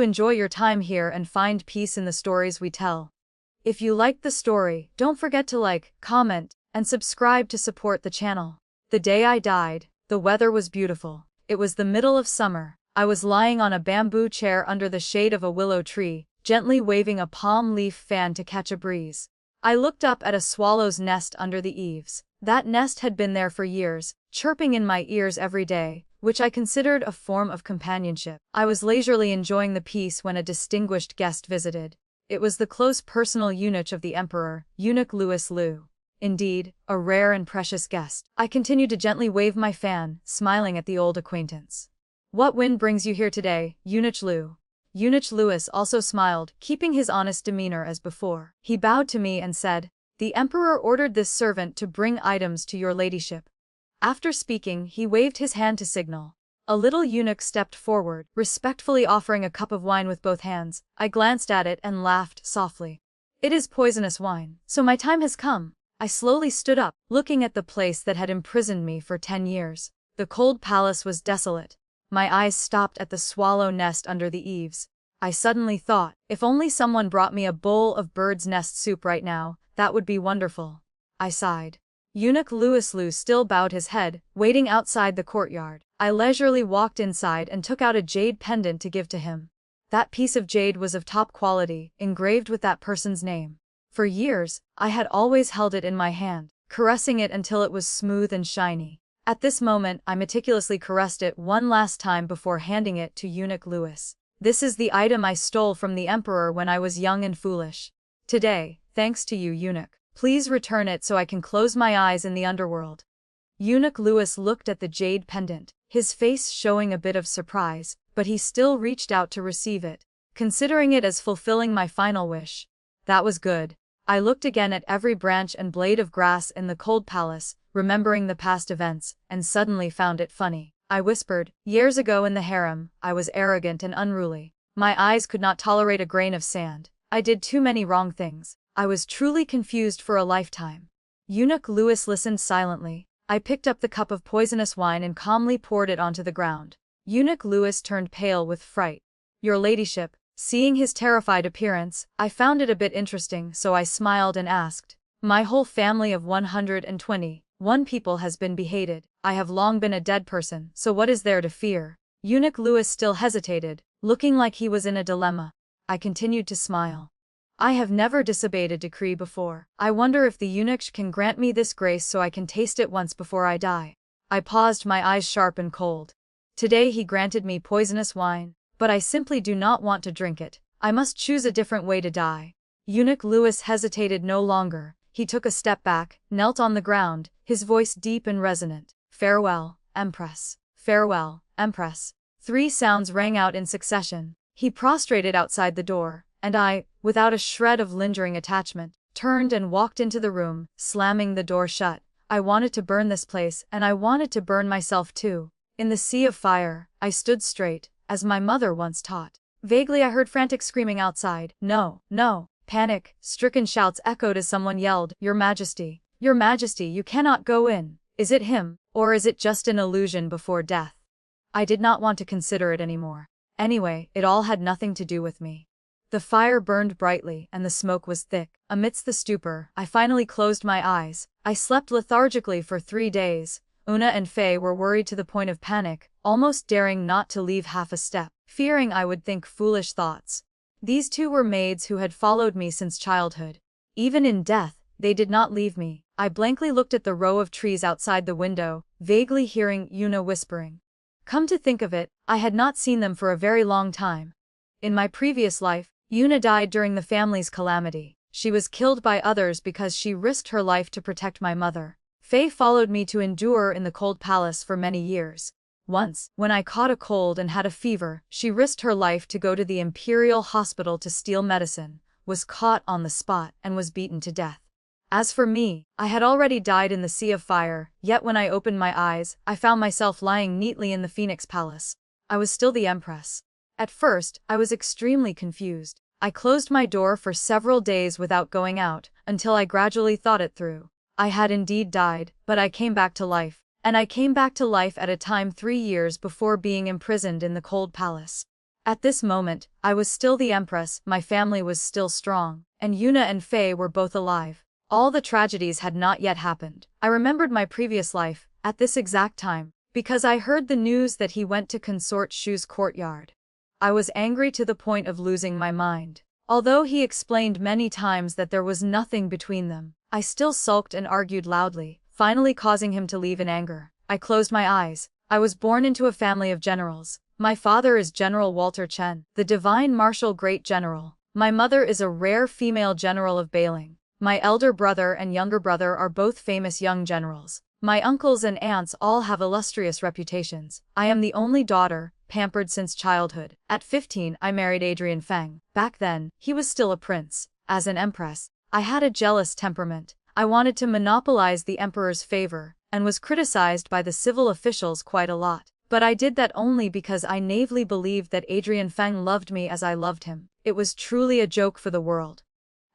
Enjoy your time here and find peace in the stories we tell. If you liked the story, don't forget to like, comment, and subscribe to support the channel. The day I died, the weather was beautiful. It was the middle of summer. I was lying on a bamboo chair under the shade of a willow tree, gently waving a palm leaf fan to catch a breeze. I looked up at a swallow's nest under the eaves. That nest had been there for years, chirping in my ears every day, which I considered a form of companionship. I was leisurely enjoying the peace when a distinguished guest visited. It was the close personal eunuch of the emperor, Eunuch Louis Liu. Indeed, a rare and precious guest. I continued to gently wave my fan, smiling at the old acquaintance. "What wind brings you here today, Eunuch Liu?" Eunuch Louis also smiled, keeping his honest demeanor as before. He bowed to me and said, "The emperor ordered this servant to bring items to your ladyship." After speaking, he waved his hand to signal. A little eunuch stepped forward, respectfully offering a cup of wine with both hands. I glanced at it and laughed softly. "It is poisonous wine, so my time has come." I slowly stood up, looking at the place that had imprisoned me for 10 years. The cold palace was desolate. My eyes stopped at the swallow nest under the eaves. I suddenly thought, if only someone brought me a bowl of bird's nest soup right now, that would be wonderful. I sighed. Eunuch Louis Liu still bowed his head, waiting outside the courtyard. I leisurely walked inside and took out a jade pendant to give to him. That piece of jade was of top quality, engraved with that person's name. For years, I had always held it in my hand, caressing it until it was smooth and shiny. At this moment, I meticulously caressed it one last time before handing it to Eunuch Louis. "This is the item I stole from the emperor when I was young and foolish. Today, thanks to you, eunuch. Please return it so I can close my eyes in the underworld." Eunuch Louis looked at the jade pendant, his face showing a bit of surprise, but he still reached out to receive it, considering it as fulfilling my final wish. That was good. I looked again at every branch and blade of grass in the cold palace, remembering the past events, and suddenly found it funny. I whispered, "Years ago in the harem, I was arrogant and unruly. My eyes could not tolerate a grain of sand. I did too many wrong things. I was truly confused for a lifetime." Eunuch Louis listened silently. I picked up the cup of poisonous wine and calmly poured it onto the ground. Eunuch Louis turned pale with fright. "Your ladyship." Seeing his terrified appearance, I found it a bit interesting, so I smiled and asked, "My whole family of 121 people has been beheaded. I have long been a dead person, so what is there to fear?" Eunuch Louis still hesitated, looking like he was in a dilemma. I continued to smile. "I have never disobeyed a decree before. I wonder if the eunuch can grant me this grace so I can taste it once before I die." I paused, my eyes sharp and cold. Today he granted me poisonous wine, but I simply do not want to drink it. I must choose a different way to die. Eunuch Louis hesitated no longer. He took a step back, knelt on the ground, his voice deep and resonant. "Farewell, Empress. Farewell, Empress." 3 sounds rang out in succession. He prostrated outside the door, and I, without a shred of lingering attachment, turned and walked into the room, slamming the door shut. I wanted to burn this place, and I wanted to burn myself too. In the sea of fire, I stood straight, as my mother once taught. Vaguely I heard frantic screaming outside. "No, no!" Panic-stricken shouts echoed as someone yelled, "Your Majesty! Your Majesty, you cannot go in! Is it him, or is it just an illusion before death?" I did not want to consider it anymore. Anyway, it all had nothing to do with me. The fire burned brightly, and the smoke was thick. Amidst the stupor, I finally closed my eyes. I slept lethargically for 3 days. Una and Faye were worried to the point of panic, almost daring not to leave half a step, fearing I would think foolish thoughts. These 2 were maids who had followed me since childhood. Even in death, they did not leave me. I blankly looked at the row of trees outside the window, vaguely hearing Una whispering. Come to think of it, I had not seen them for a very long time. In my previous life, Una died during the family's calamity. She was killed by others because she risked her life to protect my mother. Faye followed me to endure in the cold palace for many years. Once, when I caught a cold and had a fever, she risked her life to go to the Imperial Hospital to steal medicine, was caught on the spot, and was beaten to death. As for me, I had already died in the sea of fire, yet when I opened my eyes, I found myself lying neatly in the Phoenix Palace. I was still the Empress. At first, I was extremely confused. I closed my door for several days without going out, until I gradually thought it through. I had indeed died, but I came back to life. And I came back to life at a time 3 years before being imprisoned in the cold palace. At this moment, I was still the empress, my family was still strong, and Yuna and Fei were both alive. All the tragedies had not yet happened. I remembered my previous life, at this exact time, because I heard the news that he went to consort Shu's courtyard. I was angry to the point of losing my mind. Although he explained many times that there was nothing between them, I still sulked and argued loudly, finally causing him to leave in anger. I closed my eyes. I was born into a family of generals. My father is General Walter Chen, the divine martial great general. My mother is a rare female general of Bailing. My elder brother and younger brother are both famous young generals. My uncles and aunts all have illustrious reputations. I am the only daughter, pampered since childhood. At 15, I married Adrian Feng. Back then, he was still a prince. As an empress, I had a jealous temperament. I wanted to monopolize the emperor's favor, and was criticized by the civil officials quite a lot. But I did that only because I naively believed that Adrian Feng loved me as I loved him. It was truly a joke for the world.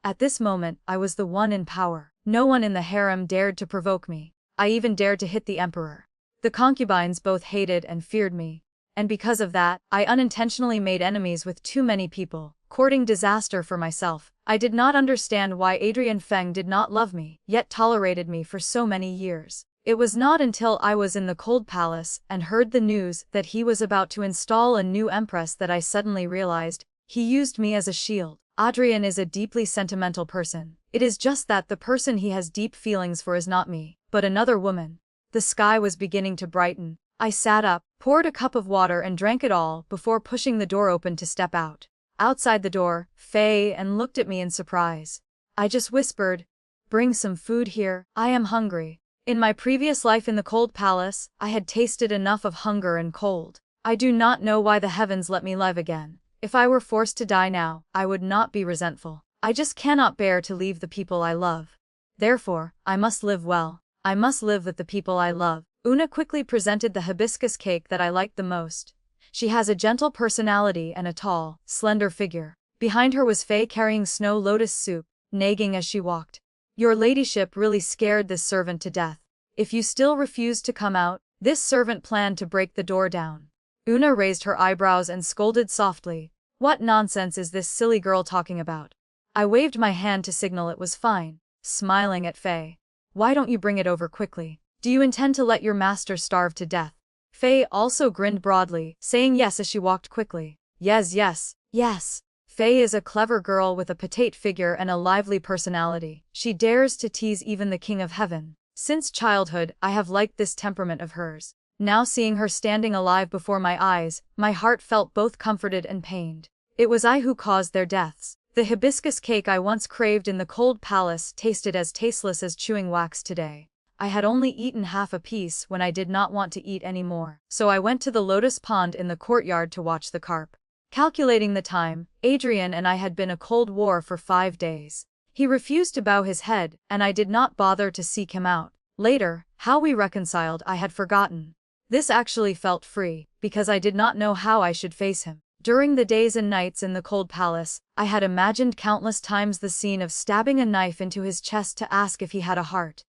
At this moment, I was the one in power. No one in the harem dared to provoke me. I even dared to hit the emperor. The concubines both hated and feared me. And because of that, I unintentionally made enemies with too many people, courting disaster for myself. I did not understand why Adrian Feng did not love me, yet tolerated me for so many years. It was not until I was in the cold palace and heard the news that he was about to install a new empress that I suddenly realized he used me as a shield. Adrian is a deeply sentimental person. It is just that the person he has deep feelings for is not me, but another woman. The sky was beginning to brighten. I sat up, poured a cup of water and drank it all before pushing the door open to step out. Outside the door, Fei and looked at me in surprise. I just whispered, "Bring some food here, I am hungry." In my previous life in the cold palace, I had tasted enough of hunger and cold. I do not know why the heavens let me live again. If I were forced to die now, I would not be resentful. I just cannot bear to leave the people I love. Therefore, I must live well. I must live with the people I love. Una quickly presented the hibiscus cake that I liked the most. She has a gentle personality and a tall, slender figure. Behind her was Fei carrying snow lotus soup, nagging as she walked. "Your ladyship really scared this servant to death. If you still refuse to come out," this servant planned to break the door down. Una raised her eyebrows and scolded softly. "What nonsense is this silly girl talking about?" I waved my hand to signal it was fine, smiling at Fei. "Why don't you bring it over quickly? Do you intend to let your master starve to death?" Fei also grinned broadly, saying yes as she walked quickly. Yes, yes, yes. Fei is a clever girl with a petite figure and a lively personality. She dares to tease even the King of Heaven. Since childhood, I have liked this temperament of hers. Now seeing her standing alive before my eyes, my heart felt both comforted and pained. It was I who caused their deaths. The hibiscus cake I once craved in the cold palace tasted as tasteless as chewing wax today. I had only eaten half a piece when I did not want to eat any more, so I went to the lotus pond in the courtyard to watch the carp. Calculating the time, Adrian and I had been a cold war for 5 days. He refused to bow his head, and I did not bother to seek him out. Later, how we reconciled I had forgotten. This actually felt free, because I did not know how I should face him. During the days and nights in the cold palace, I had imagined countless times the scene of stabbing a knife into his chest to ask if he had a heart.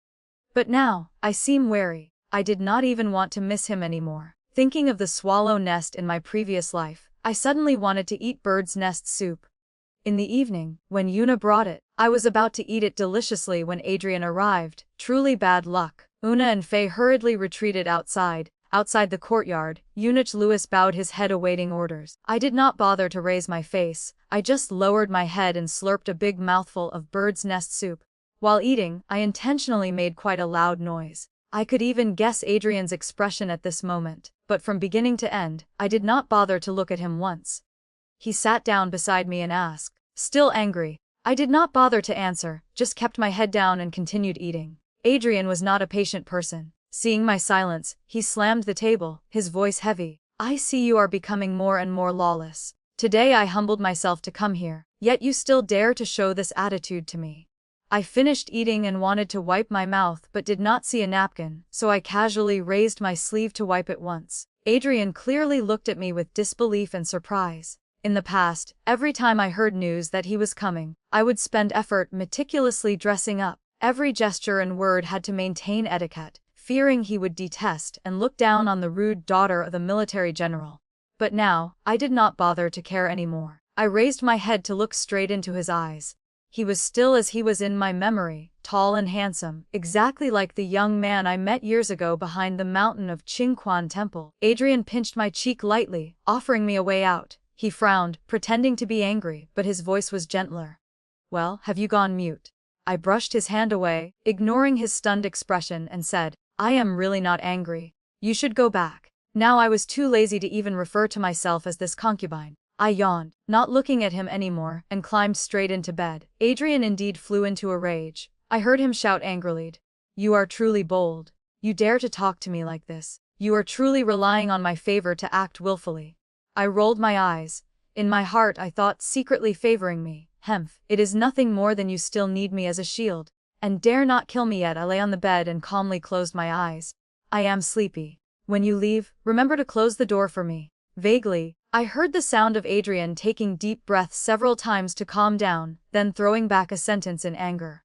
But now, I seem wary. I did not even want to miss him anymore. Thinking of the swallow nest in my previous life, I suddenly wanted to eat bird's nest soup. In the evening, when Una brought it, I was about to eat it deliciously when Adrian arrived. Truly bad luck. Una and Fei hurriedly retreated outside. Outside the courtyard, Eunuch Louis bowed his head awaiting orders. I did not bother to raise my face. I just lowered my head and slurped a big mouthful of bird's nest soup. While eating, I intentionally made quite a loud noise. I could even guess Adrian's expression at this moment, but from beginning to end, I did not bother to look at him once. He sat down beside me and asked, still angry. I did not bother to answer, just kept my head down and continued eating. Adrian was not a patient person. Seeing my silence, he slammed the table, his voice heavy. "I see you are becoming more and more lawless. Today I humbled myself to come here, yet you still dare to show this attitude to me." I finished eating and wanted to wipe my mouth but did not see a napkin, so I casually raised my sleeve to wipe it once. Adrian clearly looked at me with disbelief and surprise. In the past, every time I heard news that he was coming, I would spend effort meticulously dressing up. Every gesture and word had to maintain etiquette, fearing he would detest and look down on the rude daughter of the military general. But now, I did not bother to care anymore. I raised my head to look straight into his eyes. He was still as he was in my memory, tall and handsome, exactly like the young man I met years ago behind the mountain of Qingquan Temple. Adrian pinched my cheek lightly, offering me a way out. He frowned, pretending to be angry, but his voice was gentler. Well, have you gone mute? I brushed his hand away, ignoring his stunned expression, and said, I am really not angry. You should go back. Now I was too lazy to even refer to myself as this concubine. I yawned, not looking at him anymore, and climbed straight into bed. Adrian indeed flew into a rage. I heard him shout angrily. You are truly bold. You dare to talk to me like this. You are truly relying on my favor to act willfully. I rolled my eyes. In my heart I thought secretly favoring me. Hemph, it is nothing more than you still need me as a shield. And dare not kill me yet. I lay on the bed and calmly closed my eyes. I am sleepy. When you leave, remember to close the door for me. Vaguely, I heard the sound of Adrian taking deep breaths several times to calm down, then throwing back a sentence in anger.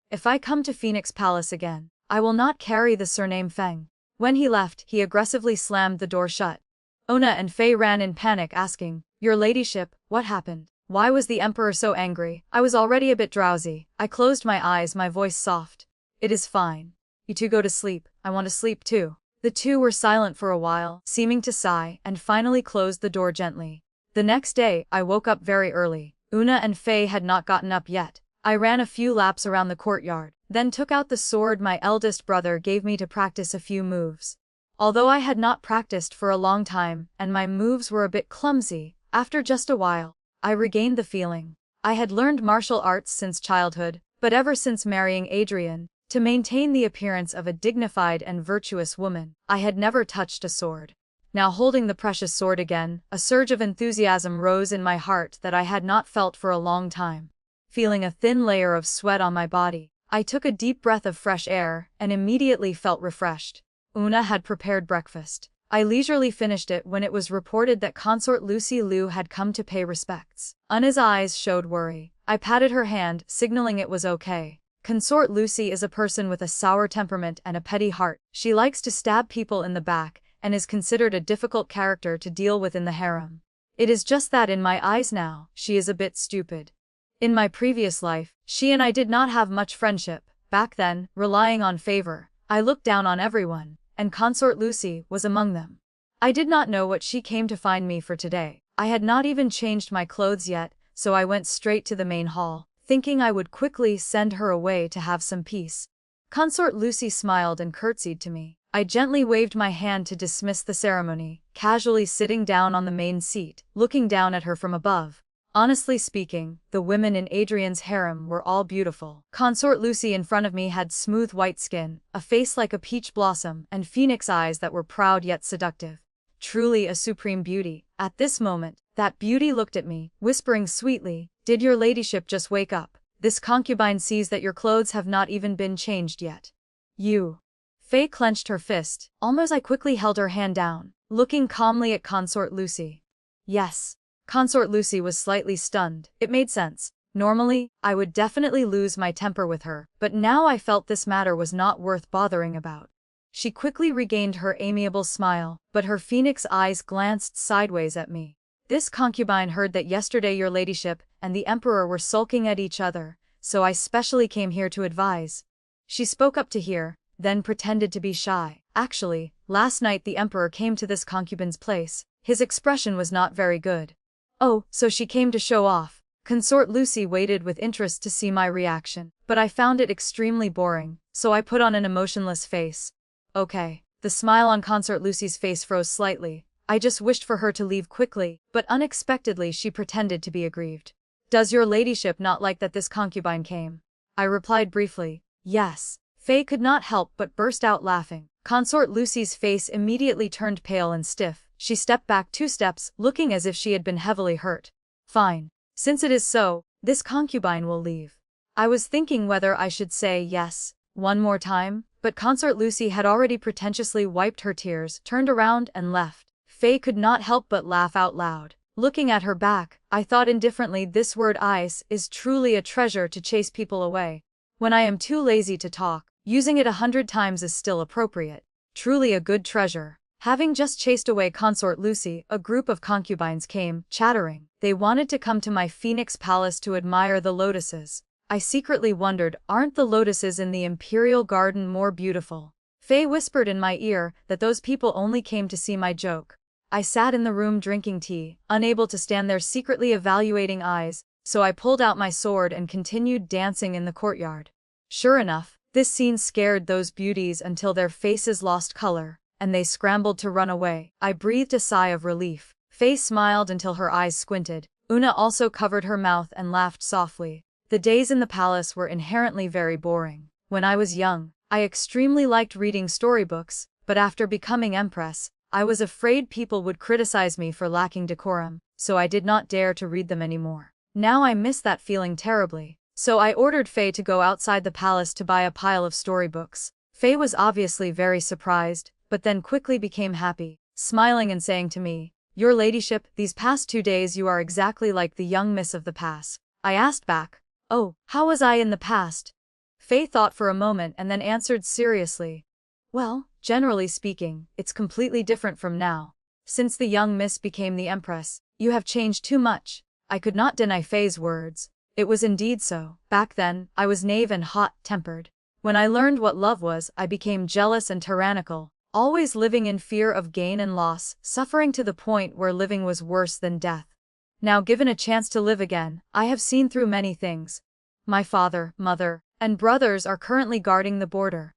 If I come to Phoenix Palace again, I will not carry the surname Feng. When he left, he aggressively slammed the door shut. Ona and Fei ran in panic asking, Your ladyship, what happened? Why was the emperor so angry? I was already a bit drowsy. I closed my eyes, my voice soft. It is fine. You two go to sleep. I want to sleep too. The two were silent for a while, seeming to sigh, and finally closed the door gently. The next day, I woke up very early. Una and Fei had not gotten up yet. I ran a few laps around the courtyard, then took out the sword my eldest brother gave me to practice a few moves. Although I had not practiced for a long time, and my moves were a bit clumsy, after just a while, I regained the feeling. I had learned martial arts since childhood, but ever since marrying Adrian, to maintain the appearance of a dignified and virtuous woman, I had never touched a sword. Now holding the precious sword again, a surge of enthusiasm rose in my heart that I had not felt for a long time. Feeling a thin layer of sweat on my body, I took a deep breath of fresh air, and immediately felt refreshed. Una had prepared breakfast. I leisurely finished it when it was reported that consort Lucy Liu had come to pay respects. Una's eyes showed worry. I patted her hand, signaling it was okay. Consort Lucy is a person with a sour temperament and a petty heart. She likes to stab people in the back, and is considered a difficult character to deal with in the harem. It is just that in my eyes now, she is a bit stupid. In my previous life, she and I did not have much friendship. Back then, relying on favor, I looked down on everyone, and consort Lucy was among them. I did not know what she came to find me for today. I had not even changed my clothes yet, so I went straight to the main hall, thinking I would quickly send her away to have some peace. Consort Lucy smiled and curtsied to me. I gently waved my hand to dismiss the ceremony, casually sitting down on the main seat, looking down at her from above. Honestly speaking, the women in Adrian's harem were all beautiful. Consort Lucy in front of me had smooth white skin, a face like a peach blossom, and phoenix eyes that were proud yet seductive. Truly a supreme beauty. At this moment, that beauty looked at me, whispering sweetly, Did your ladyship just wake up? This concubine sees that your clothes have not even been changed yet. You. Fei clenched her fist. Almost I quickly held her hand down, looking calmly at consort Lucy. Yes. Consort Lucy was slightly stunned. It made sense. Normally, I would definitely lose my temper with her, but now I felt this matter was not worth bothering about. She quickly regained her amiable smile, but her phoenix eyes glanced sideways at me. This concubine heard that yesterday your ladyship and the emperor were sulking at each other, so I specially came here to advise. She spoke up to hear, then pretended to be shy. Actually, last night the emperor came to this concubine's place. His expression was not very good. Oh, so she came to show off. Consort Lucy waited with interest to see my reaction, but I found it extremely boring, so I put on an emotionless face. Okay. The smile on consort Lucy's face froze slightly. I just wished for her to leave quickly, but unexpectedly she pretended to be aggrieved. Does your ladyship not like that this concubine came? I replied briefly, yes. Fei could not help but burst out laughing. Consort Lucy's face immediately turned pale and stiff. She stepped back 2 steps, looking as if she had been heavily hurt. Fine. Since it is so, this concubine will leave. I was thinking whether I should say yes one more time, but consort Lucy had already pretentiously wiped her tears, turned around and left. Fei could not help but laugh out loud. Looking at her back, I thought indifferently, this word ice is truly a treasure to chase people away. When I am too lazy to talk, using it 100 times is still appropriate. Truly a good treasure. Having just chased away consort Lucy, a group of concubines came, chattering. They wanted to come to my Phoenix Palace to admire the lotuses. I secretly wondered, aren't the lotuses in the Imperial Garden more beautiful? Faye whispered in my ear that those people only came to see my joke. I sat in the room drinking tea, unable to stand their secretly evaluating eyes, so I pulled out my sword and continued dancing in the courtyard. Sure enough, this scene scared those beauties until their faces lost color, and they scrambled to run away. I breathed a sigh of relief. Faye smiled until her eyes squinted. Una also covered her mouth and laughed softly. The days in the palace were inherently very boring. When I was young, I extremely liked reading storybooks, but after becoming empress, I was afraid people would criticize me for lacking decorum, so I did not dare to read them anymore. Now I miss that feeling terribly, so I ordered Faye to go outside the palace to buy a pile of storybooks. Faye was obviously very surprised, but then quickly became happy, smiling and saying to me, "Your ladyship, these past 2 days you are exactly like the young miss of the past." I asked back, "Oh, how was I in the past?" Faye thought for a moment and then answered seriously, "Well, generally speaking, it's completely different from now. Since the young miss became the empress, you have changed too much." I could not deny Faye's words. It was indeed so. Back then, I was naive and hot-tempered. When I learned what love was, I became jealous and tyrannical, always living in fear of gain and loss, suffering to the point where living was worse than death. Now given a chance to live again, I have seen through many things. My father, mother, and brothers are currently guarding the border.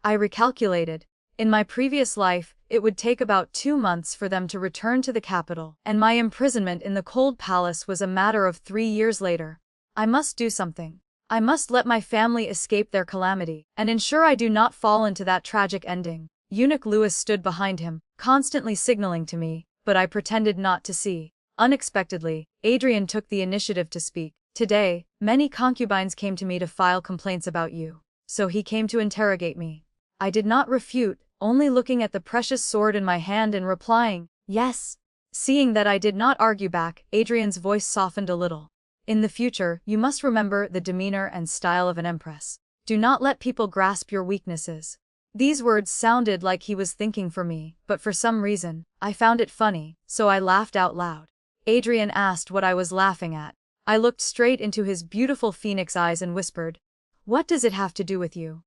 I recalculated. In my previous life, it would take about 2 months for them to return to the capital, and my imprisonment in the cold palace was a matter of 3 years later. I must do something. I must let my family escape their calamity, and ensure I do not fall into that tragic ending. Eunuch Louis stood behind him, constantly signaling to me, but I pretended not to see. Unexpectedly, Adrian took the initiative to speak. "Today, many concubines came to me to file complaints about you. So he came to interrogate me." I did not refute, only looking at the precious sword in my hand and replying, "Yes." Seeing that I did not argue back, Adrian's voice softened a little. "In the future, you must remember the demeanor and style of an empress. Do not let people grasp your weaknesses." These words sounded like he was thinking for me, but for some reason, I found it funny, so I laughed out loud. Adrian asked what I was laughing at. I looked straight into his beautiful phoenix eyes and whispered, "What does it have to do with you?"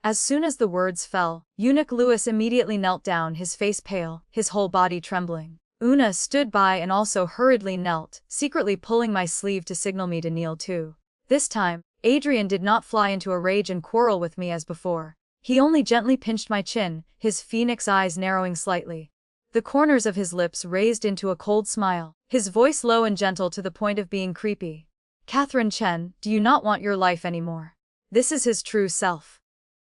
As soon as the words fell, Eunuch Louis immediately knelt down, his face pale, his whole body trembling. Una stood by and also hurriedly knelt, secretly pulling my sleeve to signal me to kneel too. This time, Adrian did not fly into a rage and quarrel with me as before. He only gently pinched my chin, his phoenix eyes narrowing slightly. The corners of his lips raised into a cold smile, his voice low and gentle to the point of being creepy. "Catherine Chen, do you not want your life anymore?" This is his true self.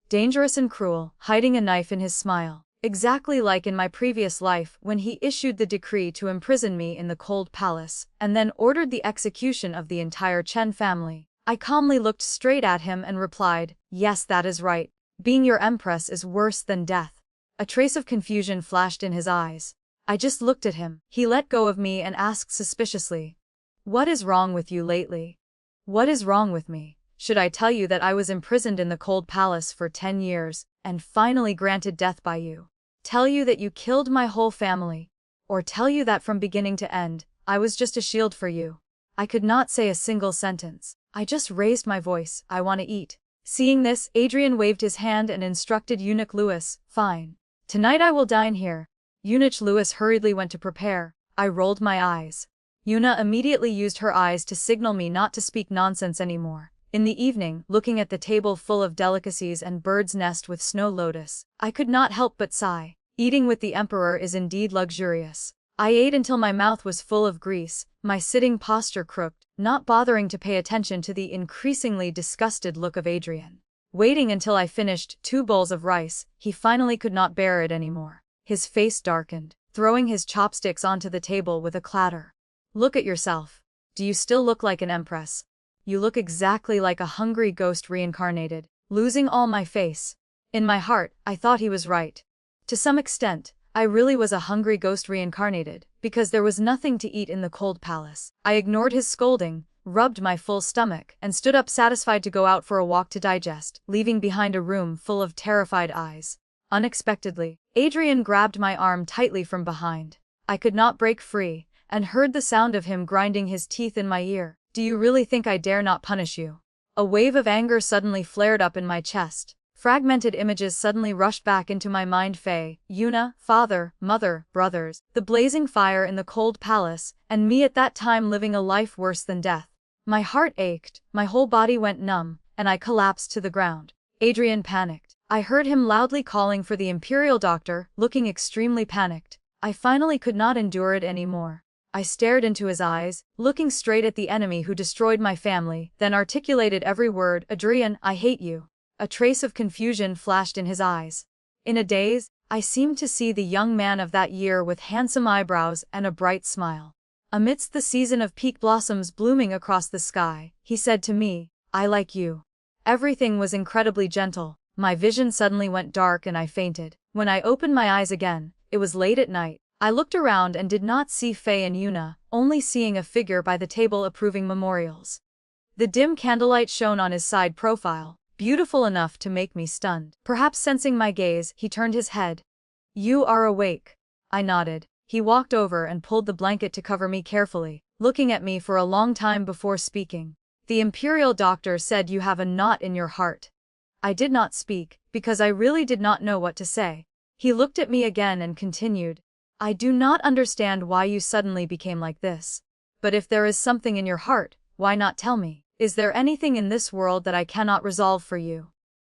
Dangerous and cruel, hiding a knife in his smile. Exactly like in my previous life when he issued the decree to imprison me in the cold palace, and then ordered the execution of the entire Chen family. I calmly looked straight at him and replied, "Yes, that is right. Being your empress is worse than death." A trace of confusion flashed in his eyes. I just looked at him. He let go of me and asked suspiciously, "What is wrong with you lately?" What is wrong with me? Should I tell you that I was imprisoned in the cold palace for 10 years, and finally granted death by you? Tell you that you killed my whole family? Or tell you that from beginning to end, I was just a shield for you? I could not say a single sentence. I just raised my voice, "I want to eat." Seeing this, Adrian waved his hand and instructed Eunuch Louis, "Fine. Tonight I will dine here." Eunuch Louis hurriedly went to prepare. I rolled my eyes. Una immediately used her eyes to signal me not to speak nonsense anymore. In the evening, looking at the table full of delicacies and bird's nest with snow lotus, I could not help but sigh. Eating with the emperor is indeed luxurious. I ate until my mouth was full of grease, my sitting posture crooked, not bothering to pay attention to the increasingly disgusted look of Adrian. Waiting until I finished 2 bowls of rice, he finally could not bear it anymore. His face darkened, throwing his chopsticks onto the table with a clatter. "Look at yourself. Do you still look like an empress? You look exactly like a hungry ghost reincarnated, losing all my face." In my heart, I thought he was right. To some extent, I really was a hungry ghost reincarnated, because there was nothing to eat in the cold palace. I ignored his scolding, rubbed my full stomach, and stood up satisfied to go out for a walk to digest, leaving behind a room full of terrified eyes. Unexpectedly, Adrian grabbed my arm tightly from behind. I could not break free, and heard the sound of him grinding his teeth in my ear. Do you really think I dare not punish you? A wave of anger suddenly flared up in my chest. Fragmented images suddenly rushed back into my mind: Faye, Yuna, father, mother, brothers, the blazing fire in the cold palace, and me at that time living a life worse than death. My heart ached, my whole body went numb, and I collapsed to the ground. Adrian panicked. I heard him loudly calling for the Imperial doctor, looking extremely panicked. I finally could not endure it anymore. I stared into his eyes, looking straight at the enemy who destroyed my family, then articulated every word: Adrian, I hate you. A trace of confusion flashed in his eyes. In a daze, I seemed to see the young man of that year with handsome eyebrows and a bright smile. Amidst the season of peak blossoms blooming across the sky, he said to me, I like you. Everything was incredibly gentle. My vision suddenly went dark and I fainted. When I opened my eyes again, it was late at night. I looked around and did not see Faye and Yuna, only seeing a figure by the table approving memorials. The dim candlelight shone on his side profile, beautiful enough to make me stunned. Perhaps sensing my gaze, he turned his head. You are awake. I nodded. He walked over and pulled the blanket to cover me carefully, looking at me for a long time before speaking. The Imperial doctor said you have a knot in your heart. I did not speak, because I really did not know what to say. He looked at me again and continued. I do not understand why you suddenly became like this. But if there is something in your heart, why not tell me? Is there anything in this world that I cannot resolve for you?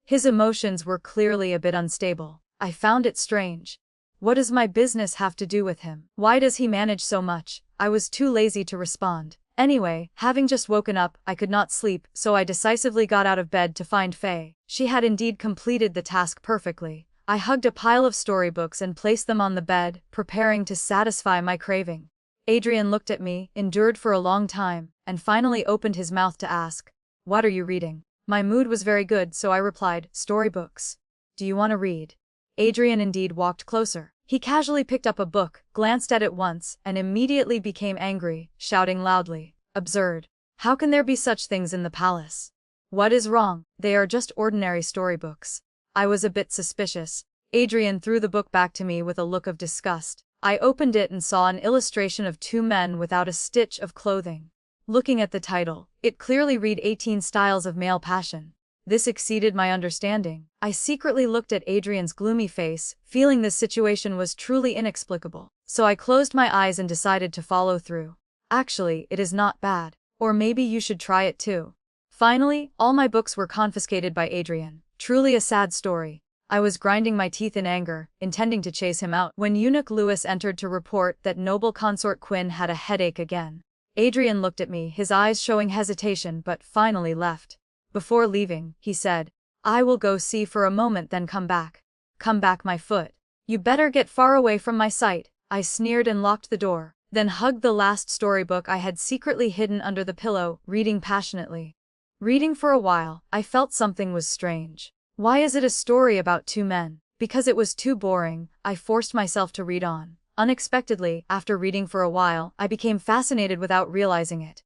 His emotions were clearly a bit unstable. I found it strange. What does my business have to do with him? Why does he manage so much? I was too lazy to respond. Anyway, having just woken up, I could not sleep, so I decisively got out of bed to find Faye. She had indeed completed the task perfectly. I hugged a pile of storybooks and placed them on the bed, preparing to satisfy my craving. Adrian looked at me, endured for a long time, and finally opened his mouth to ask, What are you reading? My mood was very good, so I replied, Storybooks. Do you want to read? Adrian indeed walked closer. He casually picked up a book, glanced at it once, and immediately became angry, shouting loudly, Absurd. How can there be such things in the palace? What is wrong? They are just ordinary storybooks. I was a bit suspicious. Adrian threw the book back to me with a look of disgust. I opened it and saw an illustration of two men without a stitch of clothing. Looking at the title, it clearly read 18 Styles of Male Passion. This exceeded my understanding. I secretly looked at Adrian's gloomy face, feeling this situation was truly inexplicable. So I closed my eyes and decided to follow through. Actually, it is not bad. Or maybe you should try it too. Finally, all my books were confiscated by Adrian. Truly a sad story. I was grinding my teeth in anger, intending to chase him out, when Eunuch Lewis entered to report that noble consort Quinn had a headache again. Adrian looked at me, his eyes showing hesitation, but finally left. Before leaving, he said, I will go see for a moment, then come back. Come back, my foot. You better get far away from my sight. I sneered and locked the door, then hugged the last storybook I had secretly hidden under the pillow, reading passionately. Reading for a while, I felt something was strange. Why is it a story about two men? Because it was too boring, I forced myself to read on. Unexpectedly, after reading for a while, I became fascinated without realizing it.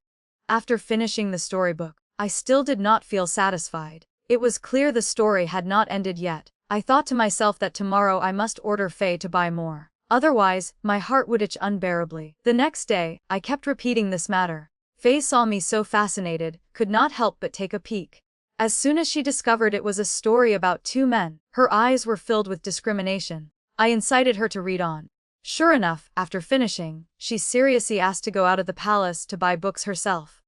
After finishing the storybook, I still did not feel satisfied. It was clear the story had not ended yet. I thought to myself that tomorrow I must order Faye to buy more. Otherwise, my heart would itch unbearably. The next day, I kept repeating this matter. Faye saw me so fascinated, could not help but take a peek. As soon as she discovered it was a story about two men, her eyes were filled with discrimination. I incited her to read on. Sure enough, after finishing, she seriously asked to go out of the palace to buy books herself.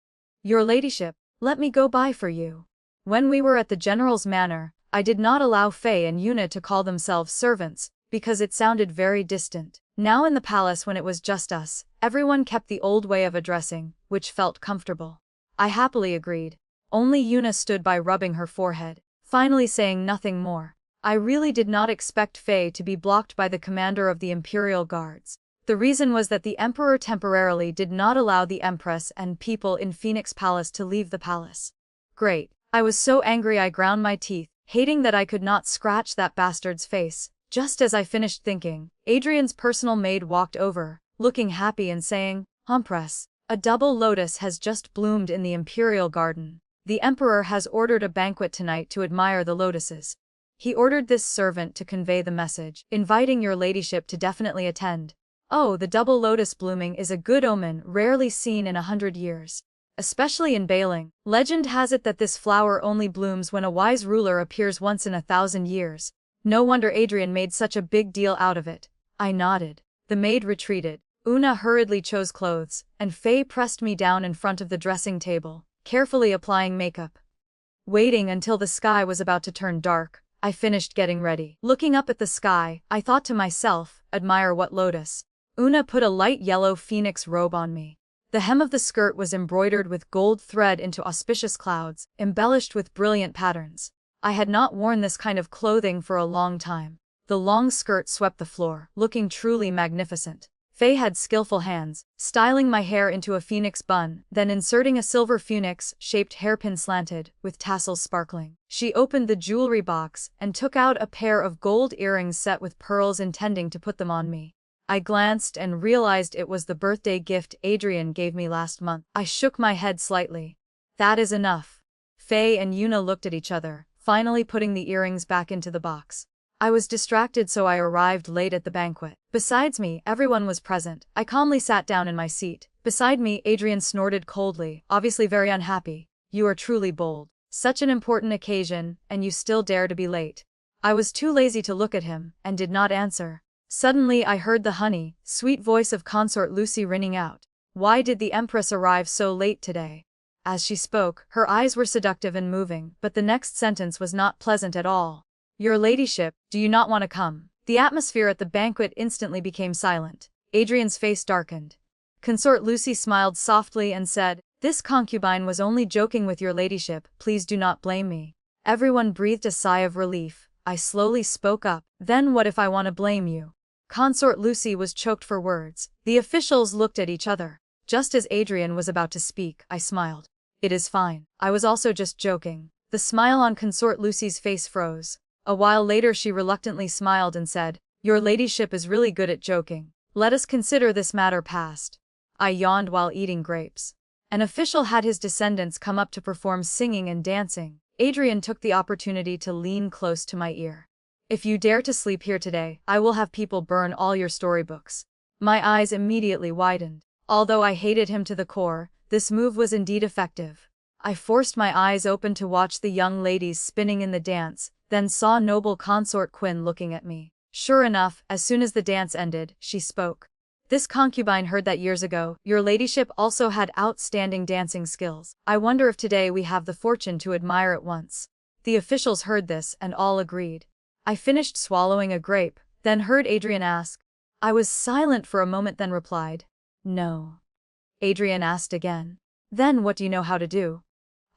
Your ladyship, let me go buy for you. When we were at the general's manor, I did not allow Faye and Yuna to call themselves servants, because it sounded very distant. Now in the palace, when it was just us, everyone kept the old way of addressing, which felt comfortable. I happily agreed. Only Yuna stood by, rubbing her forehead, finally saying nothing more. I really did not expect Faye to be blocked by the commander of the Imperial Guards. The reason was that the Emperor temporarily did not allow the Empress and people in Phoenix Palace to leave the palace. Great. I was so angry I ground my teeth, hating that I could not scratch that bastard's face. Just as I finished thinking, Adrian's personal maid walked over, looking happy and saying, Empress, a double lotus has just bloomed in the Imperial Garden. The Emperor has ordered a banquet tonight to admire the lotuses. He ordered this servant to convey the message, inviting your ladyship to definitely attend. Oh, the double lotus blooming is a good omen rarely seen in 100 years. Especially in Bailing. Legend has it that this flower only blooms when a wise ruler appears once in 1,000 years. No wonder Adrian made such a big deal out of it. I nodded. The maid retreated. Una hurriedly chose clothes, and Faye pressed me down in front of the dressing table, carefully applying makeup. Waiting until the sky was about to turn dark, I finished getting ready. Looking up at the sky, I thought to myself, admire what lotus. Una put a light yellow phoenix robe on me. The hem of the skirt was embroidered with gold thread into auspicious clouds, embellished with brilliant patterns. I had not worn this kind of clothing for a long time. The long skirt swept the floor, looking truly magnificent. Faye had skillful hands, styling my hair into a phoenix bun, then inserting a silver phoenix-shaped hairpin slanted, with tassels sparkling. She opened the jewelry box and took out a pair of gold earrings set with pearls, intending to put them on me. I glanced and realized it was the birthday gift Adrian gave me last month. I shook my head slightly. That is enough. Faye and Una looked at each other, finally putting the earrings back into the box. I was distracted, so I arrived late at the banquet. Besides me, everyone was present. I calmly sat down in my seat. Beside me, Adrian snorted coldly, obviously very unhappy. You are truly bold. Such an important occasion, and you still dare to be late. I was too lazy to look at him, and did not answer. Suddenly I heard the honey, sweet voice of consort Lucy ringing out. Why did the Empress arrive so late today? As she spoke, her eyes were seductive and moving, but the next sentence was not pleasant at all. Your ladyship, do you not want to come? The atmosphere at the banquet instantly became silent. Adrian's face darkened. Consort Lucy smiled softly and said, this concubine was only joking with your ladyship, please do not blame me. Everyone breathed a sigh of relief. I slowly spoke up, then what if I want to blame you? Consort Lucy was choked for words. The officials looked at each other. Just as Adrian was about to speak, I smiled. It is fine. I was also just joking. The smile on Consort Lucy's face froze. A while later she reluctantly smiled and said, your ladyship is really good at joking. Let us consider this matter past. I yawned while eating grapes. An official had his descendants come up to perform singing and dancing. Adrian took the opportunity to lean close to my ear. If you dare to sleep here today, I will have people burn all your storybooks. My eyes immediately widened. Although I hated him to the core, this move was indeed effective. I forced my eyes open to watch the young ladies spinning in the dance, then saw noble consort Quinn looking at me. Sure enough, as soon as the dance ended, she spoke. This concubine heard that years ago, your ladyship also had outstanding dancing skills. I wonder if today we have the fortune to admire it once. The officials heard this, and all agreed. I finished swallowing a grape, then heard Adrian ask. I was silent for a moment, then replied, no. Adrian asked again. Then what do you know how to do?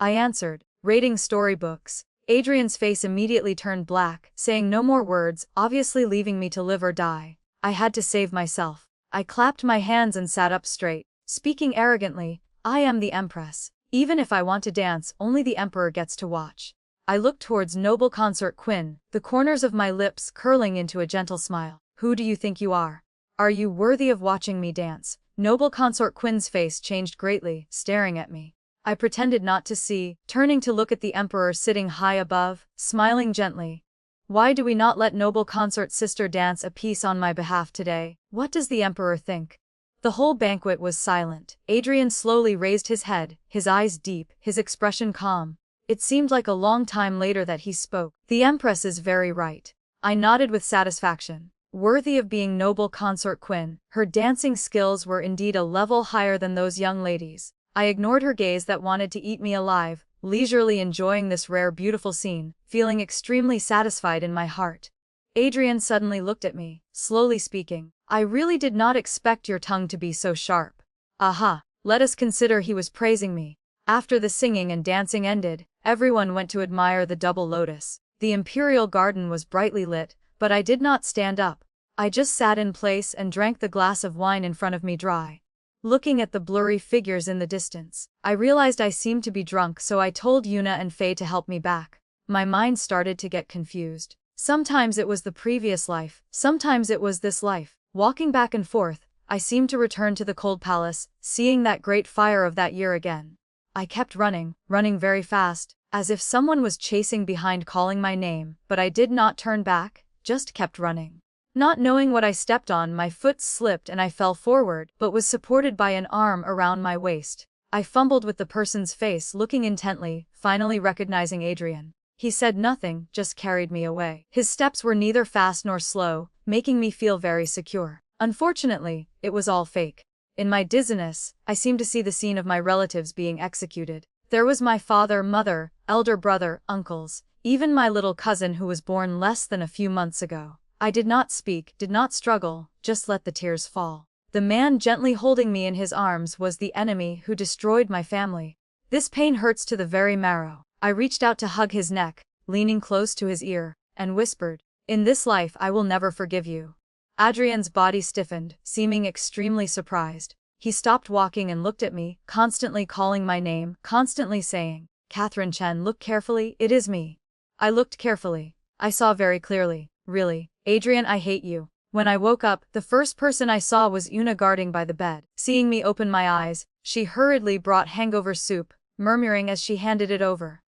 I answered, rating storybooks. Adrian's face immediately turned black, saying no more words, obviously leaving me to live or die. I had to save myself. I clapped my hands and sat up straight, speaking arrogantly, I am the Empress. Even if I want to dance, only the Emperor gets to watch. I looked towards noble consort Quinn, the corners of my lips curling into a gentle smile. Who do you think you are? Are you worthy of watching me dance? Noble consort Quinn's face changed greatly, staring at me. I pretended not to see, turning to look at the Emperor sitting high above, smiling gently. Why do we not let noble consort sister dance a piece on my behalf today? What does the Emperor think? The whole banquet was silent. Adrian slowly raised his head, his eyes deep, his expression calm. It seemed like a long time later that he spoke. The Empress is very right. I nodded with satisfaction. Worthy of being noble consort Quinn, her dancing skills were indeed a level higher than those young ladies. I ignored her gaze that wanted to eat me alive, leisurely enjoying this rare beautiful scene, feeling extremely satisfied in my heart. Adrian suddenly looked at me, slowly speaking. I really did not expect your tongue to be so sharp. Aha, let us consider he was praising me. After the singing and dancing ended, everyone went to admire the double lotus. The imperial garden was brightly lit, but I did not stand up. I just sat in place and drank the glass of wine in front of me dry. Looking at the blurry figures in the distance, I realized I seemed to be drunk, so I told Una and Faye to help me back. My mind started to get confused. Sometimes it was the previous life, sometimes it was this life. Walking back and forth, I seemed to return to the cold palace, seeing that great fire of that year again. I kept running very fast. as if someone was chasing behind calling my name, but I did not turn back, just kept running. Not knowing what I stepped on, my foot slipped and I fell forward, but was supported by an arm around my waist. I fumbled with the person's face, looking intently, finally recognizing Adrian. He said nothing, just carried me away. His steps were neither fast nor slow, making me feel very secure. Unfortunately, it was all fake. In my dizziness, I seemed to see the scene of my relatives being executed. There was my father, mother, elder brother, uncles, even my little cousin who was born less than a few months ago. I did not speak, did not struggle, just let the tears fall. The man gently holding me in his arms was the enemy who destroyed my family. This pain hurts to the very marrow. I reached out to hug his neck, leaning close to his ear, and whispered, "In this life I will never forgive you." Adrian's body stiffened, seeming extremely surprised. He stopped walking and looked at me, constantly calling my name, constantly saying, "Catherine Chen, look carefully, it is me." I looked carefully. I saw very clearly. Really, Adrian, I hate you. When I woke up, the first person I saw was Una guarding by the bed. Seeing me open my eyes, she hurriedly brought hangover soup, murmuring as she handed it over.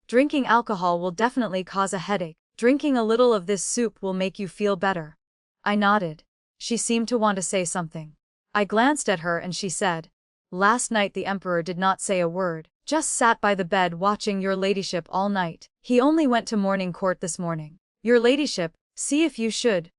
"Drinking alcohol will definitely cause a headache. Drinking a little of this soup will make you feel better." I nodded. She seemed to want to say something. I glanced at her and she said, "Last night the Emperor did not say a word, just sat by the bed watching your ladyship all night. He only went to morning court this morning. Your ladyship, see if you should."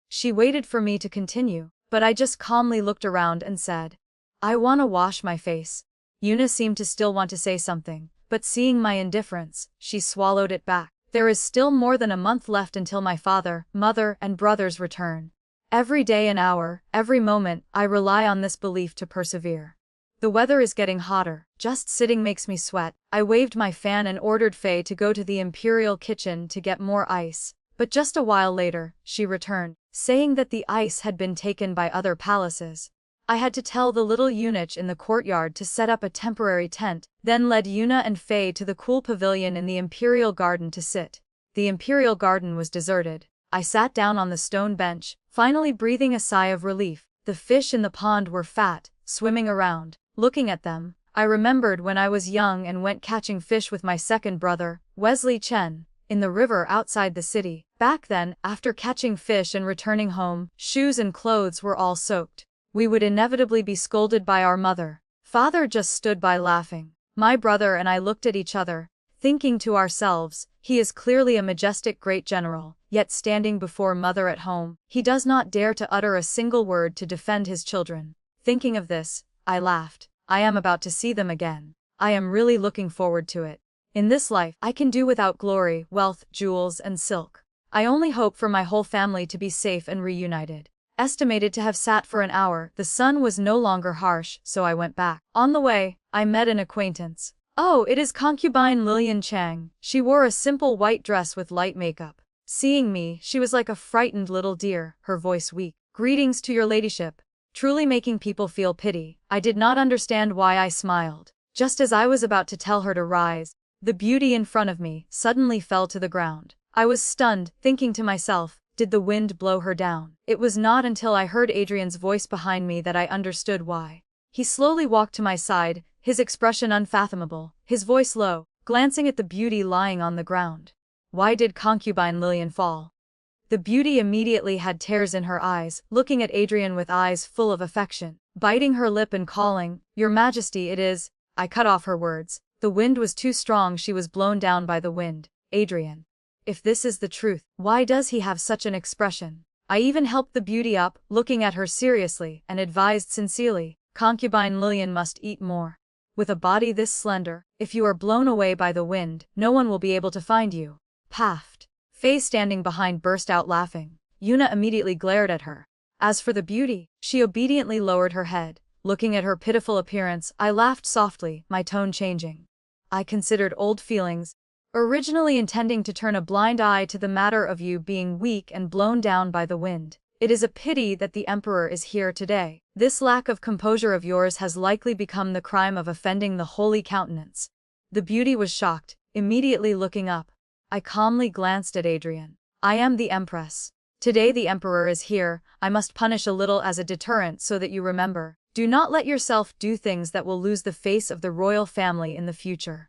She waited for me to continue, but I just calmly looked around and said, "I wanna wash my face." Una seemed to still want to say something, but seeing my indifference, she swallowed it back. There is still more than a month left until my father, mother, and brothers return. Every day and hour, every moment, I rely on this belief to persevere. The weather is getting hotter, just sitting makes me sweat. I waved my fan and ordered Faye to go to the imperial kitchen to get more ice. But just a while later, she returned, saying that the ice had been taken by other palaces. I had to tell the little eunuch in the courtyard to set up a temporary tent, then led Una and Faye to the cool pavilion in the imperial garden to sit. The imperial garden was deserted. I sat down on the stone bench, finally breathing a sigh of relief. The fish in the pond were fat, swimming around. Looking at them, I remembered when I was young and went catching fish with my second brother, Wesley Chen, in the river outside the city. Back then, after catching fish and returning home, shoes and clothes were all soaked. We would inevitably be scolded by our mother. Father just stood by laughing. My brother and I looked at each other, thinking to ourselves, he is clearly a majestic great general, yet standing before mother at home, he does not dare to utter a single word to defend his children. Thinking of this, I laughed. I am about to see them again. I am really looking forward to it. In this life, I can do without glory, wealth, jewels, and silk. I only hope for my whole family to be safe and reunited. Estimated to have sat for an hour, the sun was no longer harsh, so I went back. On the way, I met an acquaintance. "Oh, it is concubine Lillian Chang." She wore a simple white dress with light makeup. Seeing me, she was like a frightened little deer, her voice weak. "Greetings to your ladyship." Truly making people feel pity. I did not understand why I smiled. Just as I was about to tell her to rise, the beauty in front of me suddenly fell to the ground. I was stunned, thinking to myself, did the wind blow her down? It was not until I heard Adrian's voice behind me that I understood why. He slowly walked to my side, his expression unfathomable, his voice low, glancing at the beauty lying on the ground. Why did concubine Lillian fall? The beauty immediately had tears in her eyes, looking at Adrian with eyes full of affection, biting her lip and calling, "Your Majesty, it is." I cut off her words. The wind was too strong, she was blown down by the wind. Adrian. If this is the truth, why does he have such an expression? I even helped the beauty up, looking at her seriously, and advised sincerely, concubine Lillian must eat more. With a body this slender, if you are blown away by the wind, no one will be able to find you. Paffed. Faye standing behind burst out laughing. Una immediately glared at her. As for the beauty, she obediently lowered her head. Looking at her pitiful appearance, I laughed softly, my tone changing. I considered old feelings, originally intending to turn a blind eye to the matter of you being weak and blown down by the wind. It is a pity that the Emperor is here today. This lack of composure of yours has likely become the crime of offending the holy countenance. The beauty was shocked, immediately looking up. I calmly glanced at Adrian. I am the Empress. Today the Emperor is here, I must punish a little as a deterrent so that you remember. Do not let yourself do things that will lose the face of the royal family in the future.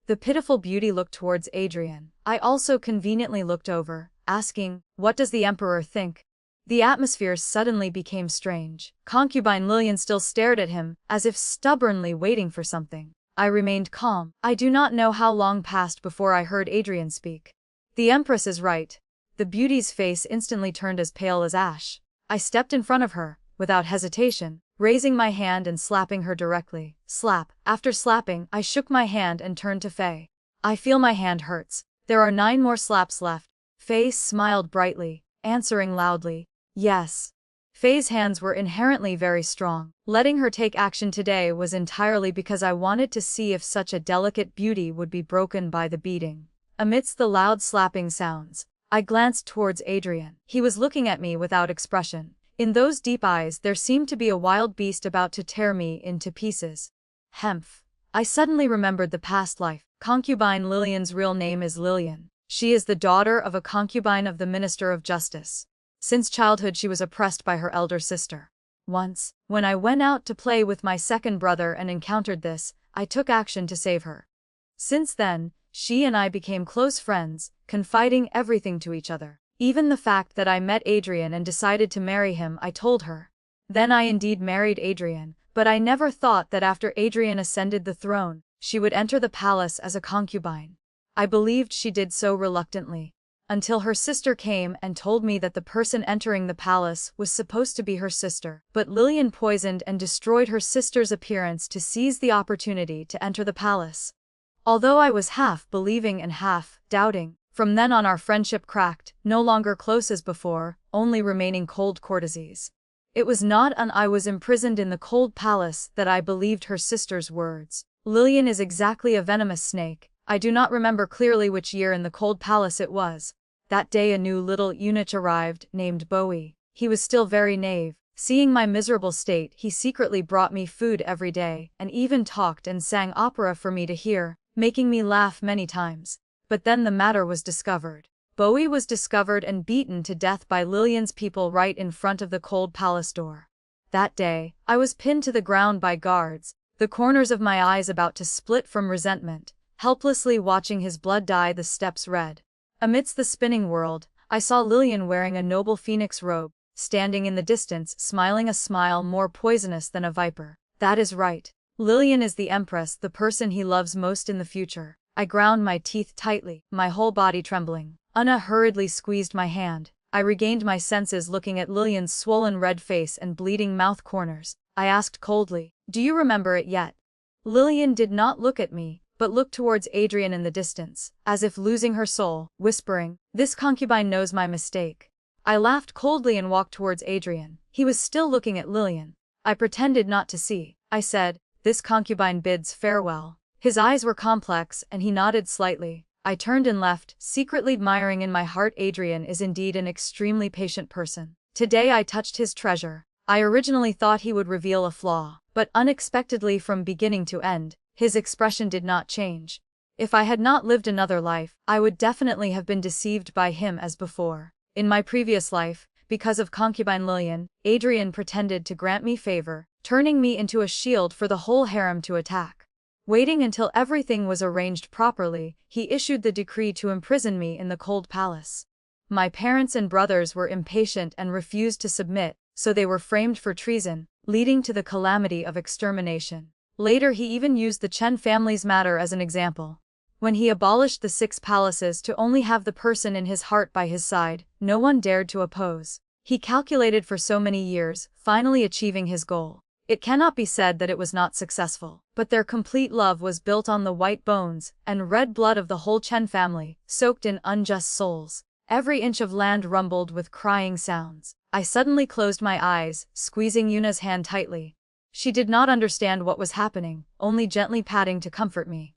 The pitiful beauty looked towards Adrian. I also conveniently looked over, asking, "What does the Emperor think?" The atmosphere suddenly became strange. Concubine Lillian still stared at him, as if stubbornly waiting for something. I remained calm. I do not know how long passed before I heard Adrian speak. "The Empress is right." The beauty's face instantly turned as pale as ash. I stepped in front of her, without hesitation, raising my hand and slapping her directly. Slap. After slapping, I shook my hand and turned to Faye. "I feel my hand hurts. There are 9 more slaps left." Faye smiled brightly, answering loudly, "Yes." Faye's hands were inherently very strong. Letting her take action today was entirely because I wanted to see if such a delicate beauty would be broken by the beating. Amidst the loud slapping sounds, I glanced towards Adrian. He was looking at me without expression. In those deep eyes there seemed to be a wild beast about to tear me into pieces. Hemph. I suddenly remembered the past life. Concubine Lillian's real name is Lillian. She is the daughter of a concubine of the Minister of Justice. Since childhood she was oppressed by her elder sister. Once, when I went out to play with my second brother and encountered this, I took action to save her. Since then, she and I became close friends, confiding everything to each other. Even the fact that I met Adrian and decided to marry him, I told her. Then I indeed married Adrian, but I never thought that after Adrian ascended the throne, she would enter the palace as a concubine. I believed she did so reluctantly. Until her sister came and told me that the person entering the palace was supposed to be her sister. But Lillian poisoned and destroyed her sister's appearance to seize the opportunity to enter the palace. Although I was half believing and half doubting, from then on our friendship cracked, no longer close as before, only remaining cold courtesies. It was not until I was imprisoned in the cold palace that I believed her sister's words. Lillian is exactly a venomous snake. I do not remember clearly which year in the cold palace it was. That day a new little eunuch arrived, named Bowie. He was still very naive. Seeing my miserable state, he secretly brought me food every day, and even talked and sang opera for me to hear, making me laugh many times. But then the matter was discovered. Bowie was discovered and beaten to death by Lillian's people right in front of the cold palace door. That day, I was pinned to the ground by guards, the corners of my eyes about to split from resentment, helplessly watching his blood dye the steps red. Amidst the spinning world, I saw Lillian wearing a noble phoenix robe, standing in the distance, smiling a smile more poisonous than a viper. That is right. Lillian is the Empress, the person he loves most in the future. I ground my teeth tightly, my whole body trembling. Anna hurriedly squeezed my hand. I regained my senses looking at Lillian's swollen red face and bleeding mouth corners. I asked coldly, "Do you remember it yet?" Lillian did not look at me, but looked towards Adrian in the distance, as if losing her soul, whispering, "This concubine knows my mistake." I laughed coldly and walked towards Adrian. He was still looking at Lillian. I pretended not to see. I said, "This concubine bids farewell." His eyes were complex, and he nodded slightly. I turned and left, secretly admiring in my heart Adrian is indeed an extremely patient person. Today I touched his treasure. I originally thought he would reveal a flaw, but unexpectedly from beginning to end, his expression did not change. If I had not lived another life, I would definitely have been deceived by him as before. In my previous life, because of concubine Lillian, Adrian pretended to grant me favor, turning me into a shield for the whole harem to attack. Waiting until everything was arranged properly, he issued the decree to imprison me in the cold palace. My parents and brothers were impatient and refused to submit, so they were framed for treason, leading to the calamity of extermination. Later he even used the Chen family's matter as an example. When he abolished the 6 palaces to only have the person in his heart by his side, no one dared to oppose. He calculated for so many years, finally achieving his goal. It cannot be said that it was not successful, but their complete love was built on the white bones and red blood of the whole Chen family, soaked in unjust souls. Every inch of land rumbled with crying sounds. I suddenly closed my eyes, squeezing Yuna's hand tightly. She did not understand what was happening, only gently patting to comfort me.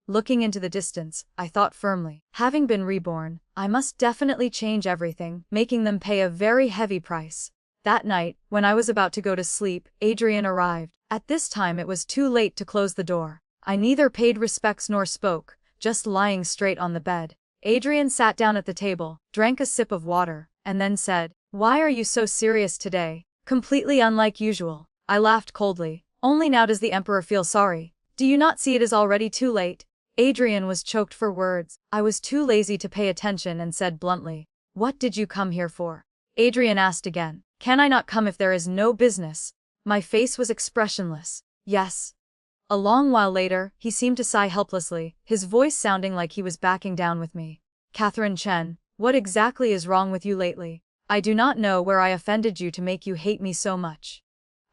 Looking into the distance, I thought firmly, having been reborn, I must definitely change everything, making them pay a very heavy price. That night, when I was about to go to sleep, Adrian arrived. At this time it was too late to close the door. I neither paid respects nor spoke, just lying straight on the bed. Adrian sat down at the table, drank a sip of water, and then said, "Why are you so serious today?" Completely unlike usual. I laughed coldly. "Only now does the Emperor feel sorry. Do you not see it is already too late?" Adrian was choked for words. I was too lazy to pay attention and said bluntly, "What did you come here for?" Adrian asked again, "Can I not come if there is no business?" My face was expressionless. Yes. A long while later, he seemed to sigh helplessly, his voice sounding like he was backing down with me. "Catherine Chen, what exactly is wrong with you lately? I do not know where I offended you to make you hate me so much."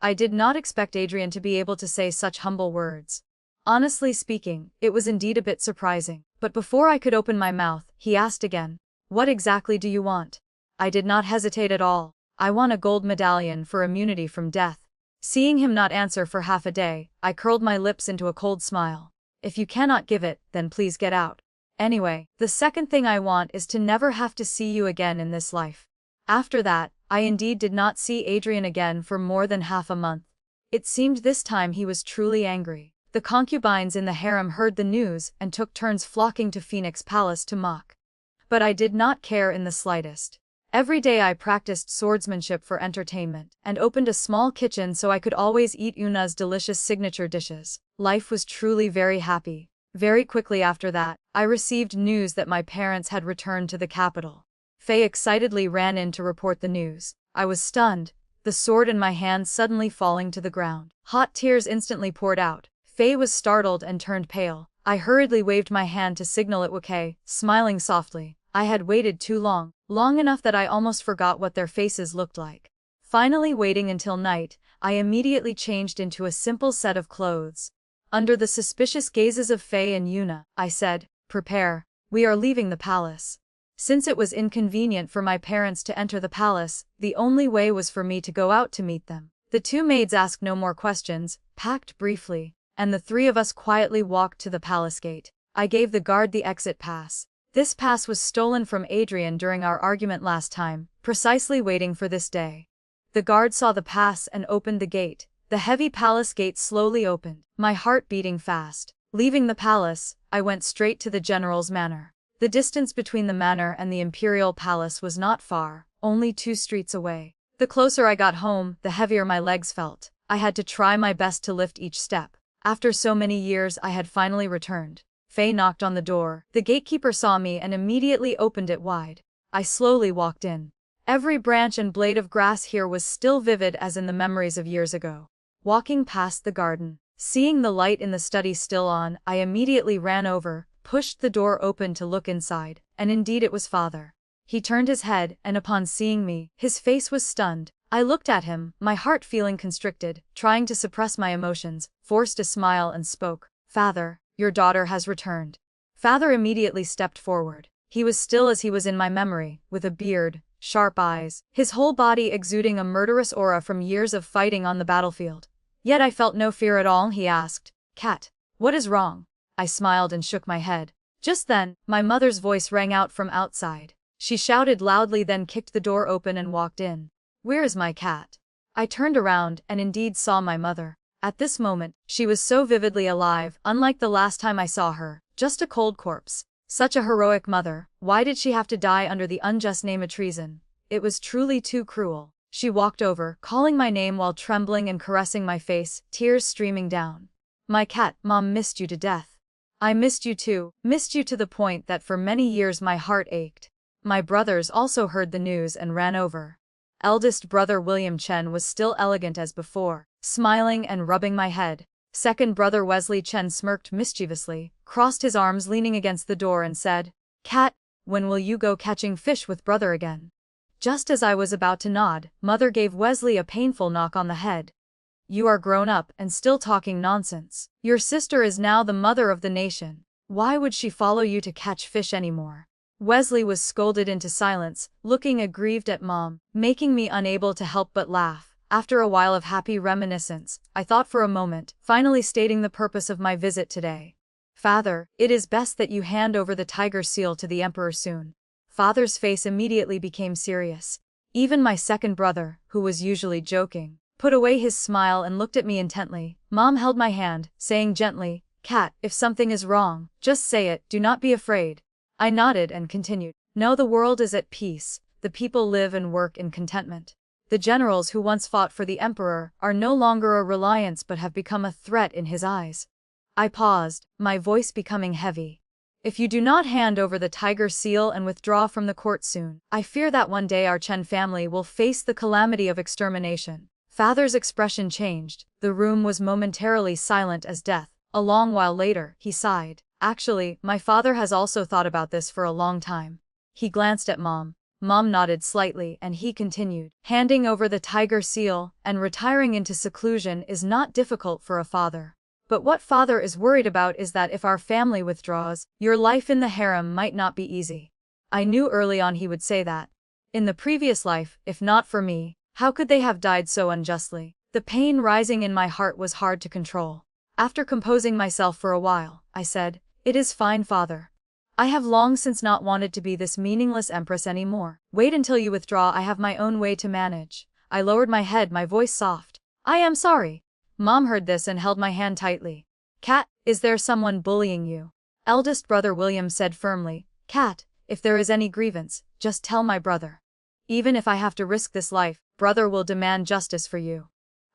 I did not expect Adrian to be able to say such humble words. Honestly speaking, it was indeed a bit surprising. But before I could open my mouth, he asked again, "What exactly do you want?" I did not hesitate at all. "I want a gold medallion for immunity from death." Seeing him not answer for half a day, I curled my lips into a cold smile. "If you cannot give it, then please get out. Anyway, the second thing I want is to never have to see you again in this life." After that, I indeed did not see Adrian again for more than half a month. It seemed this time he was truly angry. The concubines in the harem heard the news and took turns flocking to Phoenix Palace to mock. But I did not care in the slightest. Every day I practiced swordsmanship for entertainment, and opened a small kitchen so I could always eat Yuna's delicious signature dishes. Life was truly very happy. Very quickly after that, I received news that my parents had returned to the capital. Faye excitedly ran in to report the news. I was stunned, the sword in my hand suddenly falling to the ground. Hot tears instantly poured out. Faye was startled and turned pale. I hurriedly waved my hand to signal it okay, smiling softly. I had waited too long, long enough that I almost forgot what their faces looked like. Finally waiting until night, I immediately changed into a simple set of clothes. Under the suspicious gazes of Faye and Yuna, I said, "Prepare. We are leaving the palace." Since it was inconvenient for my parents to enter the palace, the only way was for me to go out to meet them. The two maids asked no more questions, packed briefly, and the three of us quietly walked to the palace gate. I gave the guard the exit pass. This pass was stolen from Adrian during our argument last time, precisely waiting for this day. The guard saw the pass and opened the gate. The heavy palace gate slowly opened, my heart beating fast. Leaving the palace, I went straight to the general's manor. The distance between the manor and the imperial palace was not far, only 2 streets away. The closer I got home, the heavier my legs felt. I had to try my best to lift each step. After so many years I had finally returned. Faye knocked on the door. The gatekeeper saw me and immediately opened it wide. I slowly walked in. Every branch and blade of grass here was still vivid as in the memories of years ago. Walking past the garden, seeing the light in the study still on, I immediately ran over, pushed the door open to look inside, and indeed it was father. He turned his head, and upon seeing me, his face was stunned. I looked at him, my heart feeling constricted, trying to suppress my emotions, forced a smile and spoke. "Father, your daughter has returned." Father immediately stepped forward. He was still as he was in my memory, with a beard, sharp eyes, his whole body exuding a murderous aura from years of fighting on the battlefield. Yet I felt no fear at all. He asked, "Cat, what is wrong?" I smiled and shook my head. Just then, my mother's voice rang out from outside. She shouted loudly, then kicked the door open and walked in. "Where is my cat?" I turned around and indeed saw my mother. At this moment, she was so vividly alive, unlike the last time I saw her, just a cold corpse. Such a heroic mother, why did she have to die under the unjust name of treason? It was truly too cruel. She walked over, calling my name while trembling and caressing my face, tears streaming down. "My cat, Mom missed you to death." "I missed you too, missed you to the point that for many years my heart ached." My brothers also heard the news and ran over. Eldest brother William Chen was still elegant as before, smiling and rubbing my head. Second brother Wesley Chen smirked mischievously, crossed his arms leaning against the door and said, "Cat, when will you go catching fish with brother again?" Just as I was about to nod, mother gave Wesley a painful knock on the head. "You are grown up and still talking nonsense. Your sister is now the mother of the nation. Why would she follow you to catch fish anymore?" Wesley was scolded into silence, looking aggrieved at Mom, making me unable to help but laugh. After a while of happy reminiscence, I thought for a moment, finally stating the purpose of my visit today. "Father, it is best that you hand over the tiger seal to the emperor soon." Father's face immediately became serious. Even my second brother, who was usually joking, put away his smile and looked at me intently. Mom held my hand, saying gently, "Cat, if something is wrong, just say it, do not be afraid." I nodded and continued, "No, the world is at peace, the people live and work in contentment. The generals who once fought for the emperor are no longer a reliance but have become a threat in his eyes." I paused, my voice becoming heavy. If you do not hand over the tiger seal and withdraw from the court soon, I fear that one day our Chen family will face the calamity of extermination. Father's expression changed. The room was momentarily silent as death. A long while later, he sighed. Actually, my father has also thought about this for a long time. He glanced at Mom. Mom nodded slightly and he continued. Handing over the tiger seal and retiring into seclusion is not difficult for a father. But what father is worried about is that if our family withdraws, your life in the harem might not be easy. I knew early on he would say that. In the previous life, if not for me, how could they have died so unjustly? The pain rising in my heart was hard to control. After composing myself for a while, I said, "It is fine, father. I have long since not wanted to be this meaningless empress anymore. Wait until you withdraw, I have my own way to manage." I lowered my head, my voice soft. "I am sorry." Mom heard this and held my hand tightly. "Kat, is there someone bullying you?" Eldest brother William said firmly. "Kat, if there is any grievance, just tell my brother. Even if I have to risk this life, brother will demand justice for you."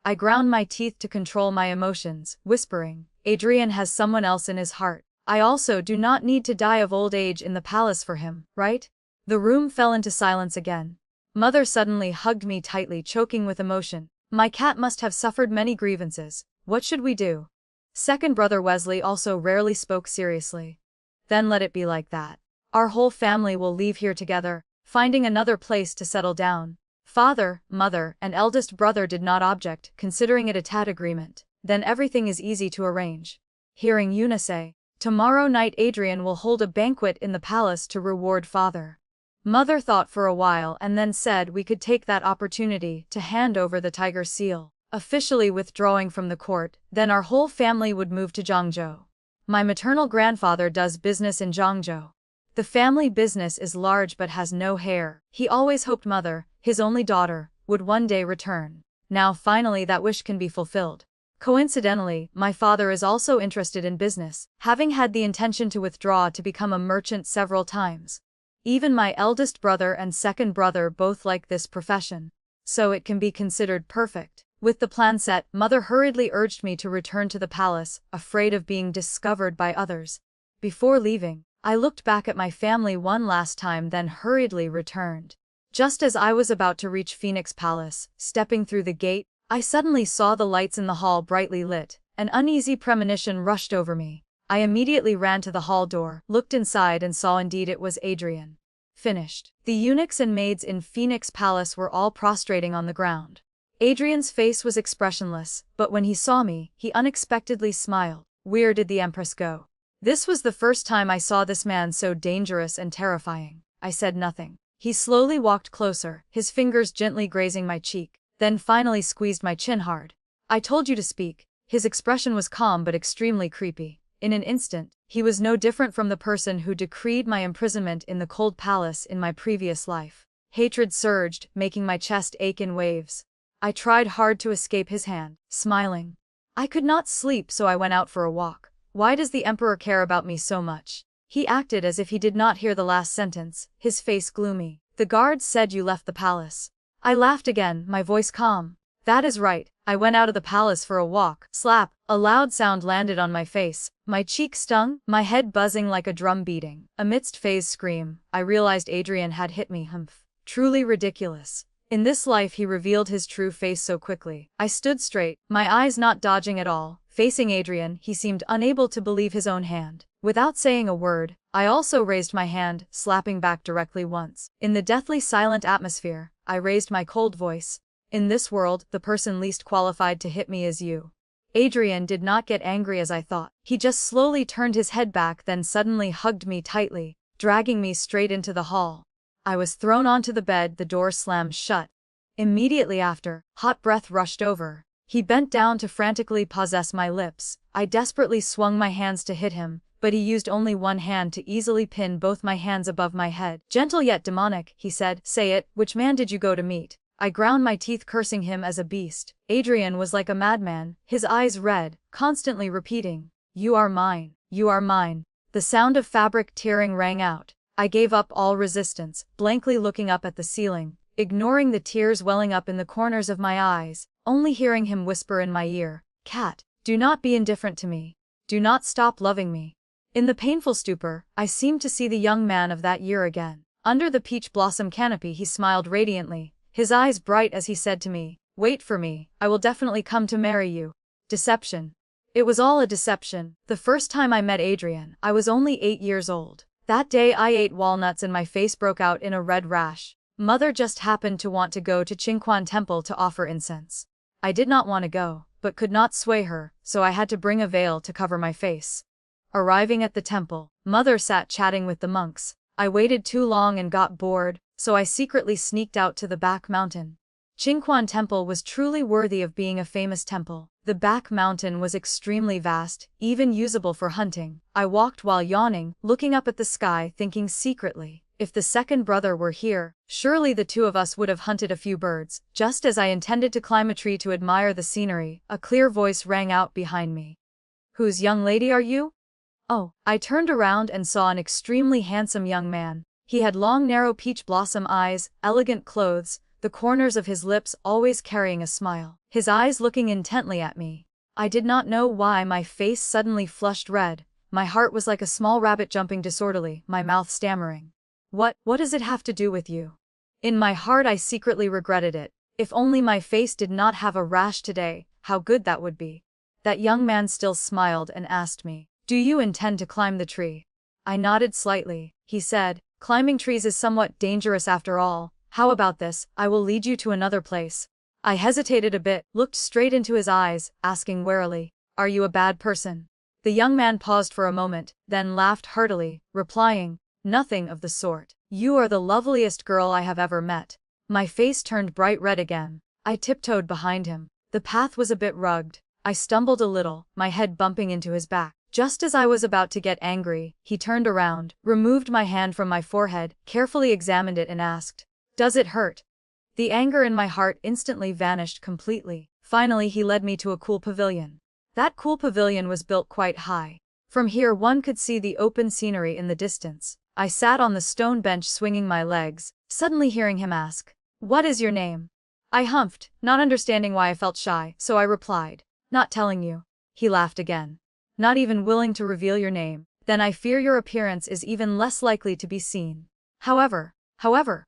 I ground my teeth to control my emotions, whispering, "Adrian has someone else in his heart. I also do not need to die of old age in the palace for him, right?" The room fell into silence again. Mother suddenly hugged me tightly, choking with emotion. "My cat must have suffered many grievances. What should we do?" Second brother Wesley also rarely spoke seriously. "Then let it be like that. Our whole family will leave here together, finding another place to settle down." Father, mother, and eldest brother did not object, considering it a tad agreement. "Then everything is easy to arrange." Hearing Yuna say, "Tomorrow night Adrian will hold a banquet in the palace to reward father." Mother thought for a while and then said we could take that opportunity to hand over the tiger seal, officially withdrawing from the court, then our whole family would move to Zhangzhou. My maternal grandfather does business in Zhangzhou. The family business is large but has no heir. He always hoped mother, his only daughter, would one day return. Now finally that wish can be fulfilled. Coincidentally, my father is also interested in business, having had the intention to withdraw to become a merchant several times. Even my eldest brother and second brother both like this profession, so it can be considered perfect. With the plan set, mother hurriedly urged me to return to the palace, afraid of being discovered by others. Before leaving, I looked back at my family one last time, then hurriedly returned. Just as I was about to reach Phoenix Palace, stepping through the gate, I suddenly saw the lights in the hall brightly lit. An uneasy premonition rushed over me. I immediately ran to the hall door, looked inside and saw indeed it was Adrian. Finished. The eunuchs and maids in Phoenix Palace were all prostrating on the ground. Adrian's face was expressionless, but when he saw me, he unexpectedly smiled. Where did the Empress go? This was the first time I saw this man so dangerous and terrifying. I said nothing. He slowly walked closer, his fingers gently grazing my cheek, then finally squeezed my chin hard. "I told you to speak." His expression was calm but extremely creepy. In an instant, he was no different from the person who decreed my imprisonment in the cold palace in my previous life. Hatred surged, making my chest ache in waves. I tried hard to escape his hand, smiling. I could not sleep, so I went out for a walk. Why does the Emperor care about me so much? He acted as if he did not hear the last sentence, his face gloomy. "The guards said you left the palace." I laughed again, my voice calm. "That is right. I went out of the palace for a walk." Slap! A loud sound landed on my face. My cheek stung, my head buzzing like a drum beating. Amidst Faye's scream, I realized Adrian had hit me. Humph. Truly ridiculous. In this life he revealed his true face so quickly. I stood straight, my eyes not dodging at all. Facing Adrian, he seemed unable to believe his own hand. Without saying a word, I also raised my hand, slapping back directly once. In the deathly silent atmosphere, I raised my cold voice. "In this world, the person least qualified to hit me is you." Adrian did not get angry as I thought. He just slowly turned his head back, then suddenly hugged me tightly, dragging me straight into the hall. I was thrown onto the bed, the door slammed shut. Immediately after, hot breath rushed over. He bent down to frantically possess my lips. I desperately swung my hands to hit him, but he used only one hand to easily pin both my hands above my head. "Gentle yet demonic," he said. "Say it, which man did you go to meet?" I ground my teeth, cursing him as a beast. Adrian was like a madman, his eyes red, constantly repeating, "You are mine, you are mine." The sound of fabric tearing rang out. I gave up all resistance, blankly looking up at the ceiling, ignoring the tears welling up in the corners of my eyes, only hearing him whisper in my ear, "Cat, do not be indifferent to me. Do not stop loving me. In the painful stupor, I seemed to see the young man of that year again. Under the peach blossom canopy he smiled radiantly, his eyes bright as he said to me, "Wait for me, I will definitely come to marry you." Deception. It was all a deception. The first time I met Adrian, I was only 8 years old. That day I ate walnuts and my face broke out in a red rash. Mother just happened to want to go to Qingquan Temple to offer incense. I did not want to go, but could not sway her, so I had to bring a veil to cover my face. Arriving at the temple, Mother sat chatting with the monks. I waited too long and got bored, so I secretly sneaked out to the back mountain. Qingquan Temple was truly worthy of being a famous temple. The back mountain was extremely vast, even usable for hunting. I walked while yawning, looking up at the sky, thinking secretly, if the second brother were here, surely the two of us would have hunted a few birds. Just as I intended to climb a tree to admire the scenery, a clear voice rang out behind me. "Whose young lady are you?" Oh, I turned around and saw an extremely handsome young man. He had long narrow peach blossom eyes, elegant clothes, the corners of his lips always carrying a smile, his eyes looking intently at me. I did not know why my face suddenly flushed red, my heart was like a small rabbit jumping disorderly, my mouth stammering. What does it have to do with you?" In my heart I secretly regretted it. If only my face did not have a rash today, how good that would be. That young man still smiled and asked me, "Do you intend to climb the tree?" I nodded slightly. He said, "Climbing trees is somewhat dangerous after all. How about this, I will lead you to another place." I hesitated a bit, looked straight into his eyes, asking warily, "Are you a bad person?" The young man paused for a moment, then laughed heartily, replying, "Nothing of the sort. You are the loveliest girl I have ever met." My face turned bright red again. I tiptoed behind him. The path was a bit rugged. I stumbled a little, my head bumping into his back. Just as I was about to get angry, he turned around, removed my hand from my forehead, carefully examined it and asked, "Does it hurt?" The anger in my heart instantly vanished completely. Finally he led me to a cool pavilion. That cool pavilion was built quite high. From here one could see the open scenery in the distance. I sat on the stone bench swinging my legs, suddenly hearing him ask, "What is your name?" I humphed, not understanding why I felt shy, so I replied, "Not telling you." He laughed again. "Not even willing to reveal your name? Then I fear your appearance is even less likely to be seen. However,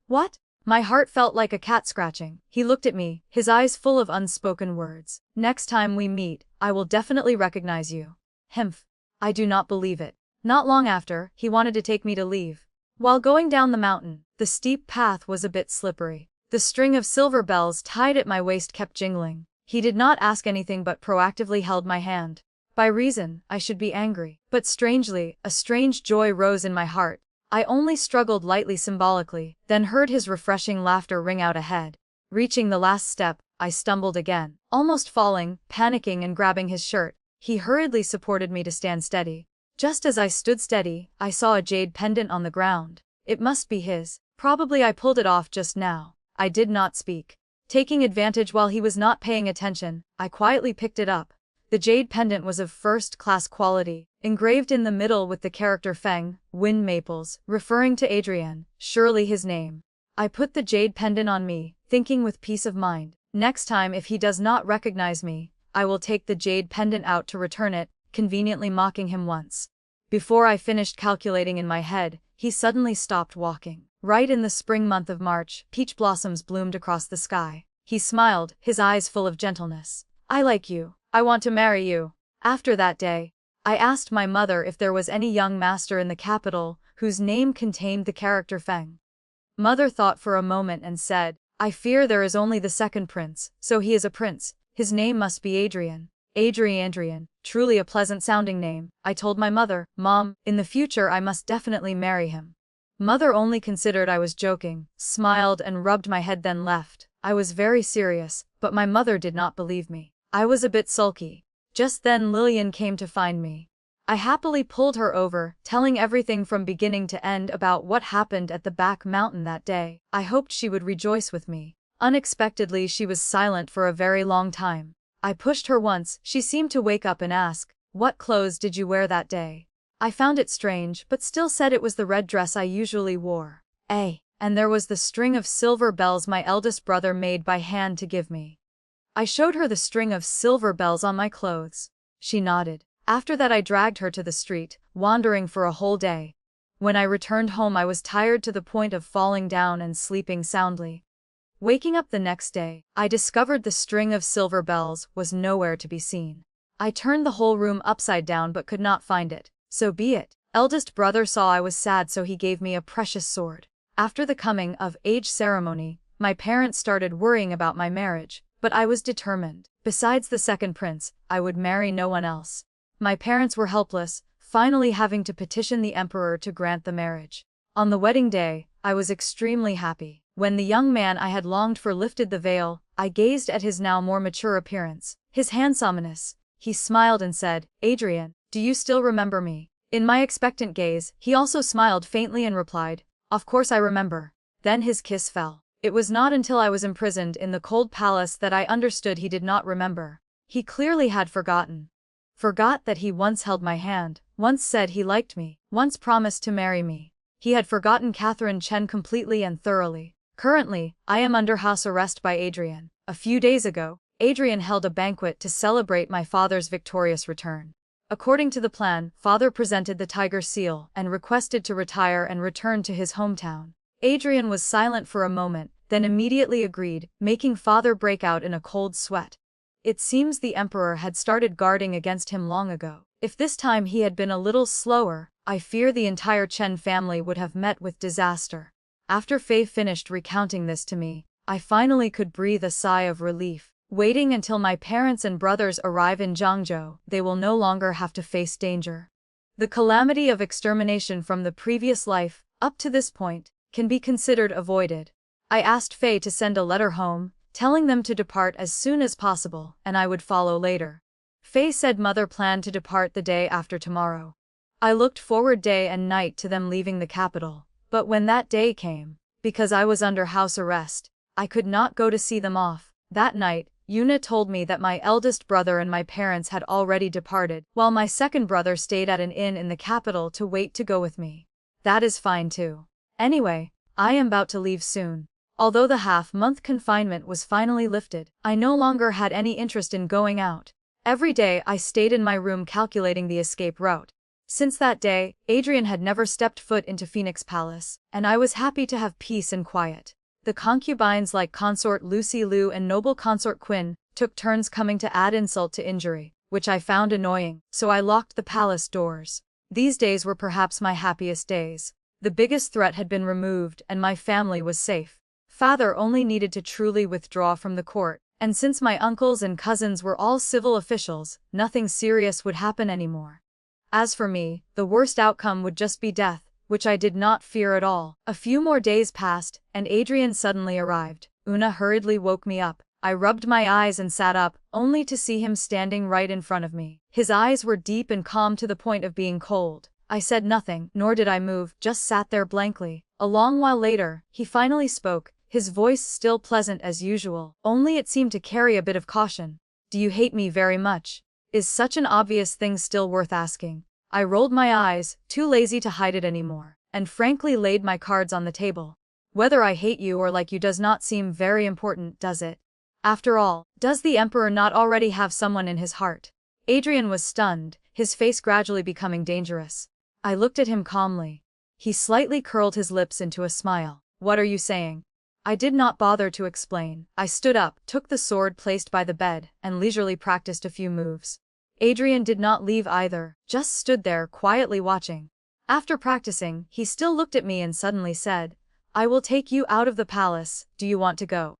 what?" My heart felt like a cat scratching. He looked at me, his eyes full of unspoken words. "Next time we meet, I will definitely recognize you." Himph. I do not believe it. Not long after, he wanted to take me to leave. While going down the mountain, the steep path was a bit slippery. The string of silver bells tied at my waist kept jingling. He did not ask anything but proactively held my hand. By reason, I should be angry. But strangely, a strange joy rose in my heart. I only struggled lightly symbolically, then heard his refreshing laughter ring out ahead. Reaching the last step, I stumbled again, almost falling, panicking and grabbing his shirt. He hurriedly supported me to stand steady. Just as I stood steady, I saw a jade pendant on the ground. It must be his. Probably I pulled it off just now. I did not speak. Taking advantage while he was not paying attention, I quietly picked it up. The jade pendant was of first-class quality, engraved in the middle with the character Feng, wind maples, referring to Adrian, surely his name. I put the jade pendant on me, thinking with peace of mind, next time if he does not recognize me, I will take the jade pendant out to return it, conveniently mocking him once. Before I finished calculating in my head, he suddenly stopped walking. Right in the spring month of March, peach blossoms bloomed across the sky. He smiled, his eyes full of gentleness. "I like you. I want to marry you." After that day, I asked my mother if there was any young master in the capital whose name contained the character Feng. Mother thought for a moment and said, "I fear there is only the second prince, so he is a prince. His name must be Adrian." Adrian, truly a pleasant-sounding name. I told my mother, "Mom, in the future I must definitely marry him." Mother only considered I was joking, smiled and rubbed my head then left. I was very serious, but my mother did not believe me. I was a bit sulky. Just then Lillian came to find me. I happily pulled her over, telling everything from beginning to end about what happened at the back mountain that day. I hoped she would rejoice with me. Unexpectedly she was silent for a very long time. I pushed her once, she seemed to wake up and ask, "What clothes did you wear that day?" I found it strange, but still said it was the red dress I usually wore. And there was the string of silver bells my eldest brother made by hand to give me. I showed her the string of silver bells on my clothes. She nodded. After that I dragged her to the street, wandering for a whole day. When I returned home I was tired to the point of falling down and sleeping soundly. Waking up the next day, I discovered the string of silver bells was nowhere to be seen. I turned the whole room upside down but could not find it. So be it. Eldest brother saw I was sad, so he gave me a precious sword. After the coming of age ceremony, my parents started worrying about my marriage, but I was determined. Besides the second prince, I would marry no one else. My parents were helpless, finally having to petition the emperor to grant the marriage. On the wedding day, I was extremely happy. When the young man I had longed for lifted the veil, I gazed at his now more mature appearance, his handsomeness. He smiled and said, "Adrian, do you still remember me?" In my expectant gaze, he also smiled faintly and replied, "Of course I remember." Then his kiss fell. It was not until I was imprisoned in the cold palace that I understood he did not remember. He clearly had forgotten. Forgot that he once held my hand, once said he liked me, once promised to marry me. He had forgotten Catherine Chen completely and thoroughly. Currently, I am under house arrest by Adrian. A few days ago, Adrian held a banquet to celebrate my father's victorious return. According to the plan, father presented the tiger seal and requested to retire and return to his hometown. Adrian was silent for a moment, then immediately agreed, making father break out in a cold sweat. It seems the emperor had started guarding against him long ago. If this time he had been a little slower, I fear the entire Chen family would have met with disaster. After Fei finished recounting this to me, I finally could breathe a sigh of relief. Waiting until my parents and brothers arrive in Zhangzhou, they will no longer have to face danger. The calamity of extermination from the previous life, up to this point, can be considered avoided. I asked Fei to send a letter home, telling them to depart as soon as possible, and I would follow later. Fei said mother planned to depart the day after tomorrow. I looked forward day and night to them leaving the capital, but when that day came, because I was under house arrest, I could not go to see them off. That night, Yuna told me that my eldest brother and my parents had already departed, while my second brother stayed at an inn in the capital to wait to go with me. That is fine too. Anyway, I am about to leave soon. Although the half-month confinement was finally lifted, I no longer had any interest in going out. Every day I stayed in my room calculating the escape route. Since that day, Adrian had never stepped foot into Phoenix Palace, and I was happy to have peace and quiet. The concubines like consort Lucy Liu and noble consort Quinn took turns coming to add insult to injury, which I found annoying, so I locked the palace doors. These days were perhaps my happiest days. The biggest threat had been removed and my family was safe. Father only needed to truly withdraw from the court, and since my uncles and cousins were all civil officials, nothing serious would happen anymore. As for me, the worst outcome would just be death, which I did not fear at all. A few more days passed, and Adrian suddenly arrived. Una hurriedly woke me up. I rubbed my eyes and sat up, only to see him standing right in front of me. His eyes were deep and calm to the point of being cold. I said nothing, nor did I move, just sat there blankly. A long while later, he finally spoke, his voice still pleasant as usual, only it seemed to carry a bit of caution. "Do you hate me very much? Is such an obvious thing still worth asking?" I rolled my eyes, too lazy to hide it anymore, and frankly laid my cards on the table. "Whether I hate you or like you does not seem very important, does it? After all, does the emperor not already have someone in his heart?" Adrian was stunned, his face gradually becoming dangerous. I looked at him calmly. He slightly curled his lips into a smile. "What are you saying?" I did not bother to explain. I stood up, took the sword placed by the bed, and leisurely practiced a few moves. Adrian did not leave either, just stood there quietly watching. After practicing, he still looked at me and suddenly said, "I will take you out of the palace, do you want to go?"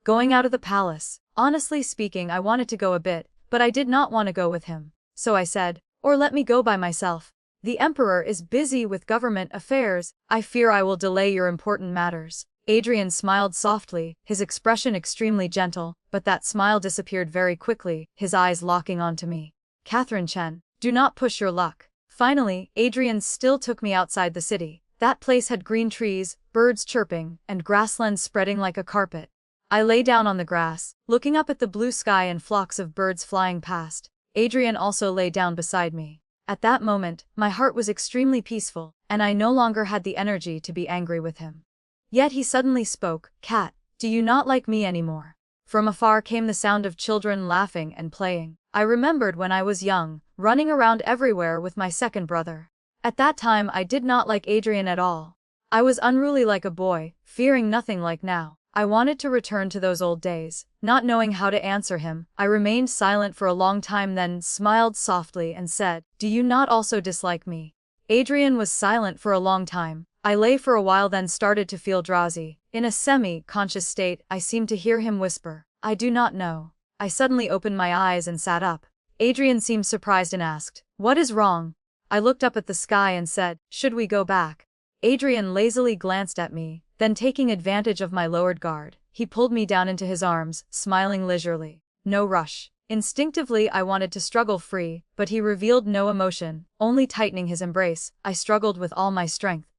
Going out of the palace. Honestly speaking, I wanted to go a bit, but I did not want to go with him. So I said, "Or let me go by myself. The emperor is busy with government affairs, I fear I will delay your important matters." Adrian smiled softly, his expression extremely gentle, but that smile disappeared very quickly, his eyes locking onto me. "Catherine Chen, do not push your luck." Finally, Adrian still took me outside the city. That place had green trees, birds chirping, and grasslands spreading like a carpet. I lay down on the grass, looking up at the blue sky and flocks of birds flying past. Adrian also lay down beside me. At that moment, my heart was extremely peaceful, and I no longer had the energy to be angry with him. Yet he suddenly spoke, "Cat, do you not like me anymore?" From afar came the sound of children laughing and playing. I remembered when I was young, running around everywhere with my second brother. At that time I did not like Adrian at all. I was unruly like a boy, fearing nothing like now. I wanted to return to those old days. Not knowing how to answer him, I remained silent for a long time, then smiled softly and said, "Do you not also dislike me?" Adrian was silent for a long time. I lay for a while, then started to feel drowsy. In a semi-conscious state, I seemed to hear him whisper, "I do not know." I suddenly opened my eyes and sat up. Adrian seemed surprised and asked, "What is wrong?" I looked up at the sky and said, "Should we go back?" Adrian lazily glanced at me, then taking advantage of my lowered guard, he pulled me down into his arms, smiling leisurely. No rush. Instinctively I wanted to struggle free, but he revealed no emotion, only tightening his embrace. I struggled with all my strength.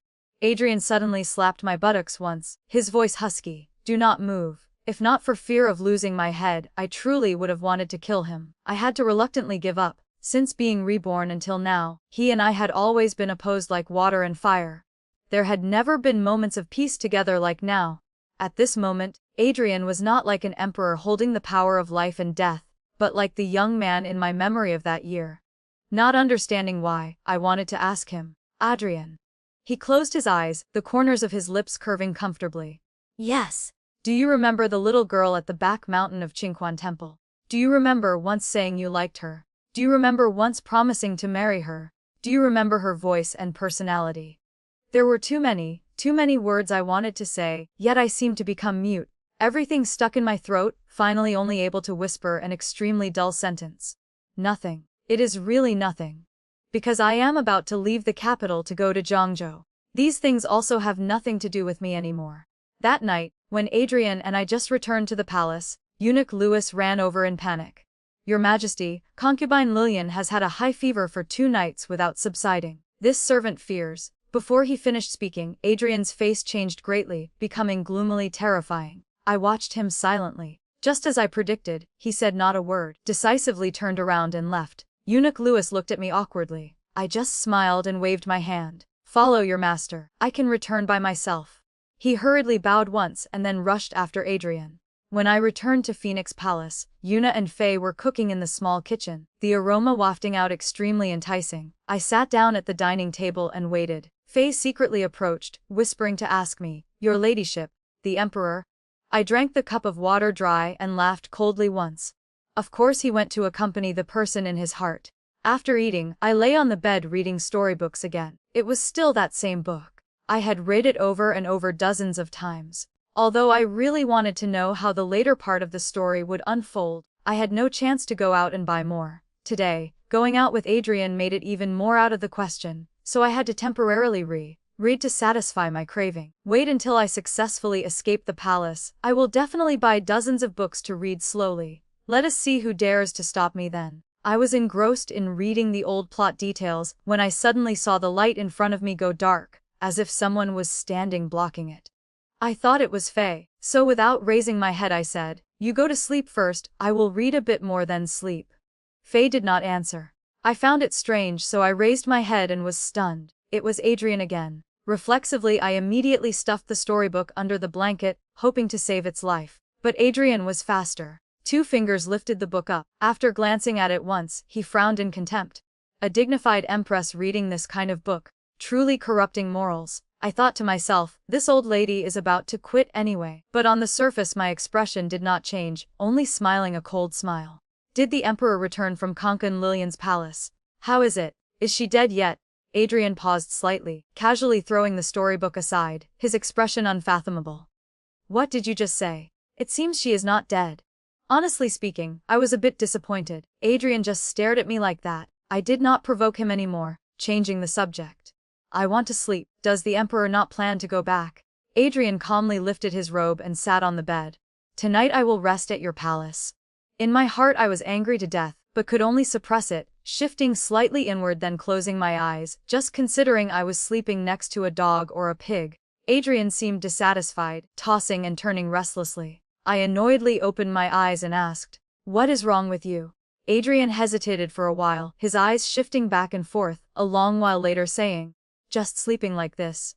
Adrian suddenly slapped my buttocks once, his voice husky. "Do not move." If not for fear of losing my head, I truly would have wanted to kill him. I had to reluctantly give up. Since being reborn until now, he and I had always been opposed like water and fire. There had never been moments of peace together like now. At this moment, Adrian was not like an emperor holding the power of life and death, but like the young man in my memory of that year. Not understanding why, I wanted to ask him, "Adrian." He closed his eyes, the corners of his lips curving comfortably. "Yes." "Do you remember the little girl at the back mountain of Qingquan Temple? Do you remember once saying you liked her? Do you remember once promising to marry her? Do you remember her voice and personality?" There were too many words I wanted to say, yet I seemed to become mute. Everything stuck in my throat, finally only able to whisper an extremely dull sentence. "Nothing. It is really nothing. Because I am about to leave the capital to go to Zhangzhou. These things also have nothing to do with me anymore." That night, when Adrian and I just returned to the palace, Eunuch Louis ran over in panic. "Your Majesty, concubine Lillian has had a high fever for 2 nights without subsiding. This servant fears." Before he finished speaking, Adrian's face changed greatly, becoming gloomily terrifying. I watched him silently. Just as I predicted, he said not a word, decisively turned around and left. Eunuch Louis looked at me awkwardly. I just smiled and waved my hand. "Follow your master. I can return by myself." He hurriedly bowed once and then rushed after Adrian. When I returned to Phoenix Palace, Yuna and Faye were cooking in the small kitchen, the aroma wafting out extremely enticing. I sat down at the dining table and waited. Faye secretly approached, whispering to ask me, "Your ladyship, the emperor?" I drank the cup of water dry and laughed coldly once. Of course he went to accompany the person in his heart. After eating, I lay on the bed reading storybooks again. It was still that same book. I had read it over and over dozens of times. Although I really wanted to know how the later part of the story would unfold, I had no chance to go out and buy more. Today, going out with Adrian made it even more out of the question, so I had to temporarily read to satisfy my craving. Wait until I successfully escape the palace. I will definitely buy dozens of books to read slowly. Let us see who dares to stop me then. I was engrossed in reading the old plot details when I suddenly saw the light in front of me go dark, as if someone was standing blocking it. I thought it was Faye, so without raising my head I said, "You go to sleep first, I will read a bit more then sleep." Faye did not answer. I found it strange, so I raised my head and was stunned. It was Adrian again. Reflexively I immediately stuffed the storybook under the blanket, hoping to save its life. But Adrian was faster. 2 fingers lifted the book up. After glancing at it once, he frowned in contempt. A dignified empress reading this kind of book, truly corrupting morals. I thought to myself, this old lady is about to quit anyway. But on the surface my expression did not change, only smiling a cold smile. "Did the emperor return from Concubine Lillian's palace? How is it? Is she dead yet?" Adrian paused slightly, casually throwing the storybook aside, his expression unfathomable. "What did you just say?" "It seems she is not dead." Honestly speaking, I was a bit disappointed. Adrian just stared at me like that. I did not provoke him anymore, changing the subject. "I want to sleep. Does the emperor not plan to go back?" Adrian calmly lifted his robe and sat on the bed. "Tonight I will rest at your palace." In my heart I was angry to death, but could only suppress it, shifting slightly inward then closing my eyes, just considering I was sleeping next to a dog or a pig. Adrian seemed dissatisfied, tossing and turning restlessly. I annoyedly opened my eyes and asked, "What is wrong with you?" Adrian hesitated for a while, his eyes shifting back and forth, a long while later saying, "Just sleeping like this."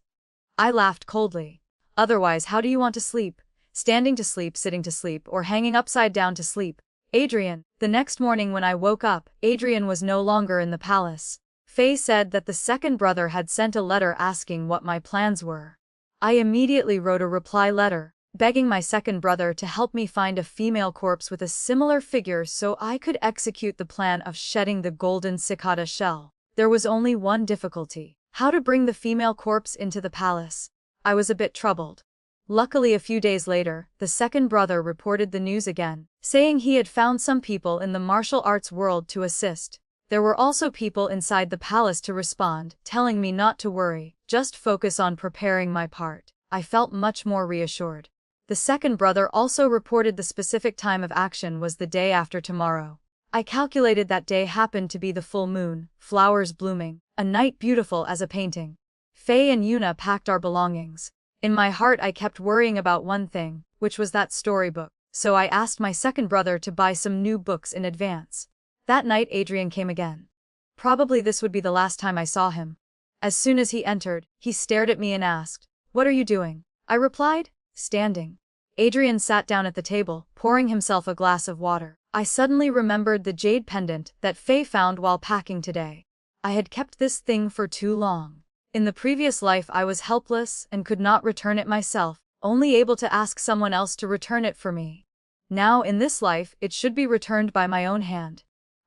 I laughed coldly. "Otherwise how do you want to sleep? Standing to sleep, sitting to sleep, or hanging upside down to sleep?" Adrian. The next morning when I woke up, Adrian was no longer in the palace. Faye said that the second brother had sent a letter asking what my plans were. I immediately wrote a reply letter, begging my second brother to help me find a female corpse with a similar figure so I could execute the plan of shedding the golden cicada shell. There was only one difficulty: how to bring the female corpse into the palace. I was a bit troubled. Luckily, a few days later, the second brother reported the news again, saying he had found some people in the martial arts world to assist. There were also people inside the palace to respond, telling me not to worry, just focus on preparing my part. I felt much more reassured. The second brother also reported the specific time of action was the day after tomorrow. I calculated that day happened to be the full moon, flowers blooming, a night beautiful as a painting. Faye and Yuna packed our belongings. In my heart I kept worrying about one thing, which was that storybook, so I asked my second brother to buy some new books in advance. That night Adrian came again. Probably this would be the last time I saw him. As soon as he entered, he stared at me and asked, "What are you doing?" I replied, "Standing." Adrian sat down at the table, pouring himself a glass of water. I suddenly remembered the jade pendant that Faye found while packing today. I had kept this thing for too long. In the previous life I was helpless and could not return it myself, only able to ask someone else to return it for me. Now in this life it should be returned by my own hand.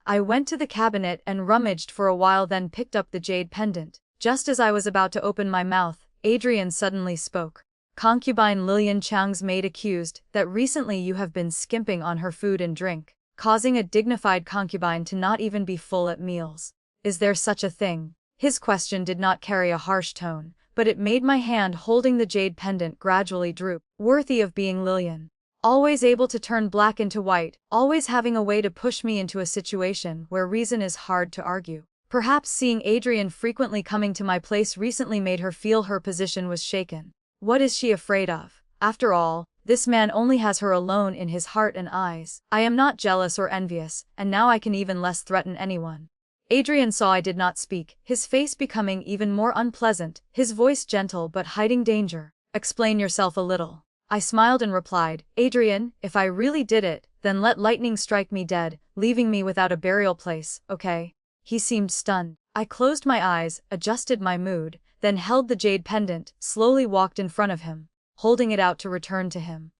I went to the cabinet and rummaged for a while, then picked up the jade pendant. Just as I was about to open my mouth, Adrian suddenly spoke. "Concubine Lilian Chang's maid accused that recently you have been skimping on her food and drink, causing a dignified concubine to not even be full at meals. Is there such a thing?" His question did not carry a harsh tone, but it made my hand holding the jade pendant gradually droop. Worthy of being Lilian. Always able to turn black into white, always having a way to push me into a situation where reason is hard to argue. Perhaps seeing Adrian frequently coming to my place recently made her feel her position was shaken. What is she afraid of? After all, this man only has her alone in his heart and eyes. I am not jealous or envious, and now I can even less threaten anyone. Adrian saw I did not speak, his face becoming even more unpleasant, his voice gentle but hiding danger. "Explain yourself a little." I smiled and replied, "Adrian, if I really did it, then let lightning strike me dead, leaving me without a burial place, okay?" He seemed stunned. I closed my eyes, adjusted my mood, then held the jade pendant, slowly walked in front of him, holding it out to return to him.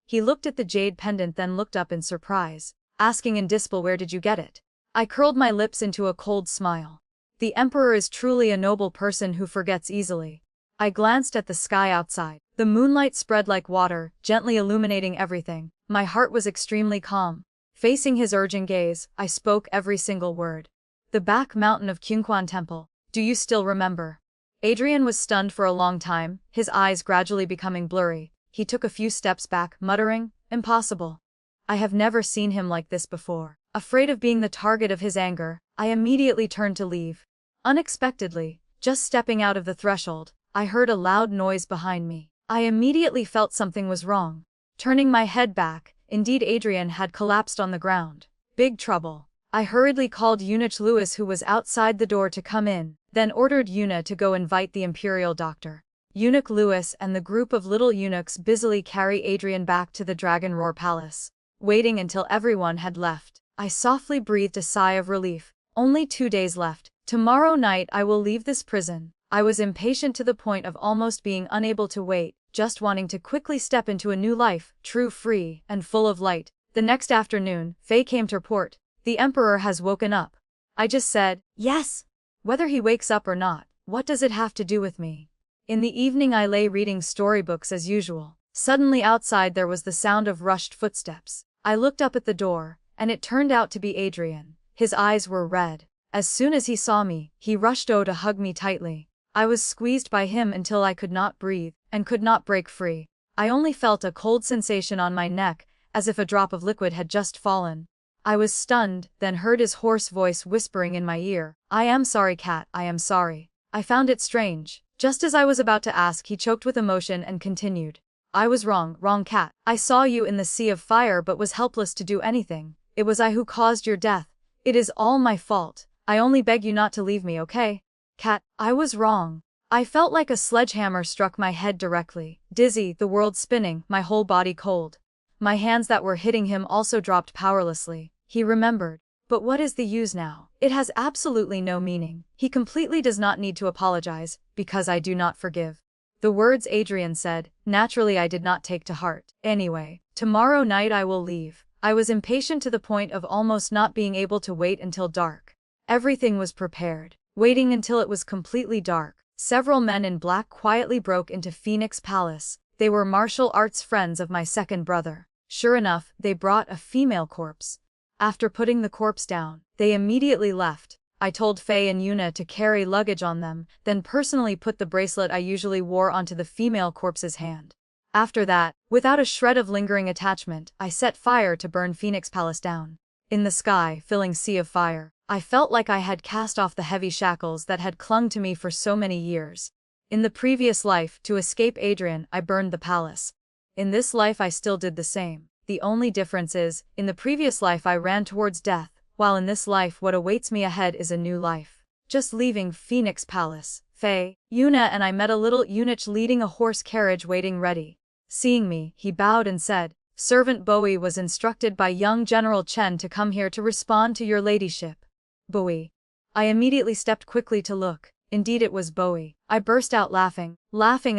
He looked at the jade pendant, then looked up in surprise, asking in disbelief, "Where did you get it?" I curled my lips into a cold smile. The Emperor is truly a noble person who forgets easily. I glanced at the sky outside. The moonlight spread like water, gently illuminating everything. My heart was extremely calm. Facing his urgent gaze, I spoke every single word. "The back mountain of Qingquan Temple. Do you still remember?" Adrian was stunned for a long time, his eyes gradually becoming blurry. He took a few steps back, muttering, "Impossible." I have never seen him like this before. Afraid of being the target of his anger, I immediately turned to leave. Unexpectedly, just stepping out of the threshold, I heard a loud noise behind me. I immediately felt something was wrong. Turning my head back, indeed Adrian had collapsed on the ground. Big trouble. I hurriedly called Eunuch Louis, who was outside the door, to come in, then ordered Yuna to go invite the imperial doctor. Eunuch Louis and the group of little eunuchs busily carry Adrian back to the Dragon Roar Palace. Waiting until everyone had left, I softly breathed a sigh of relief. Only 2 days left. Tomorrow night I will leave this prison. I was impatient to the point of almost being unable to wait, just wanting to quickly step into a new life, true, free, and full of light. The next afternoon, Faye came to report. "The Emperor has woken up." I just said, "Yes." Whether he wakes up or not, what does it have to do with me? In the evening I lay reading storybooks as usual. Suddenly outside there was the sound of rushed footsteps. I looked up at the door, and it turned out to be Adrian. His eyes were red. As soon as he saw me, he rushed over to hug me tightly. I was squeezed by him until I could not breathe, and could not break free. I only felt a cold sensation on my neck, as if a drop of liquid had just fallen. I was stunned, then heard his hoarse voice whispering in my ear, "I am sorry, Cat, I am sorry." I found it strange. Just as I was about to ask, he choked with emotion and continued, "I was wrong, Cat. I saw you in the sea of fire but was helpless to do anything. It was I who caused your death. It is all my fault. I only beg you not to leave me, okay? Cat, I was wrong." I felt like a sledgehammer struck my head directly. Dizzy, the world spinning, my whole body cold. My hands that were hitting him also dropped powerlessly. He remembered. But what is the use now? It has absolutely no meaning. He completely does not need to apologize, because I do not forgive. The words Adrian said, naturally I did not take to heart. Anyway, tomorrow night I will leave. I was impatient to the point of almost not being able to wait until dark. Everything was prepared. Waiting until it was completely dark, several men in black quietly broke into Phoenix Palace. They were martial arts friends of my second brother. Sure enough, they brought a female corpse. After putting the corpse down, they immediately left. I told Faye and Yuna to carry luggage on them, then personally put the bracelet I usually wore onto the female corpse's hand. After that, without a shred of lingering attachment, I set fire to burn Phoenix Palace down. In the sky, filling sea of fire, I felt like I had cast off the heavy shackles that had clung to me for so many years. In the previous life, to escape Adrian, I burned the palace. In this life I still did the same. The only difference is, in the previous life I ran towards death, while in this life what awaits me ahead is a new life. Just leaving Phoenix Palace, Faye, Yuna and I met a little eunuch leading a horse carriage waiting ready. Seeing me, he bowed and said, "Servant Bowie was instructed by young General Chen to come here to respond to your ladyship." Bowie. I immediately stepped quickly to look. Indeed it was Bowie. I burst out laughing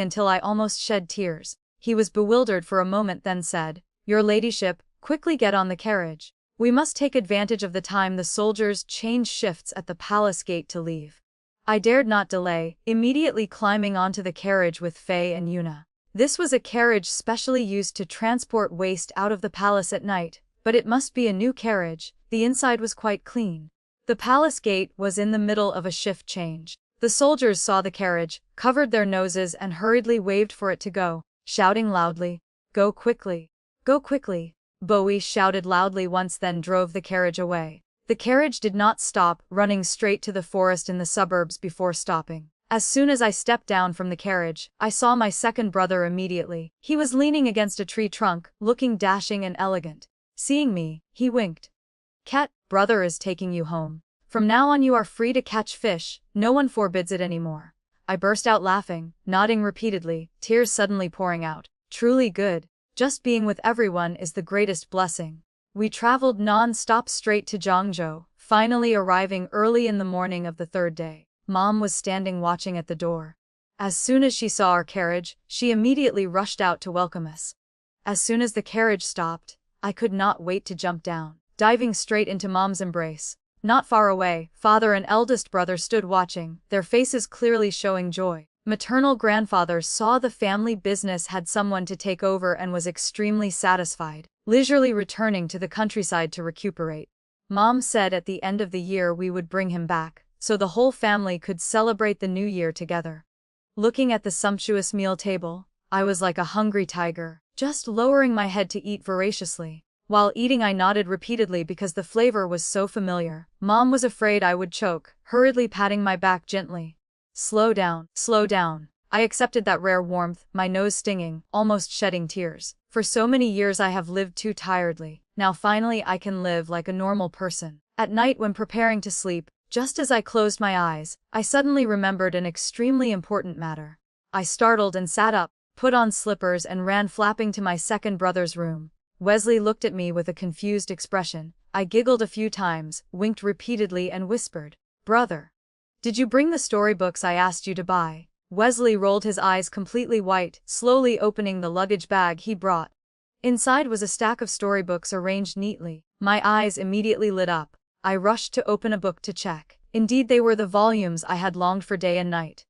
until I almost shed tears. He was bewildered for a moment then said, "Your ladyship, quickly get on the carriage. We must take advantage of the time the soldiers change shifts at the palace gate to leave." I dared not delay, immediately climbing onto the carriage with Faye and Yuna. This was a carriage specially used to transport waste out of the palace at night, but it must be a new carriage. The inside was quite clean. The palace gate was in the middle of a shift change. The soldiers saw the carriage, covered their noses and hurriedly waved for it to go, shouting loudly, "Go quickly! Go quickly!" Bowie shouted loudly once then drove the carriage away. The carriage did not stop, running straight to the forest in the suburbs before stopping. As soon as I stepped down from the carriage, I saw my second brother immediately. He was leaning against a tree trunk, looking dashing and elegant. Seeing me, he winked. "Cat, brother is taking you home. From now on you are free to catch fish, no one forbids it anymore." I burst out laughing, nodding repeatedly, tears suddenly pouring out. Truly good. Just being with everyone is the greatest blessing. We traveled non-stop straight to Zhangzhou, finally arriving early in the morning of the third day. Mom was standing watching at the door. As soon as she saw our carriage, she immediately rushed out to welcome us. As soon as the carriage stopped, I could not wait to jump down, diving straight into Mom's embrace. Not far away, father and eldest brother stood watching, their faces clearly showing joy. Maternal grandfather saw the family business had someone to take over and was extremely satisfied, leisurely returning to the countryside to recuperate. Mom said at the end of the year we would bring him back, so the whole family could celebrate the new year together. Looking at the sumptuous meal table, I was like a hungry tiger, just lowering my head to eat voraciously. While eating I nodded repeatedly because the flavor was so familiar. Mom was afraid I would choke, hurriedly patting my back gently. Slow down, slow down." I accepted that rare warmth, my nose stinging, almost shedding tears. For so many years I have lived too tiredly. Now finally I can live like a normal person. At night when preparing to sleep, just as I closed my eyes, I suddenly remembered an extremely important matter. I startled and sat up, put on slippers and ran flapping to my second brother's room. Wesley looked at me with a confused expression. I giggled a few times, winked repeatedly and whispered, "Brother, did you bring the storybooks I asked you to buy?" Wesley rolled his eyes completely white, slowly opening the luggage bag he brought. Inside was a stack of storybooks arranged neatly. My eyes immediately lit up. I rushed to open a book to check. Indeed they were the volumes I had longed for day and night.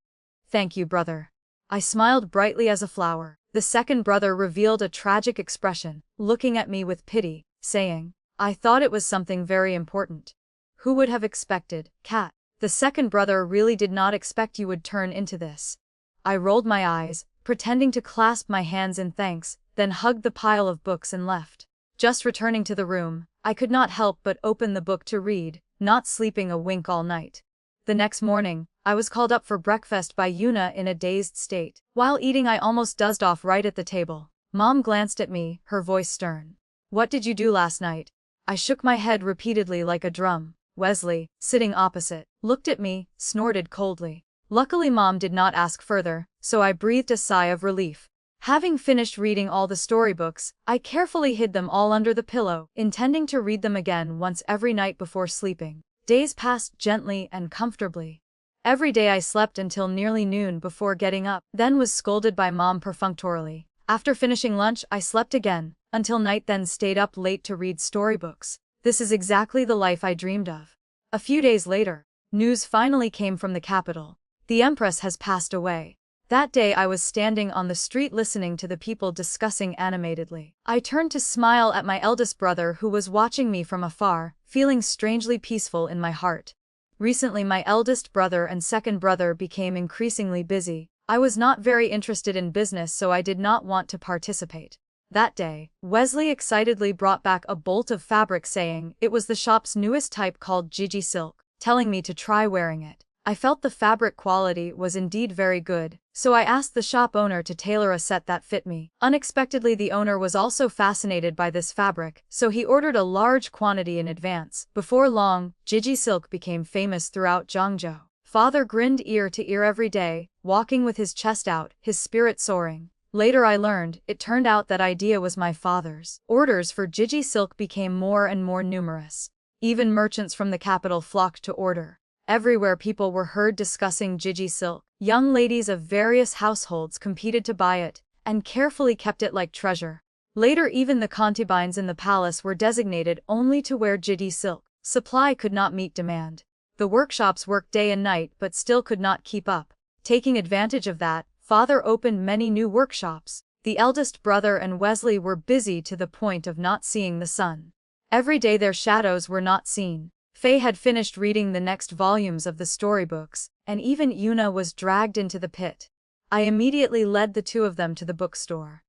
"Thank you, brother." I smiled brightly as a flower. The second brother revealed a tragic expression, looking at me with pity, saying, "I thought it was something very important." Who would have expected, Cat? The second brother really did not expect you would turn into this. I rolled my eyes, pretending to clasp my hands in thanks, then hugged the pile of books and left. Just returning to the room, I could not help but open the book to read, not sleeping a wink all night. The next morning, I was called up for breakfast by Yuna in a dazed state. While eating I almost dozed off right at the table. Mom glanced at me, her voice stern. "What did you do last night?" I shook my head repeatedly like a drum. Wesley, sitting opposite, looked at me, snorted coldly. Luckily Mom did not ask further, so I breathed a sigh of relief. Having finished reading all the storybooks, I carefully hid them all under the pillow, intending to read them again once every night before sleeping. Days passed gently and comfortably. Every day I slept until nearly noon before getting up, then was scolded by Mom perfunctorily. After finishing lunch, I slept again, until night, then stayed up late to read storybooks. This is exactly the life I dreamed of. A few days later, news finally came from the capital. The Empress has passed away. That day I was standing on the street listening to the people discussing animatedly. I turned to smile at my eldest brother who was watching me from afar, feeling strangely peaceful in my heart. Recently my eldest brother and second brother became increasingly busy. I was not very interested in business, so I did not want to participate. That day, Wesley excitedly brought back a bolt of fabric saying it was the shop's newest type called Gigi silk, telling me to try wearing it. I felt the fabric quality was indeed very good, so I asked the shop owner to tailor a set that fit me. Unexpectedly, the owner was also fascinated by this fabric, so he ordered a large quantity in advance. Before long, Gigi silk became famous throughout Zhangzhou. Father grinned ear to ear every day, walking with his chest out, his spirit soaring. Later I learned, it turned out that idea was my father's. Orders for Gigi silk became more and more numerous. Even merchants from the capital flocked to order. Everywhere people were heard discussing Gigi silk. Young ladies of various households competed to buy it, and carefully kept it like treasure. Later even the concubines in the palace were designated only to wear Gigi silk. Supply could not meet demand. The workshops worked day and night but still could not keep up. Taking advantage of that, Father opened many new workshops. The eldest brother and Wesley were busy to the point of not seeing the sun. Every day their shadows were not seen. Faye had finished reading the next volumes of the storybooks, and even Yuna was dragged into the pit. I immediately led the two of them to the bookstore.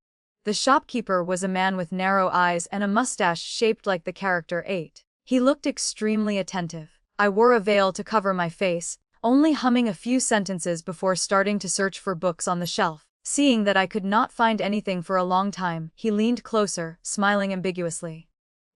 The shopkeeper was a man with narrow eyes and a mustache shaped like the character 8. He looked extremely attentive. I wore a veil to cover my face, only humming a few sentences before starting to search for books on the shelf. Seeing that I could not find anything for a long time, he leaned closer, smiling ambiguously.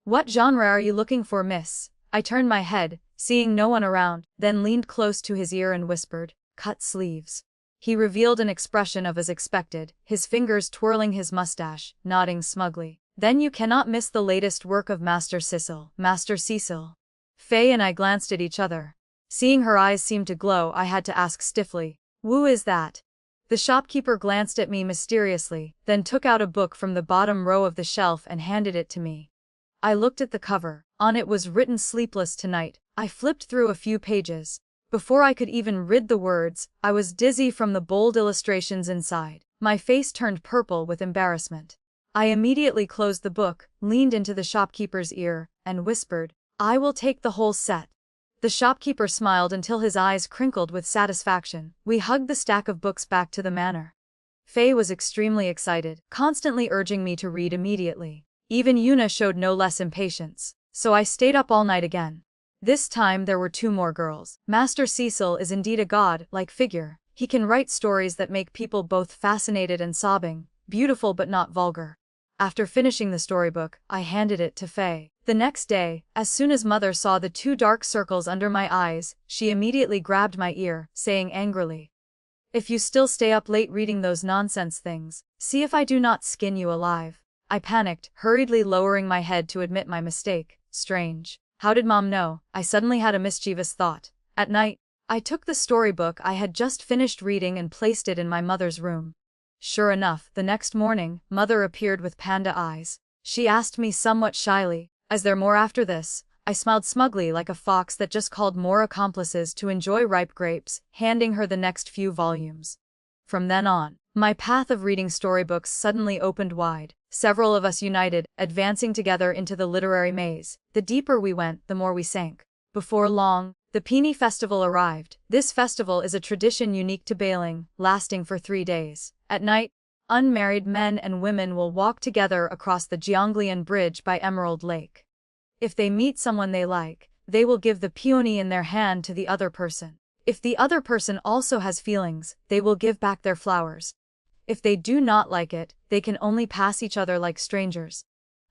"What genre are you looking for, miss?" I turned my head, seeing no one around, then leaned close to his ear and whispered, "Cut sleeves." He revealed an expression of as expected, his fingers twirling his mustache, nodding smugly. "Then you cannot miss the latest work of Master Cecil." Master Cecil. Faye and I glanced at each other. Seeing her eyes seem to glow, I had to ask stiffly, "Who is that?" The shopkeeper glanced at me mysteriously, then took out a book from the bottom row of the shelf and handed it to me. I looked at the cover. On it was written "Sleepless Tonight." I flipped through a few pages. Before I could even read the words, I was dizzy from the bold illustrations inside. My face turned purple with embarrassment. I immediately closed the book, leaned into the shopkeeper's ear, and whispered, "I will take the whole set." The shopkeeper smiled until his eyes crinkled with satisfaction. We hugged the stack of books back to the manor. Faye was extremely excited, constantly urging me to read immediately. Even Yuna showed no less impatience. So I stayed up all night again. This time there were 2 more girls. Master Cecil is indeed a god-like figure. He can write stories that make people both fascinated and sobbing, beautiful but not vulgar. After finishing the storybook, I handed it to Faye. The next day, as soon as Mother saw the 2 dark circles under my eyes, she immediately grabbed my ear, saying angrily, "If you still stay up late reading those nonsense things, see if I do not skin you alive." I panicked, hurriedly lowering my head to admit my mistake. Strange. How did Mom know? I suddenly had a mischievous thought. At night, I took the storybook I had just finished reading and placed it in my mother's room. Sure enough, the next morning, Mother appeared with panda eyes. She asked me somewhat shyly, "Is there more after this?" I smiled smugly like a fox that just called more accomplices to enjoy ripe grapes, handing her the next few volumes. From then on, my path of reading storybooks suddenly opened wide. Several of us united, advancing together into the literary maze. The deeper we went, the more we sank. Before long, the Peony Festival arrived. This festival is a tradition unique to Bailing, lasting for 3 days. At night, unmarried men and women will walk together across the Jianglian Bridge by Emerald Lake. If they meet someone they like, they will give the peony in their hand to the other person. If the other person also has feelings, they will give back their flowers. If they do not like it, they can only pass each other like strangers.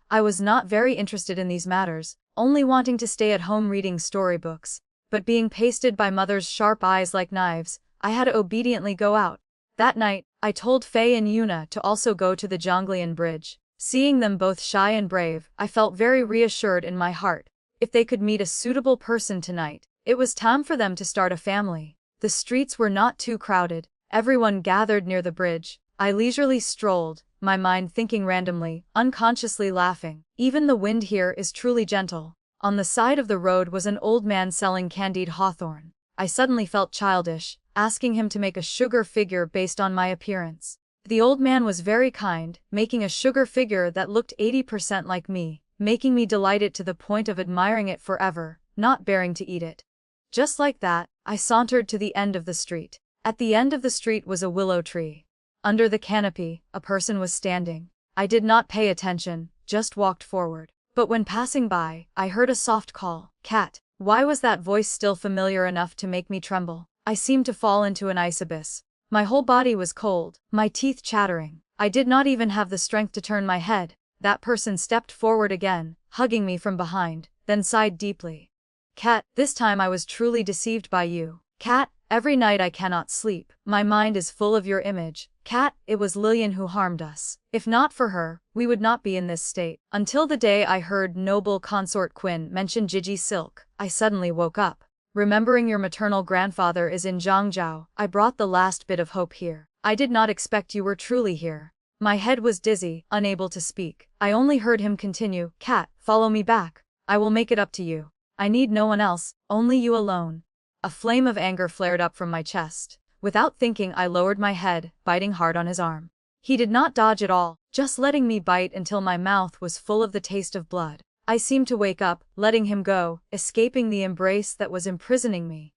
I was not very interested in these matters, only wanting to stay at home reading storybooks. But being pasted by Mother's sharp eyes like knives, I had to obediently go out. That night, I told Faye and Yuna to also go to the Zhonglian bridge. Seeing them both shy and brave, I felt very reassured in my heart. If they could meet a suitable person tonight, it was time for them to start a family. The streets were not too crowded. Everyone gathered near the bridge. I leisurely strolled, my mind thinking randomly, unconsciously laughing. Even the wind here is truly gentle. On the side of the road was an old man selling candied hawthorn. I suddenly felt childish, asking him to make a sugar figure based on my appearance. The old man was very kind, making a sugar figure that looked 80% like me, making me delighted to the point of admiring it forever, not bearing to eat it. Just like that, I sauntered to the end of the street. At the end of the street was a willow tree. Under the canopy, a person was standing. I did not pay attention, just walked forward. But when passing by, I heard a soft call, "Cat." Why was that voice still familiar enough to make me tremble? I seemed to fall into an ice abyss. My whole body was cold, my teeth chattering. I did not even have the strength to turn my head. That person stepped forward again, hugging me from behind, then sighed deeply. "Cat, this time I was truly deceived by you. Cat, every night I cannot sleep. My mind is full of your image. Cat, it was Lillian who harmed us. If not for her, we would not be in this state." Until the day I heard noble consort Quinn mention Gigi Silk, I suddenly woke up. Remembering your maternal grandfather is in Zhangzhou, I brought the last bit of hope here. I did not expect you were truly here. My head was dizzy, unable to speak. I only heard him continue, "Cat, follow me back. I will make it up to you. I need no one else, only you alone." A flame of anger flared up from my chest. Without thinking, I lowered my head, biting hard on his arm. He did not dodge at all, just letting me bite until my mouth was full of the taste of blood. I seemed to wake up, letting him go, escaping the embrace that was imprisoning me.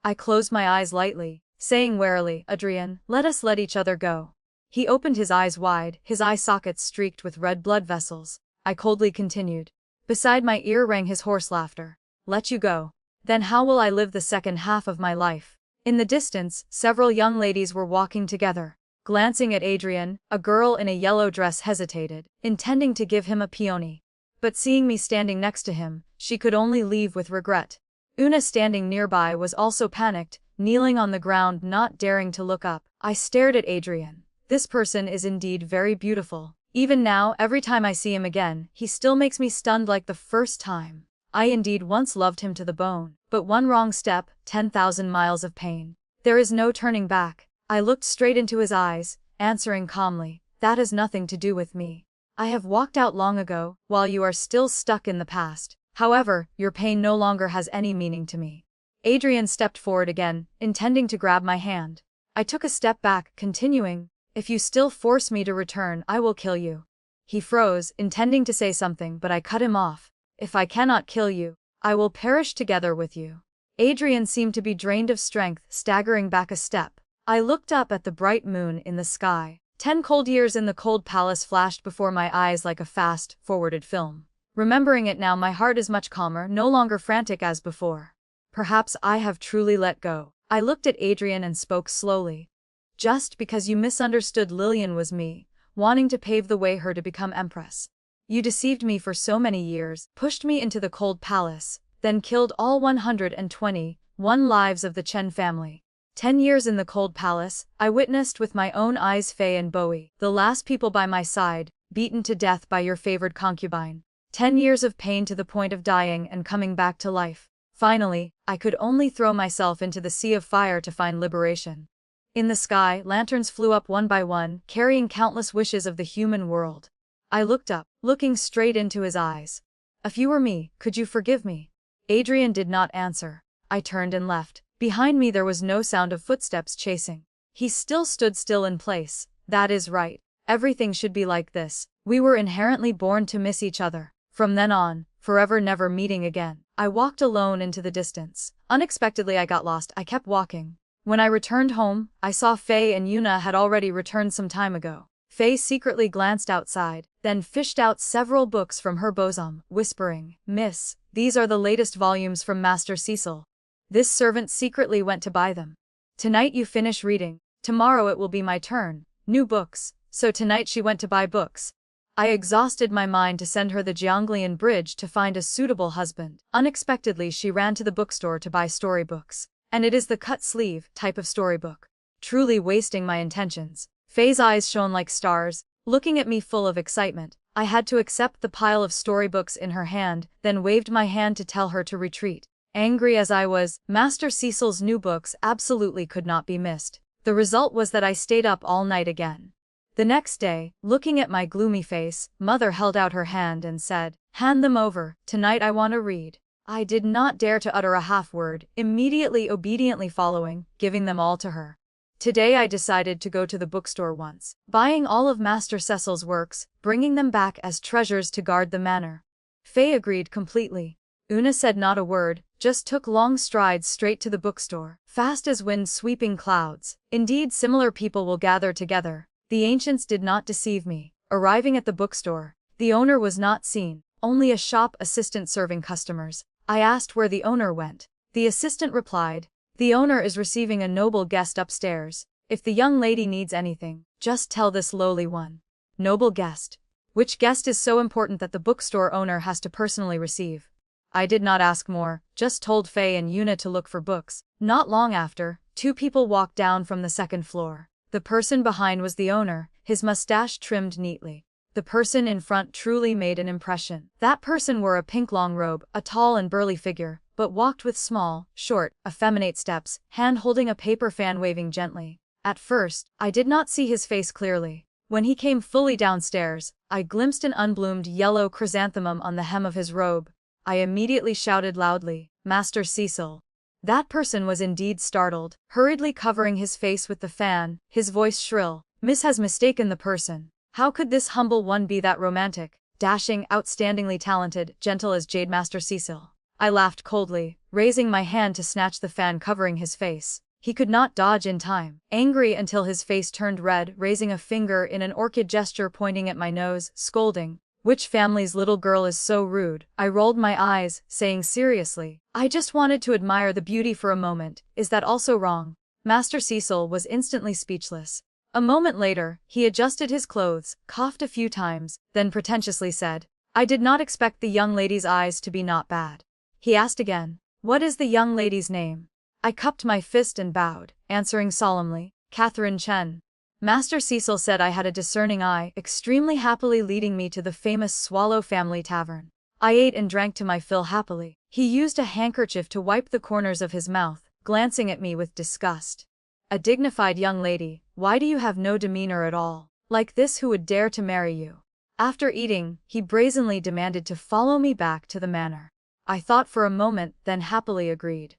I closed my eyes lightly, saying warily, "Adrian, let us let each other go." He opened his eyes wide, his eye sockets streaked with red blood vessels. I coldly continued. Beside my ear rang his hoarse laughter. "Let you go? Then how will I live the second half of my life?" In the distance, several young ladies were walking together. Glancing at Adrian, a girl in a yellow dress hesitated, intending to give him a peony. But seeing me standing next to him, she could only leave with regret. Una standing nearby was also panicked, kneeling on the ground, not daring to look up. I stared at Adrian. This person is indeed very beautiful. Even now, every time I see him again, he still makes me stunned like the first time. I indeed once loved him to the bone, but one wrong step, 10,000 miles of pain. There is no turning back. I looked straight into his eyes, answering calmly, "That has nothing to do with me. I have walked out long ago, while you are still stuck in the past. However, your pain no longer has any meaning to me." Adrian stepped forward again, intending to grab my hand. I took a step back, continuing, "If you still force me to return, I will kill you." He froze, intending to say something, but I cut him off. "If I cannot kill you, I will perish together with you." Adrian seemed to be drained of strength, staggering back a step. I looked up at the bright moon in the sky. 10 cold years in the cold palace flashed before my eyes like a fast-forwarded film. Remembering it now, my heart is much calmer, no longer frantic as before. Perhaps I have truly let go. I looked at Adrian and spoke slowly. "Just because you misunderstood Lillian was me, wanting to pave the way her to become empress. You deceived me for so many years, pushed me into the cold palace, then killed all 121 lives of the Chen family. 10 years in the cold palace, I witnessed with my own eyes Faye and Bowie, the last people by my side, beaten to death by your favored concubine. 10 years of pain to the point of dying and coming back to life. Finally, I could only throw myself into the sea of fire to find liberation." In the sky, lanterns flew up one by one, carrying countless wishes of the human world. I looked up, looking straight into his eyes. "If you were me, could you forgive me?" Adrian did not answer. I turned and left. Behind me there was no sound of footsteps chasing. He still stood still in place. "That is right. Everything should be like this. We were inherently born to miss each other. From then on, forever never meeting again." I walked alone into the distance. Unexpectedly I got lost. I kept walking. When I returned home, I saw Faye and Yuna had already returned some time ago. Faye secretly glanced outside, then fished out several books from her bosom, whispering, "Miss, these are the latest volumes from Master Cecil. This servant secretly went to buy them. Tonight you finish reading. Tomorrow it will be my turn. New books." So tonight she went to buy books. I exhausted my mind to send her the Zhonglian bridge to find a suitable husband. Unexpectedly she ran to the bookstore to buy storybooks. And it is the cut sleeve type of storybook. truly wasting my intentions. Faye's eyes shone like stars, looking at me full of excitement. I had to accept the pile of storybooks in her hand, then waved my hand to tell her to retreat. Angry as I was, Master Cecil's new books absolutely could not be missed. The result was that I stayed up all night again. The next day, looking at my gloomy face, Mother held out her hand and said, "Hand them over, tonight I want to read." I did not dare to utter a half-word, immediately obediently following, giving them all to her. Today I decided to go to the bookstore once, buying all of Master Cecil's works, bringing them back as treasures to guard the manor. Faye agreed completely. Una said not a word, just took long strides straight to the bookstore, fast as wind sweeping clouds. Indeed, similar people will gather together. The ancients did not deceive me. Arriving at the bookstore, the owner was not seen, only a shop assistant serving customers. I asked where the owner went. The assistant replied, "The owner is receiving a noble guest upstairs. If the young lady needs anything, just tell this lowly one." Noble guest? Which guest is so important that the bookstore owner has to personally receive? I did not ask more, just told Faye and Una to look for books. Not long after, two people walked down from the second floor. The person behind was the owner, his mustache trimmed neatly. The person in front truly made an impression. That person wore a pink long robe, a tall and burly figure, but walked with small, short, effeminate steps, hand holding a paper fan waving gently. At first, I did not see his face clearly. When he came fully downstairs, I glimpsed an unbloomed yellow chrysanthemum on the hem of his robe. I immediately shouted loudly, "Master Cecil." That person was indeed startled, hurriedly covering his face with the fan, his voice shrill. "Miss has mistaken the person. How could this humble one be that romantic, dashing, outstandingly talented, gentle as Jade Master Cecil?" I laughed coldly, raising my hand to snatch the fan covering his face. He could not dodge in time. Angry until his face turned red, raising a finger in an orchid gesture pointing at my nose, scolding, "Which family's little girl is so rude?" I rolled my eyes, saying seriously, "I just wanted to admire the beauty for a moment. Is that also wrong?" Master Cecil was instantly speechless. A moment later, he adjusted his clothes, coughed a few times, then pretentiously said, "I did not expect the young lady's eyes to be not bad." He asked again, "What is the young lady's name?" I cupped my fist and bowed, answering solemnly, "Catherine Chen." Master Cecil said I had a discerning eye, extremely happily leading me to the famous Swallow Family Tavern. I ate and drank to my fill happily. He used a handkerchief to wipe the corners of his mouth, glancing at me with disgust. "A dignified young lady, why do you have no demeanor at all? Like this who would dare to marry you?" After eating, he brazenly demanded to follow me back to the manor. I thought for a moment, then happily agreed.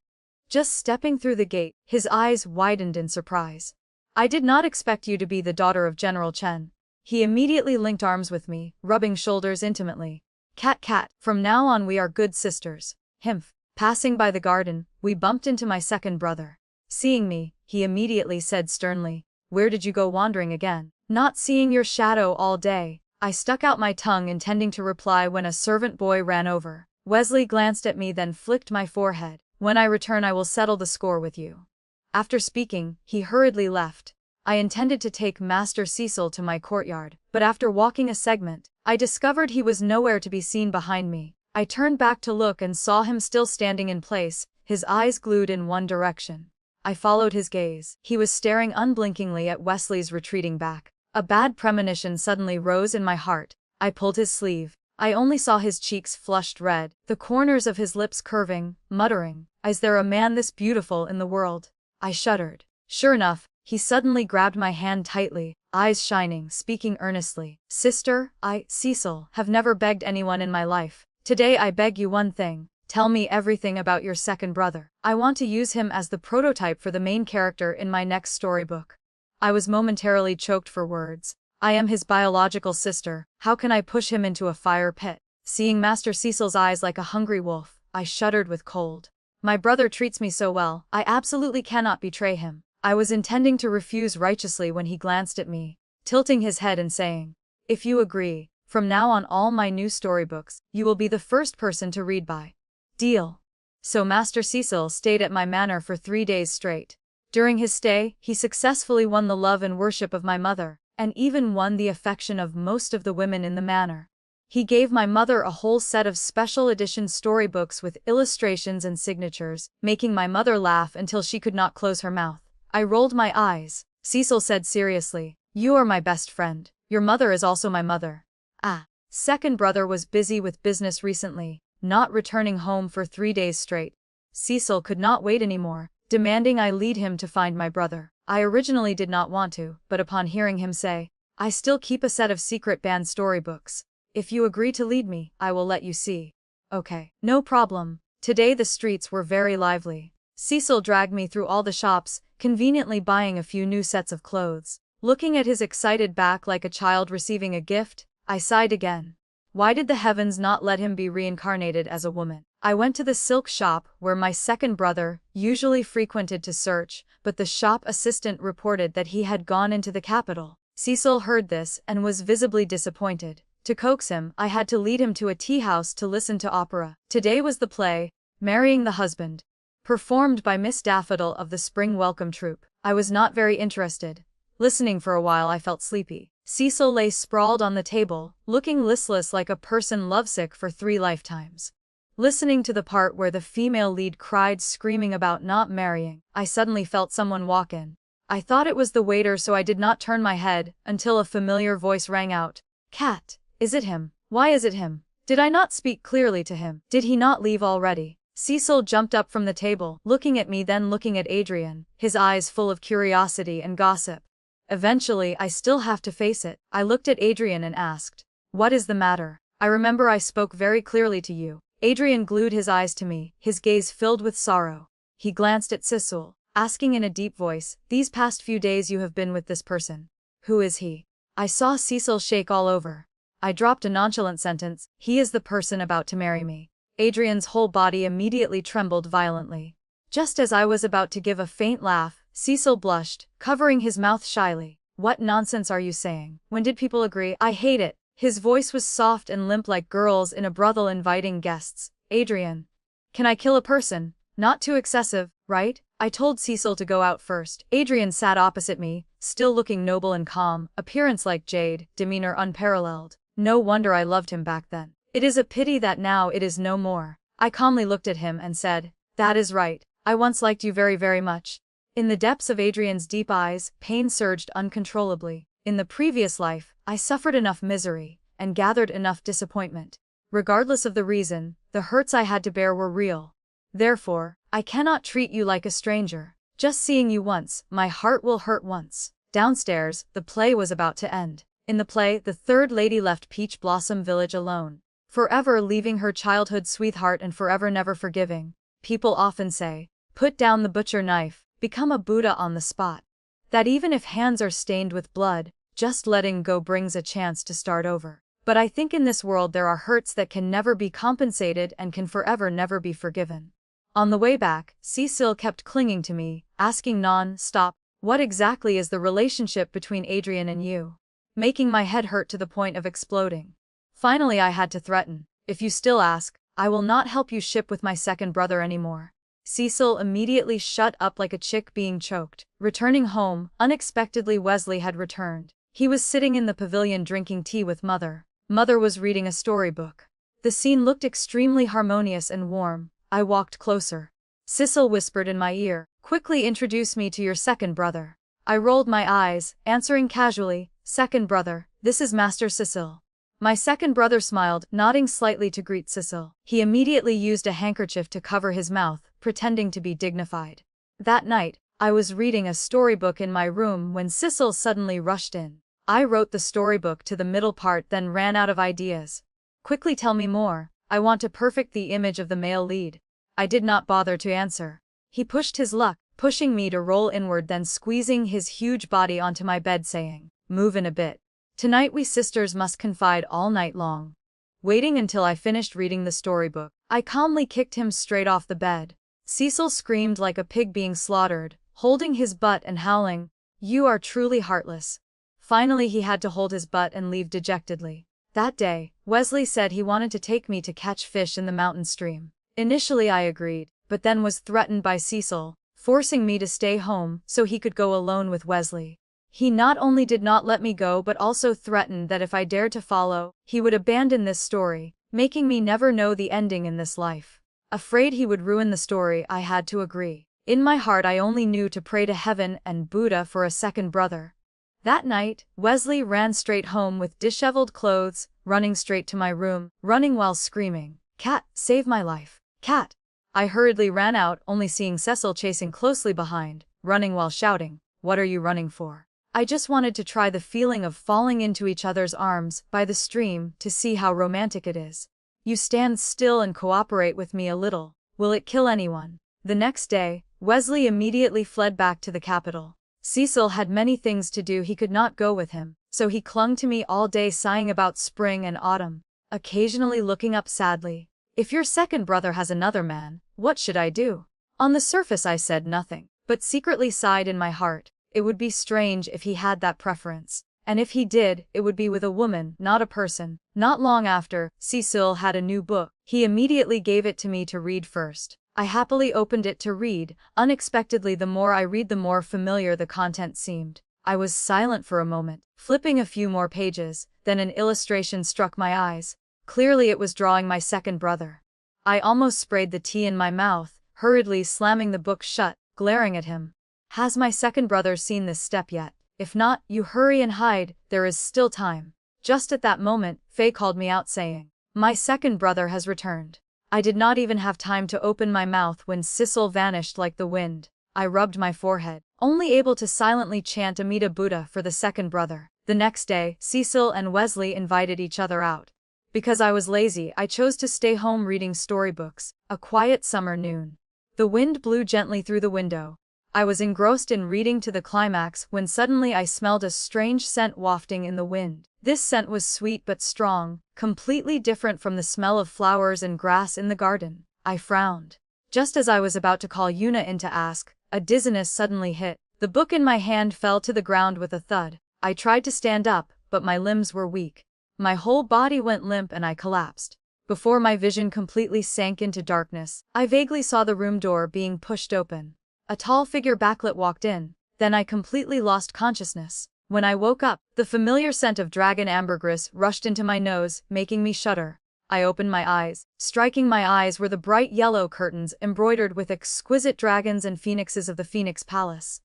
Just stepping through the gate, his eyes widened in surprise. "I did not expect you to be the daughter of General Chen." He immediately linked arms with me, rubbing shoulders intimately. Cat, from now on we are good sisters." Himph. Passing by the garden, we bumped into my second brother. Seeing me, he immediately said sternly, "Where did you go wandering again? Not seeing your shadow all day." I stuck out my tongue intending to reply when a servant boy ran over. Wesley glanced at me then flicked my forehead. "When I return I will settle the score with you." After speaking, he hurriedly left. I intended to take Master Cecil to my courtyard, but after walking a segment, I discovered he was nowhere to be seen behind me. I turned back to look and saw him still standing in place, his eyes glued in one direction. I followed his gaze. He was staring unblinkingly at Wesley's retreating back. A bad premonition suddenly rose in my heart. I pulled his sleeve. I only saw his cheeks flushed red, the corners of his lips curving, muttering, "Is there a man this beautiful in the world?" I shuddered. Sure enough, he suddenly grabbed my hand tightly, eyes shining, speaking earnestly. "Sister, Cecil, have never begged anyone in my life. Today I beg you one thing. Tell me everything about your second brother. I want to use him as the prototype for the main character in my next storybook." I was momentarily choked for words. I am his biological sister, how can I push him into a fire pit? Seeing Master Cecil's eyes like a hungry wolf, I shuddered with cold. My brother treats me so well, I absolutely cannot betray him. I was intending to refuse righteously when he glanced at me, tilting his head and saying, "If you agree, from now on all my new storybooks, you will be the first person to read by. Deal." So Master Cecil stayed at my manor for 3 days straight. During his stay, he successfully won the love and worship of my mother, and even won the affection of most of the women in the manor. He gave my mother a whole set of special edition storybooks with illustrations and signatures, making my mother laugh until she could not close her mouth. I rolled my eyes. Cecil said seriously, "You are my best friend. Your mother is also my mother." Ah. Second brother was busy with business recently, not returning home for 3 days straight. Cecil could not wait anymore, demanding I lead him to find my brother. I originally did not want to, but upon hearing him say, "I still keep a set of secret banned storybooks. If you agree to lead me, I will let you see." Okay. No problem. Today the streets were very lively. Cecil dragged me through all the shops, conveniently buying a few new sets of clothes. Looking at his excited back like a child receiving a gift, I sighed again. Why did the heavens not let him be reincarnated as a woman? I went to the silk shop where my second brother usually frequented to search, but the shop assistant reported that he had gone into the capital. Cecil heard this and was visibly disappointed. To coax him, I had to lead him to a tea house to listen to opera. Today was the play, Marrying the Husband, performed by Miss Daffodil of the Spring Welcome Troupe. I was not very interested. Listening for a while I felt sleepy. Cecil lay sprawled on the table, looking listless like a person lovesick for 3 lifetimes. Listening to the part where the female lead cried screaming about not marrying, I suddenly felt someone walk in. I thought it was the waiter, so I did not turn my head, until a familiar voice rang out. "Cat, is it him? Why is it him? Did I not speak clearly to him? Did he not leave already?" Cecil jumped up from the table, looking at me then looking at Adrian, his eyes full of curiosity and gossip. Eventually, I still have to face it. I looked at Adrian and asked, "What is the matter? I remember I spoke very clearly to you." Adrian glued his eyes to me, his gaze filled with sorrow. He glanced at Cecil, asking in a deep voice, "These past few days you have been with this person. Who is he?" I saw Cecil shake all over. I dropped a nonchalant sentence, "He is the person about to marry me." Adrian's whole body immediately trembled violently. Just as I was about to give a faint laugh, Cecil blushed, covering his mouth shyly. "What nonsense are you saying? When did people agree? I hate it." His voice was soft and limp like girls in a brothel inviting guests. "Adrian, can I kill a person? Not too excessive, right?" I told Cecil to go out first. Adrian sat opposite me, still looking noble and calm, appearance like jade, demeanor unparalleled. No wonder I loved him back then. It is a pity that now it is no more. I calmly looked at him and said, "That is right. I once liked you very, very much." In the depths of Adrian's deep eyes, pain surged uncontrollably. In the previous life, I suffered enough misery, and gathered enough disappointment. Regardless of the reason, the hurts I had to bear were real. Therefore, I cannot treat you like a stranger. Just seeing you once, my heart will hurt once. Downstairs, the play was about to end. In the play, the third lady left Peach Blossom Village alone, forever leaving her childhood sweetheart and forever never forgiving. People often say, "Put down the butcher knife. Become a Buddha on the spot." That even if hands are stained with blood, just letting go brings a chance to start over. But I think in this world there are hurts that can never be compensated and can forever never be forgiven. On the way back, Cecil kept clinging to me, asking non-stop, "What exactly is the relationship between Adrian and you?" Making my head hurt to the point of exploding. Finally I had to threaten, "If you still ask, I will not help you ship with my second brother anymore." Cecil immediately shut up like a chick being choked. Returning home, unexpectedly Wesley had returned. He was sitting in the pavilion drinking tea with Mother. Mother was reading a storybook. The scene looked extremely harmonious and warm. I walked closer. Cecil whispered in my ear, "Quickly introduce me to your second brother." I rolled my eyes, answering casually, "Second brother, this is Master Cecil." My second brother smiled, nodding slightly to greet Cecil. He immediately used a handkerchief to cover his mouth, pretending to be dignified. That night, I was reading a storybook in my room when Cecil suddenly rushed in. I wrote the storybook to the middle part then ran out of ideas. "Quickly tell me more. I want to perfect the image of the male lead." I did not bother to answer. He pushed his luck, pushing me to roll inward then squeezing his huge body onto my bed saying, "Move in a bit. Tonight we sisters must confide all night long." Waiting until I finished reading the storybook, I calmly kicked him straight off the bed. Cecil screamed like a pig being slaughtered, holding his butt and howling, "You are truly heartless." Finally he had to hold his butt and leave dejectedly. That day, Wesley said he wanted to take me to catch fish in the mountain stream. Initially I agreed, but then was threatened by Cecil, forcing me to stay home so he could go alone with Wesley. He not only did not let me go but also threatened that if I dared to follow, he would abandon this story, making me never know the ending in this life. Afraid he would ruin the story, I had to agree. In my heart I only knew to pray to heaven and Buddha for a second brother. That night, Wesley ran straight home with disheveled clothes, running straight to my room, running while screaming, "Cat, save my life! Cat!" I hurriedly ran out, only seeing Cecil chasing closely behind, running while shouting, "What are you running for?" I just wanted to try the feeling of falling into each other's arms by the stream to see how romantic it is. You stand still and cooperate with me a little. Will it kill anyone? The next day, Wesley immediately fled back to the capital. Cecil had many things to do, he could not go with him, so he clung to me all day sighing about spring and autumn, occasionally looking up sadly. "If your second brother has another man, what should I do?" On the surface I said nothing, but secretly sighed in my heart. It would be strange if he had that preference. And if he did, it would be with a woman, not a person. Not long after, Cecil had a new book. He immediately gave it to me to read first. I happily opened it to read. Unexpectedly, the more I read, the more familiar the content seemed. I was silent for a moment, flipping a few more pages, then an illustration struck my eyes. Clearly it was drawing my second brother. I almost sprayed the tea in my mouth, hurriedly slamming the book shut, glaring at him. Has my second brother seen this step yet? If not, you hurry and hide, there is still time. Just at that moment, Faye called me out saying, "My second brother has returned." I did not even have time to open my mouth when Cecil vanished like the wind. I rubbed my forehead, only able to silently chant Amida Buddha for the second brother. The next day, Cecil and Wesley invited each other out. Because I was lazy, I chose to stay home reading storybooks. A quiet summer noon. The wind blew gently through the window. I was engrossed in reading to the climax when suddenly I smelled a strange scent wafting in the wind. This scent was sweet but strong, completely different from the smell of flowers and grass in the garden. I frowned. Just as I was about to call Yuna in to ask, a dizziness suddenly hit. The book in my hand fell to the ground with a thud. I tried to stand up, but my limbs were weak. My whole body went limp and I collapsed. Before my vision completely sank into darkness, I vaguely saw the room door being pushed open. A tall figure backlit walked in. Then I completely lost consciousness. When I woke up, the familiar scent of dragon ambergris rushed into my nose, making me shudder. I opened my eyes. Striking my eyes were the bright yellow curtains embroidered with exquisite dragons and phoenixes of the Phoenix Palace.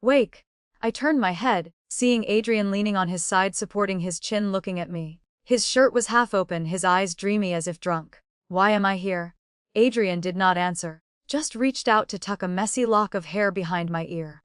Wake! I turned my head, seeing Adrian leaning on his side supporting his chin looking at me. His shirt was half open, his eyes dreamy as if drunk. "Why am I here?" Adrian did not answer. Just reached out to tuck a messy lock of hair behind my ear.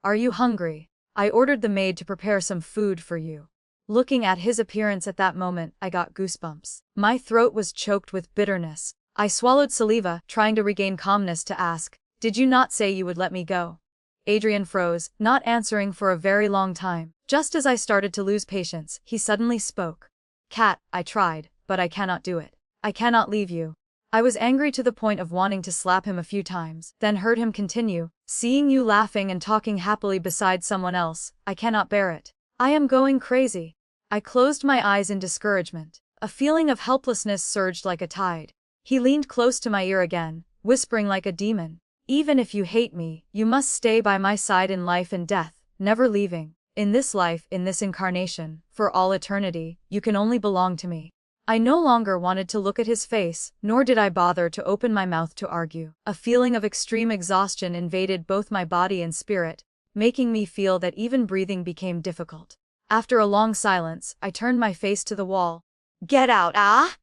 "Are you hungry? I ordered the maid to prepare some food for you." Looking at his appearance at that moment, I got goosebumps. My throat was choked with bitterness. I swallowed saliva, trying to regain calmness to ask, "Did you not say you would let me go?" Adrian froze, not answering for a very long time. Just as I started to lose patience, he suddenly spoke. "Cat, I tried, but I cannot do it. I cannot leave you." I was angry to the point of wanting to slap him a few times, then heard him continue, "Seeing you laughing and talking happily beside someone else, I cannot bear it. I am going crazy." I closed my eyes in discouragement. A feeling of helplessness surged like a tide. He leaned close to my ear again, whispering like a demon, "Even if you hate me, you must stay by my side in life and death, never leaving. In this life, in this incarnation, for all eternity, you can only belong to me." I no longer wanted to look at his face, nor did I bother to open my mouth to argue. A feeling of extreme exhaustion invaded both my body and spirit, making me feel that even breathing became difficult. After a long silence, I turned my face to the wall. "Get out, ah!"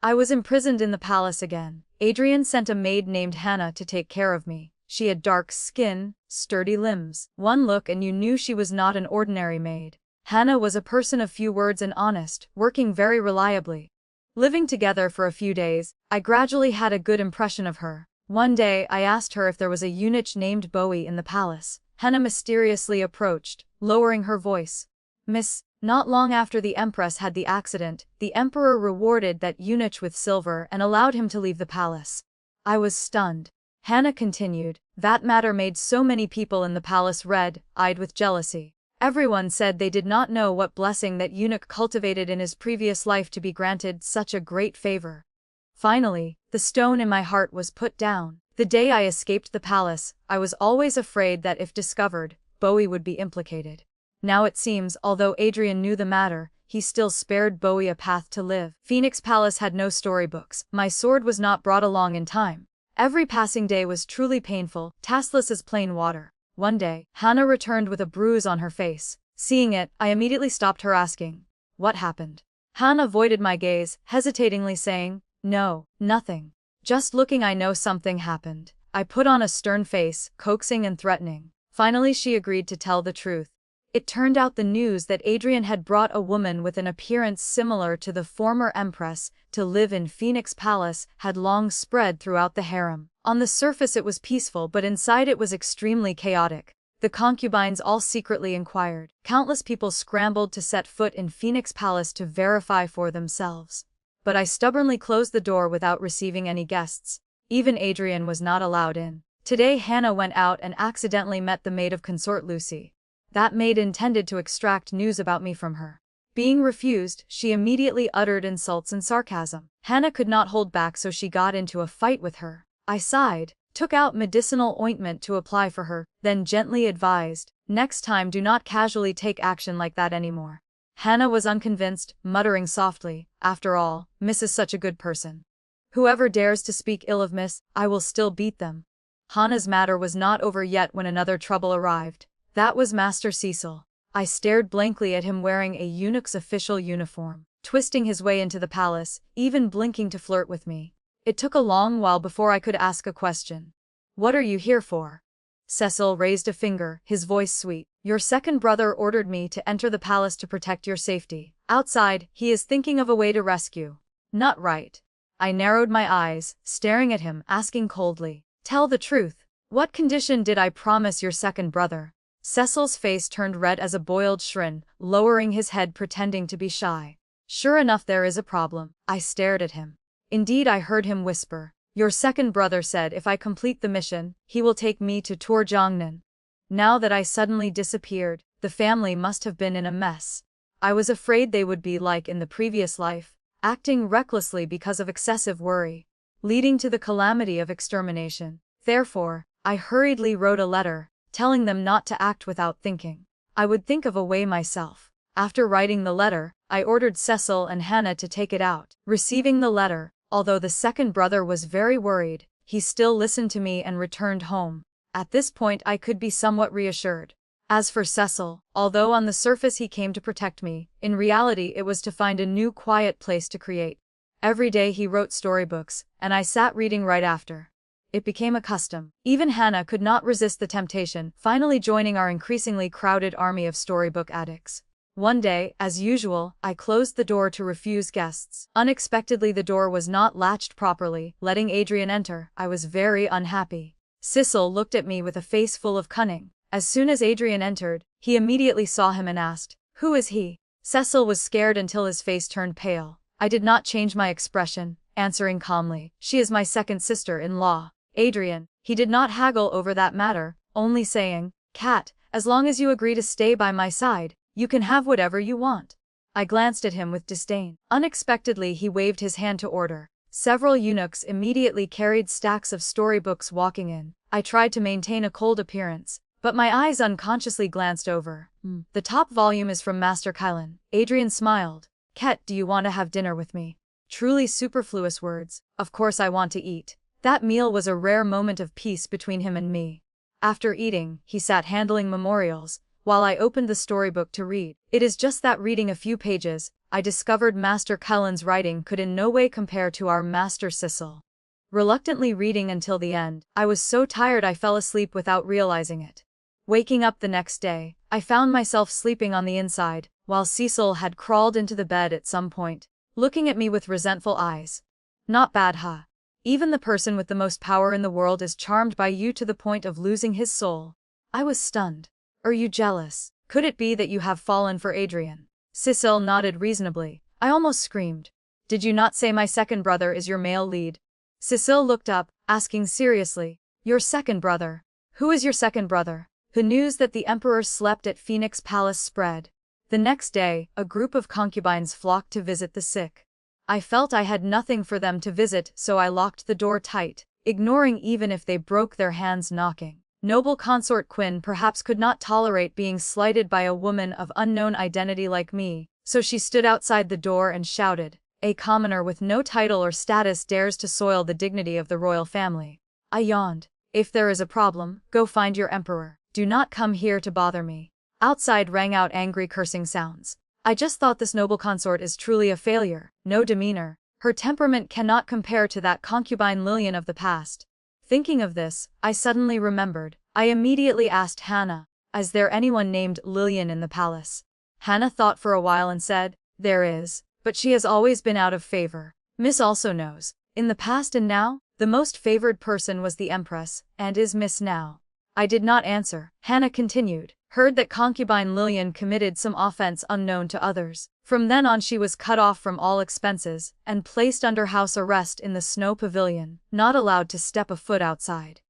I was imprisoned in the palace again. Adrian sent a maid named Hannah to take care of me. She had dark skin, sturdy limbs. One look and you knew she was not an ordinary maid. Hannah was a person of few words and honest, working very reliably. Living together for a few days, I gradually had a good impression of her. One day, I asked her if there was a eunuch named Bowie in the palace. Hannah mysteriously approached, lowering her voice. "Miss, not long after the Empress had the accident, the Emperor rewarded that eunuch with silver and allowed him to leave the palace." I was stunned. Hannah continued, "That matter made so many people in the palace red-eyed with jealousy. Everyone said they did not know what blessing that eunuch cultivated in his previous life to be granted such a great favor." Finally, the stone in my heart was put down. The day I escaped the palace, I was always afraid that if discovered, Bowie would be implicated. Now it seems, although Adrian knew the matter, he still spared Bowie a path to live. Phoenix Palace had no storybooks. My sword was not brought along in time. Every passing day was truly painful, tasteless as plain water. One day, Hannah returned with a bruise on her face. Seeing it, I immediately stopped her asking, "What happened?" Hannah avoided my gaze, hesitatingly saying, "No, nothing. Just looking, I know something happened." I put on a stern face, coaxing and threatening. Finally she agreed to tell the truth. It turned out the news that Adrian had brought a woman with an appearance similar to the former empress to live in Phoenix Palace had long spread throughout the harem. On the surface it was peaceful, but inside it was extremely chaotic. The concubines all secretly inquired. Countless people scrambled to set foot in Phoenix Palace to verify for themselves. But I stubbornly closed the door without receiving any guests. Even Adrian was not allowed in. Today Hannah went out and accidentally met the maid of consort Lucy. That maid intended to extract news about me from her. Being refused, she immediately uttered insults and sarcasm. Hannah could not hold back, so she got into a fight with her. I sighed, took out medicinal ointment to apply for her, then gently advised, "Next time do not casually take action like that anymore." Hannah was unconvinced, muttering softly, "After all, Miss is such a good person. Whoever dares to speak ill of Miss, I will still beat them." Hannah's matter was not over yet when another trouble arrived. That was Master Cecil. I stared blankly at him wearing a eunuch's official uniform, twisting his way into the palace, even blinking to flirt with me. It took a long while before I could ask a question. "What are you here for?" Cecil raised a finger, his voice sweet. "Your second brother ordered me to enter the palace to protect your safety. Outside, he is thinking of a way to rescue." "Not right." I narrowed my eyes, staring at him, asking coldly, "Tell the truth. What condition did I promise your second brother?" Cecil's face turned red as a boiled shrimp, lowering his head, pretending to be shy. "Sure enough, there is a problem." I stared at him. Indeed, I heard him whisper, "Your second brother said if I complete the mission, he will take me to Torjongnan." Now that I suddenly disappeared, the family must have been in a mess. I was afraid they would be like in the previous life, acting recklessly because of excessive worry, leading to the calamity of extermination. Therefore, I hurriedly wrote a letter, telling them not to act without thinking. I would think of a way myself. After writing the letter, I ordered Cecil and Hannah to take it out. Receiving the letter, although the second brother was very worried, he still listened to me and returned home. At this point I could be somewhat reassured. As for Cecil, although on the surface he came to protect me, in reality it was to find a new quiet place to create. Every day he wrote storybooks, and I sat reading right after. It became a custom. Even Hannah could not resist the temptation, finally joining our increasingly crowded army of storybook addicts. One day, as usual, I closed the door to refuse guests. Unexpectedly, the door was not latched properly, letting Adrian enter. I was very unhappy. Cecil looked at me with a face full of cunning. As soon as Adrian entered, he immediately saw him and asked, "Who is he?" Cecil was scared until his face turned pale. I did not change my expression, answering calmly, "She is my second sister-in-law." Adrian, he did not haggle over that matter, only saying, "Cat, as long as you agree to stay by my side, you can have whatever you want." I glanced at him with disdain. Unexpectedly, he waved his hand to order. Several eunuchs immediately carried stacks of storybooks walking in. I tried to maintain a cold appearance, but my eyes unconsciously glanced over. "The top volume is from Master Kylan." Adrian smiled. "Ket, do you want to have dinner with me?" Truly superfluous words. Of course I want to eat. That meal was a rare moment of peace between him and me. After eating, he sat handling memorials, while I opened the storybook to read. It is just that reading a few pages, I discovered Master Kylan's writing could in no way compare to our Master Cecil. Reluctantly reading until the end, I was so tired I fell asleep without realizing it. Waking up the next day, I found myself sleeping on the inside, while Cecil had crawled into the bed at some point, looking at me with resentful eyes. "Not bad, huh? Even the person with the most power in the world is charmed by you to the point of losing his soul." I was stunned. "Are you jealous? Could it be that you have fallen for Adrian?" Cecil nodded reasonably. I almost screamed. "Did you not say my second brother is your male lead?" Cecil looked up, asking seriously, "Your second brother? Who is your second brother?" The news that the emperor slept at Phoenix Palace spread. The next day, a group of concubines flocked to visit the sick. I felt I had nothing for them to visit, so I locked the door tight, ignoring even if they broke their hands knocking. Noble consort Quinn perhaps could not tolerate being slighted by a woman of unknown identity like me, so she stood outside the door and shouted, "A commoner with no title or status dares to soil the dignity of the royal family." I yawned. If there is a problem, go find your emperor. Do not come here to bother me. Outside rang out angry cursing sounds. I just thought this noble consort is truly a failure. No demeanor. Her temperament cannot compare to that concubine Lillian of the past. Thinking of this, I suddenly remembered. I immediately asked Hannah, is there anyone named Lillian in the palace? Hannah thought for a while and said, there is, but she has always been out of favor. Miss also knows. In the past and now, the most favored person was the Empress, and is Miss now. I did not answer. Hannah continued, heard that concubine Lillian committed some offense unknown to others. From then on she was cut off from all expenses, and placed under house arrest in the snow pavilion, not allowed to step a foot outside.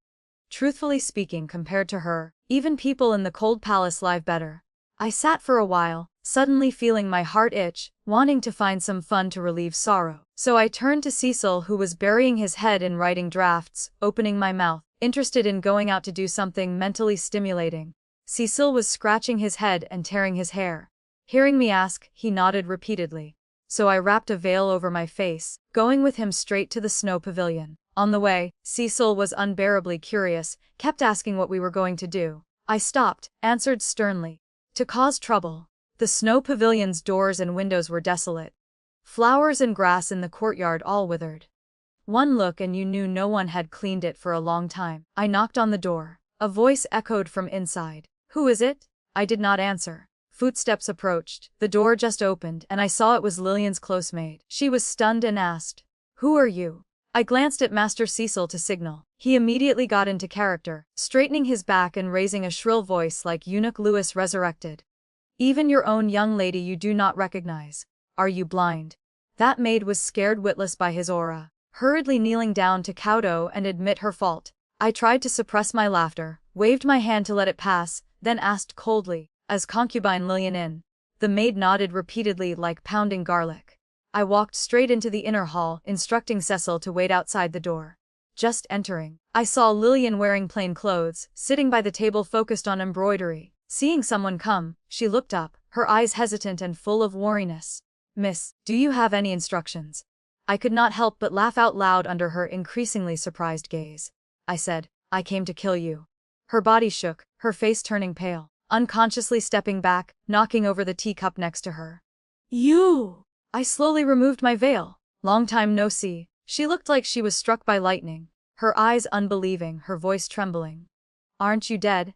Truthfully speaking, compared to her, even people in the cold palace live better. I sat for a while, suddenly feeling my heart itch, wanting to find some fun to relieve sorrow. So I turned to Cecil, who was burying his head in writing drafts, opening my mouth, interested in going out to do something mentally stimulating. Cecil was scratching his head and tearing his hair. Hearing me ask, he nodded repeatedly. So I wrapped a veil over my face, going with him straight to the snow pavilion. On the way, Cecil was unbearably curious, kept asking what we were going to do. I stopped, answered sternly. To cause trouble. The snow pavilion's doors and windows were desolate. Flowers and grass in the courtyard all withered. One look and you knew no one had cleaned it for a long time. I knocked on the door. A voice echoed from inside. Who is it? I did not answer. Footsteps approached. The door just opened and I saw it was Lillian's close maid. She was stunned and asked, who are you? I glanced at Master Cecil to signal. He immediately got into character, straightening his back and raising a shrill voice like Eunuch Louis resurrected. Even your own young lady you do not recognize. Are you blind? That maid was scared witless by his aura, hurriedly kneeling down to kowtow and admit her fault. I tried to suppress my laughter, waved my hand to let it pass, then asked coldly, as concubine Lillian in? The maid nodded repeatedly like pounding garlic. I walked straight into the inner hall, instructing Cecil to wait outside the door. Just entering, I saw Lillian wearing plain clothes, sitting by the table focused on embroidery. Seeing someone come, she looked up, her eyes hesitant and full of wariness. Miss, do you have any instructions? I could not help but laugh out loud under her increasingly surprised gaze. I said, I came to kill you. Her body shook, her face turning pale, unconsciously stepping back, knocking over the teacup next to her. You! I slowly removed my veil. Long time no see. She looked like she was struck by lightning. Her eyes unbelieving, her voice trembling. Aren't you dead?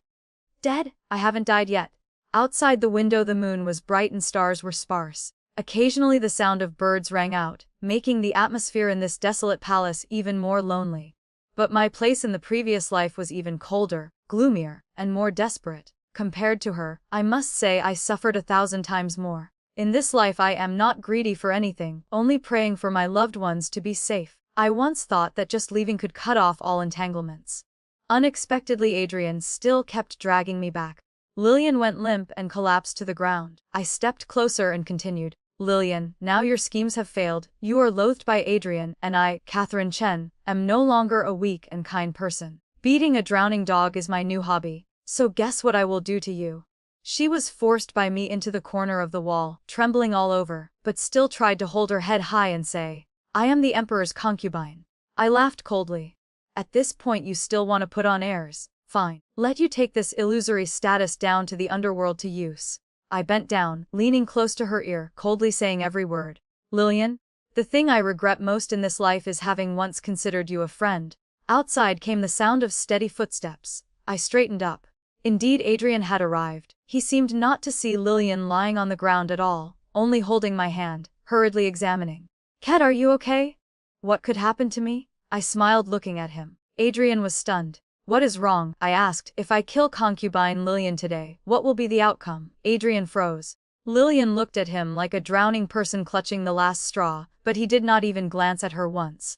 Dead? I haven't died yet. Outside the window the moon was bright and stars were sparse. Occasionally the sound of birds rang out, making the atmosphere in this desolate palace even more lonely. But my place in the previous life was even colder, gloomier, and more desperate. Compared to her, I must say I suffered 1,000 times more. In this life I am not greedy for anything, only praying for my loved ones to be safe. I once thought that just leaving could cut off all entanglements. Unexpectedly Adrian still kept dragging me back. Lillian went limp and collapsed to the ground. I stepped closer and continued, Lillian, now your schemes have failed, you are loathed by Adrian, and I, Catherine Chen, am no longer a weak and kind person. Beating a drowning dog is my new hobby, so guess what I will do to you. She was forced by me into the corner of the wall, trembling all over, but still tried to hold her head high and say, I am the Emperor's concubine. I laughed coldly. At this point you still want to put on airs. Fine. Let you take this illusory status down to the underworld to use. I bent down, leaning close to her ear, coldly saying every word. Lillian, the thing I regret most in this life is having once considered you a friend. Outside came the sound of steady footsteps. I straightened up. Indeed Adrian had arrived. He seemed not to see Lillian lying on the ground at all, only holding my hand, hurriedly examining. Cat, are you okay? What could happen to me? I smiled looking at him. Adrian was stunned. What is wrong? I asked. If I kill concubine Lillian today, what will be the outcome? Adrian froze. Lillian looked at him like a drowning person clutching the last straw, but he did not even glance at her once.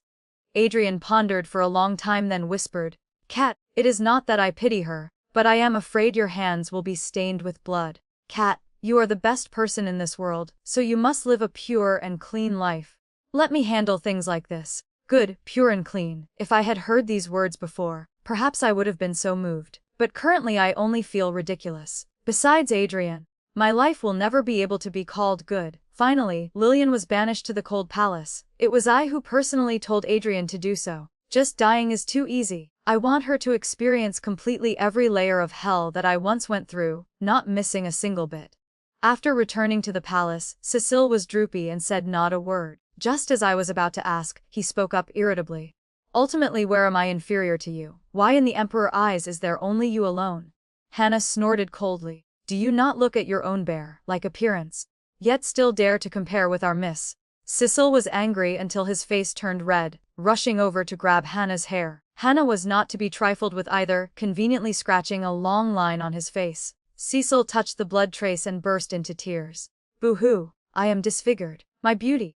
Adrian pondered for a long time then whispered, Cat, it is not that I pity her, but I am afraid your hands will be stained with blood. Cat, you are the best person in this world, so you must live a pure and clean life. Let me handle things like this. Good, pure and clean. If I had heard these words before, perhaps I would have been so moved. But currently I only feel ridiculous. Besides Adrian, my life will never be able to be called good. Finally, Lillian was banished to the cold palace. It was I who personally told Adrian to do so. Just dying is too easy. I want her to experience completely every layer of hell that I once went through, not missing a single bit. After returning to the palace, Cecile was droopy and said not a word. Just as I was about to ask, he spoke up irritably. Ultimately, where am I inferior to you? Why in the Emperor's eyes is there only you alone? Hannah snorted coldly. Do you not look at your own bear-like appearance, yet still dare to compare with our miss? Cecile was angry until his face turned red, rushing over to grab Hannah's hair. Hannah was not to be trifled with either, conveniently scratching a long line on his face. Cecile touched the blood trace and burst into tears. Boo-hoo, I am disfigured. My beauty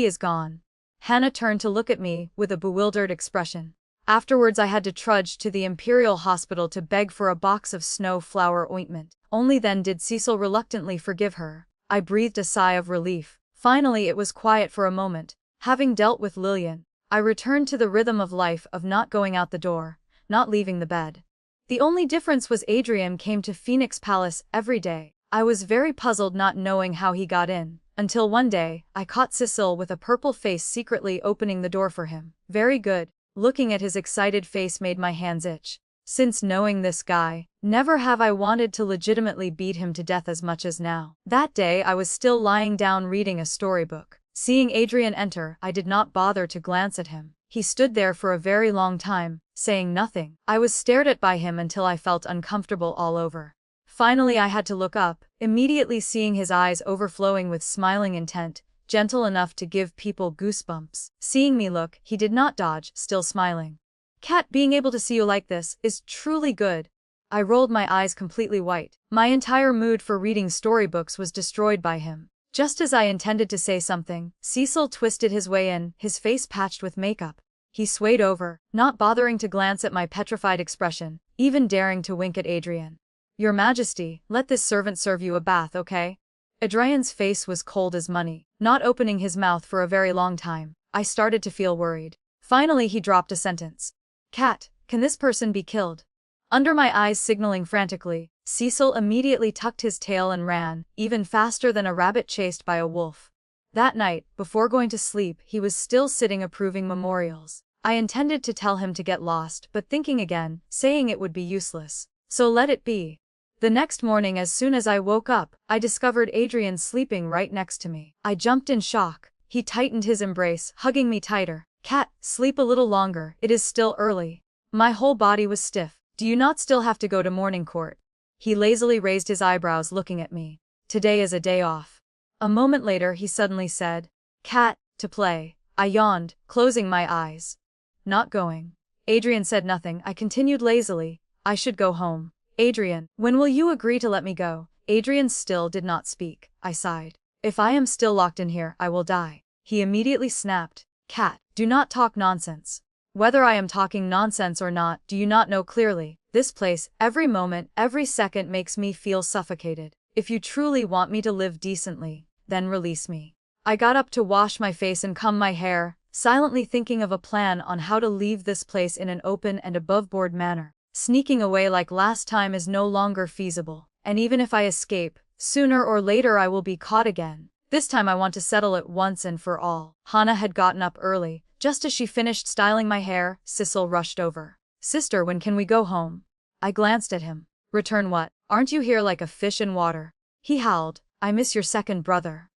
is gone. Hannah turned to look at me with a bewildered expression. Afterwards I had to trudge to the Imperial Hospital to beg for a box of snow flower ointment. Only then did Cecile reluctantly forgive her. I breathed a sigh of relief. Finally it was quiet for a moment. Having dealt with Lillian, I returned to the rhythm of life of not going out the door, not leaving the bed. The only difference was Adrien came to Phoenix Palace every day. I was very puzzled not knowing how he got in, until one day, I caught Cecile with a purple face secretly opening the door for him. Very good. Looking at his excited face made my hands itch. Since knowing this guy, never have I wanted to legitimately beat him to death as much as now. That day I was still lying down reading a storybook. Seeing Adrien enter, I did not bother to glance at him. He stood there for a very long time, saying nothing. I was stared at by him until I felt uncomfortable all over. Finally I had to look up, immediately seeing his eyes overflowing with smiling intent, gentle enough to give people goosebumps. Seeing me look, he did not dodge, still smiling. Cat, being able to see you like this is truly good. I rolled my eyes completely white. My entire mood for reading storybooks was destroyed by him. Just as I intended to say something, Cecil twisted his way in, his face patched with makeup. He swayed over, not bothering to glance at my petrified expression, even daring to wink at Adrien. Your Majesty, let this servant serve you a bath, okay? Adrien's face was cold as money, not opening his mouth for a very long time. I started to feel worried. Finally he dropped a sentence. Cat, can this person be killed? Under my eyes signaling frantically, Cecil immediately tucked his tail and ran, even faster than a rabbit chased by a wolf. That night, before going to sleep, he was still sitting approving memorials. I intended to tell him to get lost, but thinking again, saying it would be useless. So let it be. The next morning as soon as I woke up, I discovered Adrien sleeping right next to me. I jumped in shock. He tightened his embrace, hugging me tighter. Cat, sleep a little longer, it is still early. My whole body was stiff. Do you not still have to go to morning court? He lazily raised his eyebrows looking at me. Today is a day off. A moment later he suddenly said, Cat, to play. I yawned, closing my eyes. Not going. Adrien said nothing. I continued lazily. I should go home. Adrien, when will you agree to let me go? Adrien still did not speak. I sighed. If I am still locked in here, I will die. He immediately snapped. Cat, do not talk nonsense. Whether I am talking nonsense or not, do you not know clearly? This place, every moment, every second makes me feel suffocated. If you truly want me to live decently, then release me. I got up to wash my face and comb my hair, silently thinking of a plan on how to leave this place in an open and above-board manner. Sneaking away like last time is no longer feasible, and even if I escape, sooner or later I will be caught again. This time I want to settle it once and for all. Hannah had gotten up early. Just as she finished styling my hair, Cecil rushed over. Sister, when can we go home? I glanced at him. Return what? Aren't you here like a fish in water? He howled. I miss your second brother.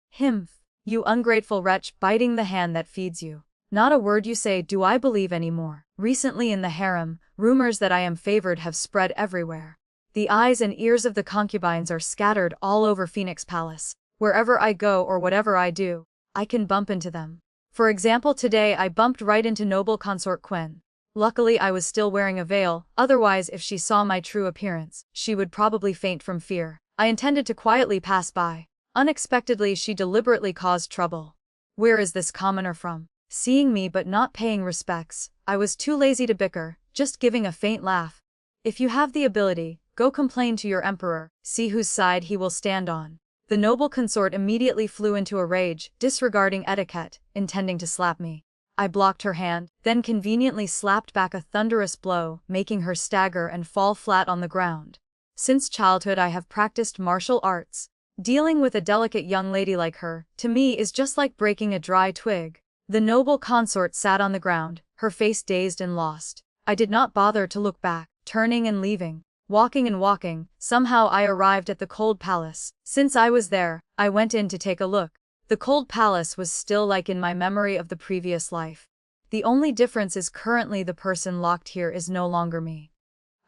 Himph. You ungrateful wretch, biting the hand that feeds you. Not a word you say do I believe anymore. Recently in the harem, rumors that I am favored have spread everywhere. The eyes and ears of the concubines are scattered all over Phoenix Palace. Wherever I go or whatever I do, I can bump into them. For example, today I bumped right into noble consort Quen. Luckily I was still wearing a veil, otherwise if she saw my true appearance, she would probably faint from fear. I intended to quietly pass by. Unexpectedly she deliberately caused trouble. Where is this commoner from? Seeing me but not paying respects, I was too lazy to bicker, just giving a faint laugh. If you have the ability, go complain to your emperor, see whose side he will stand on. The noble consort immediately flew into a rage, disregarding etiquette, intending to slap me. I blocked her hand, then conveniently slapped back a thunderous blow, making her stagger and fall flat on the ground. Since childhood I have practiced martial arts. Dealing with a delicate young lady like her, to me is just like breaking a dry twig. The noble consort sat on the ground, her face dazed and lost. I did not bother to look back, turning and leaving. Walking and walking, somehow I arrived at the cold palace. Since I was there, I went in to take a look. The cold palace was still like in my memory of the previous life. The only difference is currently the person locked here is no longer me.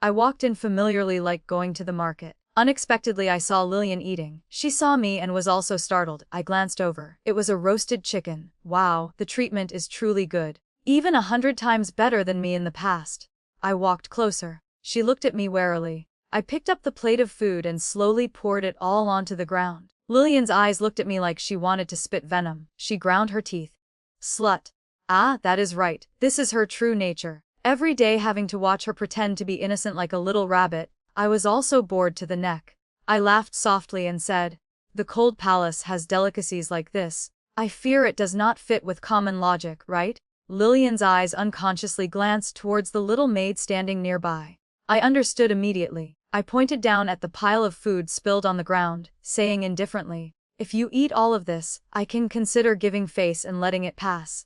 I walked in familiarly like going to the market. Unexpectedly I saw Lillian eating. She saw me and was also startled. I glanced over. It was a roasted chicken. Wow, the treatment is truly good. Even 100 times better than me in the past. I walked closer. She looked at me warily. I picked up the plate of food and slowly poured it all onto the ground. Lillian's eyes looked at me like she wanted to spit venom. She ground her teeth. Slut. Ah, that is right. This is her true nature. Every day having to watch her pretend to be innocent like a little rabbit. I was also bored to the neck. I laughed softly and said, "The cold palace has delicacies like this. I fear it does not fit with common logic, right?" Lillian's eyes unconsciously glanced towards the little maid standing nearby. I understood immediately. I pointed down at the pile of food spilled on the ground, saying indifferently, "If you eat all of this, I can consider giving face and letting it pass.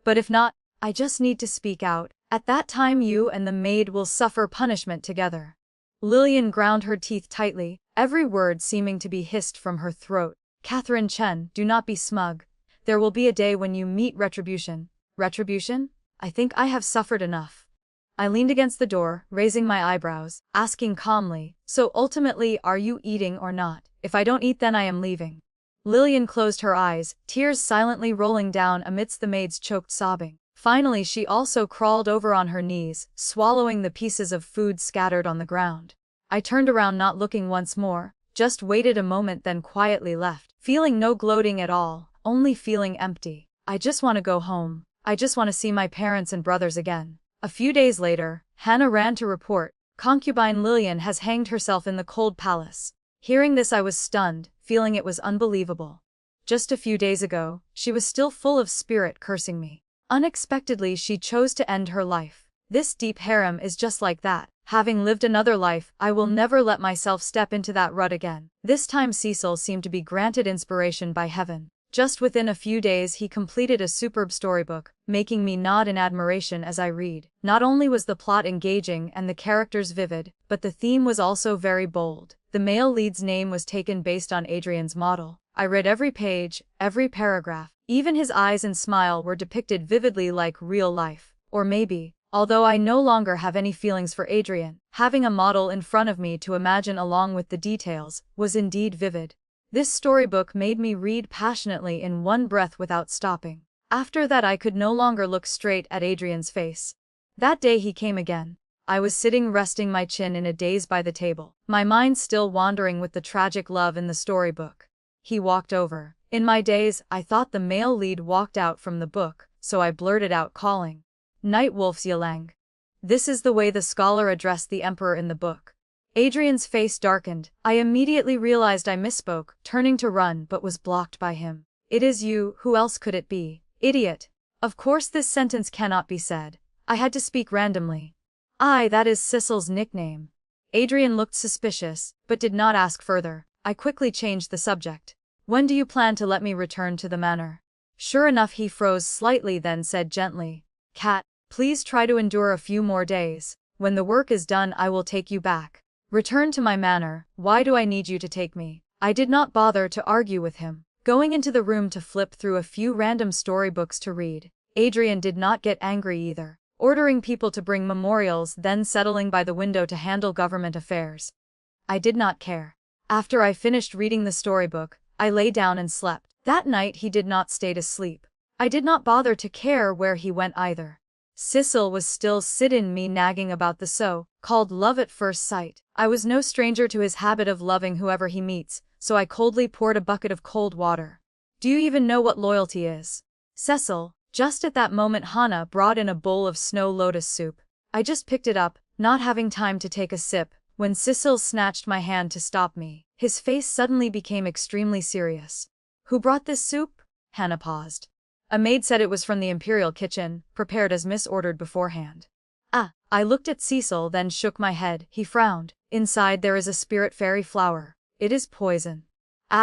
But if not, I just need to speak out. At that time you and the maid will suffer punishment together." Lillian ground her teeth tightly, every word seeming to be hissed from her throat. "Catherine Chen, do not be smug. There will be a day when you meet Retribution." Retribution? I think I have suffered enough. I leaned against the door, raising my eyebrows, asking calmly, "So ultimately are you eating or not? If I don't eat then I am leaving." Lillian closed her eyes, tears silently rolling down amidst the maid's choked sobbing. Finally she also crawled over on her knees, swallowing the pieces of food scattered on the ground. I turned around not looking once more, just waited a moment then quietly left, feeling no gloating at all, only feeling empty. I just want to go home. I just want to see my parents and brothers again. A few days later, Hannah ran to report, "Concubine Lillian has hanged herself in the cold palace." Hearing this I was stunned, feeling it was unbelievable. Just a few days ago, she was still full of spirit cursing me. Unexpectedly she chose to end her life. This deep harem is just like that. Having lived another life, I will never let myself step into that rut again. This time Cecil seemed to be granted inspiration by heaven. Just within a few days he completed a superb storybook, making me nod in admiration as I read. Not only was the plot engaging and the characters vivid, but the theme was also very bold. The male lead's name was taken based on Adrian's model. I read every page, every paragraph. Even his eyes and smile were depicted vividly like real life. Or maybe, although I no longer have any feelings for Adrian, having a model in front of me to imagine along with the details was indeed vivid. This storybook made me read passionately in one breath without stopping. After that I could no longer look straight at Adrian's face. That day he came again. I was sitting resting my chin in a daze by the table, my mind still wandering with the tragic love in the storybook. He walked over. In my daze, I thought the male lead walked out from the book, so I blurted out calling, "Night Wolf Xialang." This is the way the scholar addressed the emperor in the book. Adrian's face darkened. I immediately realized I misspoke, turning to run but was blocked by him. "It is you, who else could it be? Idiot." Of course this sentence cannot be said. I had to speak randomly. That is Cecil's nickname." Adrian looked suspicious, but did not ask further. I quickly changed the subject. "When do you plan to let me return to the manor?" Sure enough he froze slightly then said gently, "Cat, please try to endure a few more days. When the work is done I will take you back." "Return to my manor? Why do I need you to take me?" I did not bother to argue with him. Going into the room to flip through a few random storybooks to read, Adrian did not get angry either, ordering people to bring memorials then settling by the window to handle government affairs. I did not care. After I finished reading the storybook, I lay down and slept. That night he did not stay to sleep. I did not bother to care where he went either. Cecil was still sitting me nagging about the so-called love at first sight. I was no stranger to his habit of loving whoever he meets, so I coldly poured a bucket of cold water. "Do you even know what loyalty is?" "Cecil." Just at that moment Hannah brought in a bowl of snow lotus soup. I just picked it up, not having time to take a sip, when Cecil snatched my hand to stop me. His face suddenly became extremely serious. "Who brought this soup?" Hannah paused. "A maid said it was from the imperial kitchen, prepared as misordered beforehand." I looked at Cecil then shook my head. He frowned. "Inside there is a spirit fairy flower. It is poison."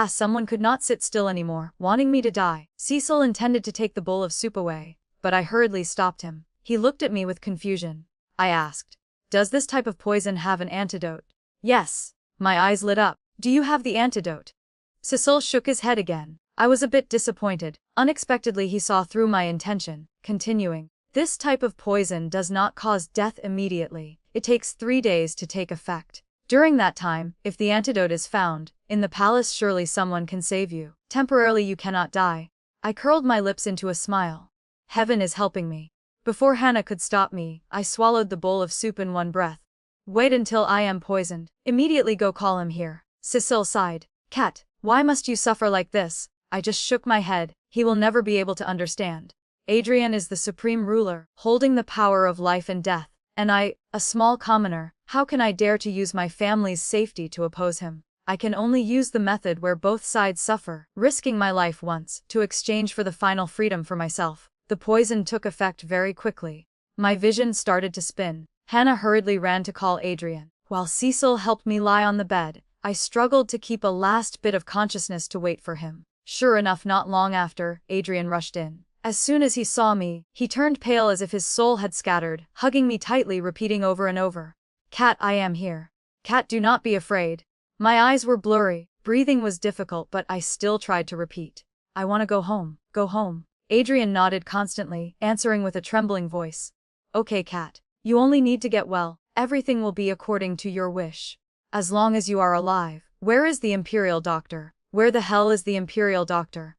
Someone could not sit still anymore, wanting me to die. Cecil intended to take the bowl of soup away, but I hurriedly stopped him. He looked at me with confusion. I asked. Does this type of poison have an antidote? Yes. My eyes lit up. Do you have the antidote? Cecil shook his head again. I was a bit disappointed. Unexpectedly he saw through my intention, continuing. This type of poison does not cause death immediately. It takes 3 days to take effect. During that time, if the antidote is found, in the palace surely someone can save you. Temporarily you cannot die. I curled my lips into a smile. Heaven is helping me. Before Hannah could stop me, I swallowed the bowl of soup in one breath. Wait until I am poisoned. Immediately go call him here. Cecil sighed. Cat, why must you suffer like this? I just shook my head. He will never be able to understand. Adrian is the supreme ruler, holding the power of life and death. And I, a small commoner, how can I dare to use my family's safety to oppose him? I can only use the method where both sides suffer, risking my life once, to exchange for the final freedom for myself. The poison took effect very quickly. My vision started to spin. Hannah hurriedly ran to call Adrian. While Cecil helped me lie on the bed, I struggled to keep a last bit of consciousness to wait for him. Sure enough, not long after, Adrian rushed in. As soon as he saw me, he turned pale as if his soul had scattered, hugging me tightly, repeating over and over. Cat, I am here. Cat, do not be afraid. My eyes were blurry, breathing was difficult, but I still tried to repeat. I want to go home, go home. Adrian nodded constantly, answering with a trembling voice. Okay, Cat. You only need to get well. Everything will be according to your wish. As long as you are alive. Where is the Imperial Doctor? Where the hell is the Imperial Doctor?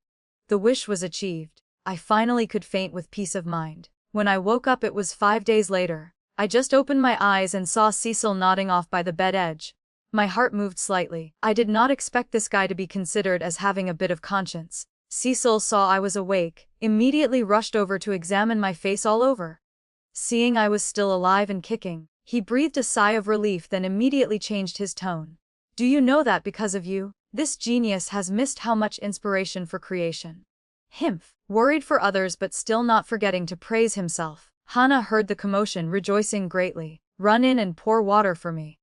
The wish was achieved. I finally could faint with peace of mind. When I woke up it was 5 days later. I just opened my eyes and saw Cecil nodding off by the bed edge. My heart moved slightly. I did not expect this guy to be considered as having a bit of conscience. Cecil saw I was awake, immediately rushed over to examine my face all over. Seeing I was still alive and kicking, he breathed a sigh of relief, then immediately changed his tone. Do you know that because of you, this genius has missed how much inspiration for creation? Himph. Worried for others but still not forgetting to praise himself. Hannah heard the commotion, rejoicing greatly. Run in and pour water for me.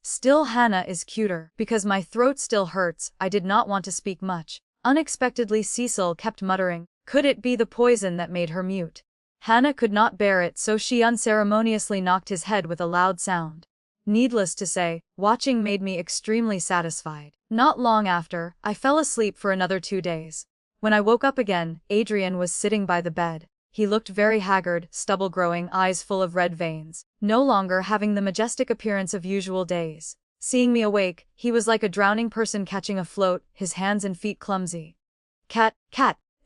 Still Hannah is cuter. Because my throat still hurts, I did not want to speak much. Unexpectedly Cecil kept muttering. Could it be the poison that made her mute? Hannah could not bear it, so she unceremoniously knocked his head with a loud sound. Needless to say, watching made me extremely satisfied. Not long after, I fell asleep for another 2 days. When I woke up again, Adrian was sitting by the bed. He looked very haggard, stubble growing, eyes full of red veins, no longer having the majestic appearance of usual days. Seeing me awake, he was like a drowning person catching a float, his hands and feet clumsy. Cat.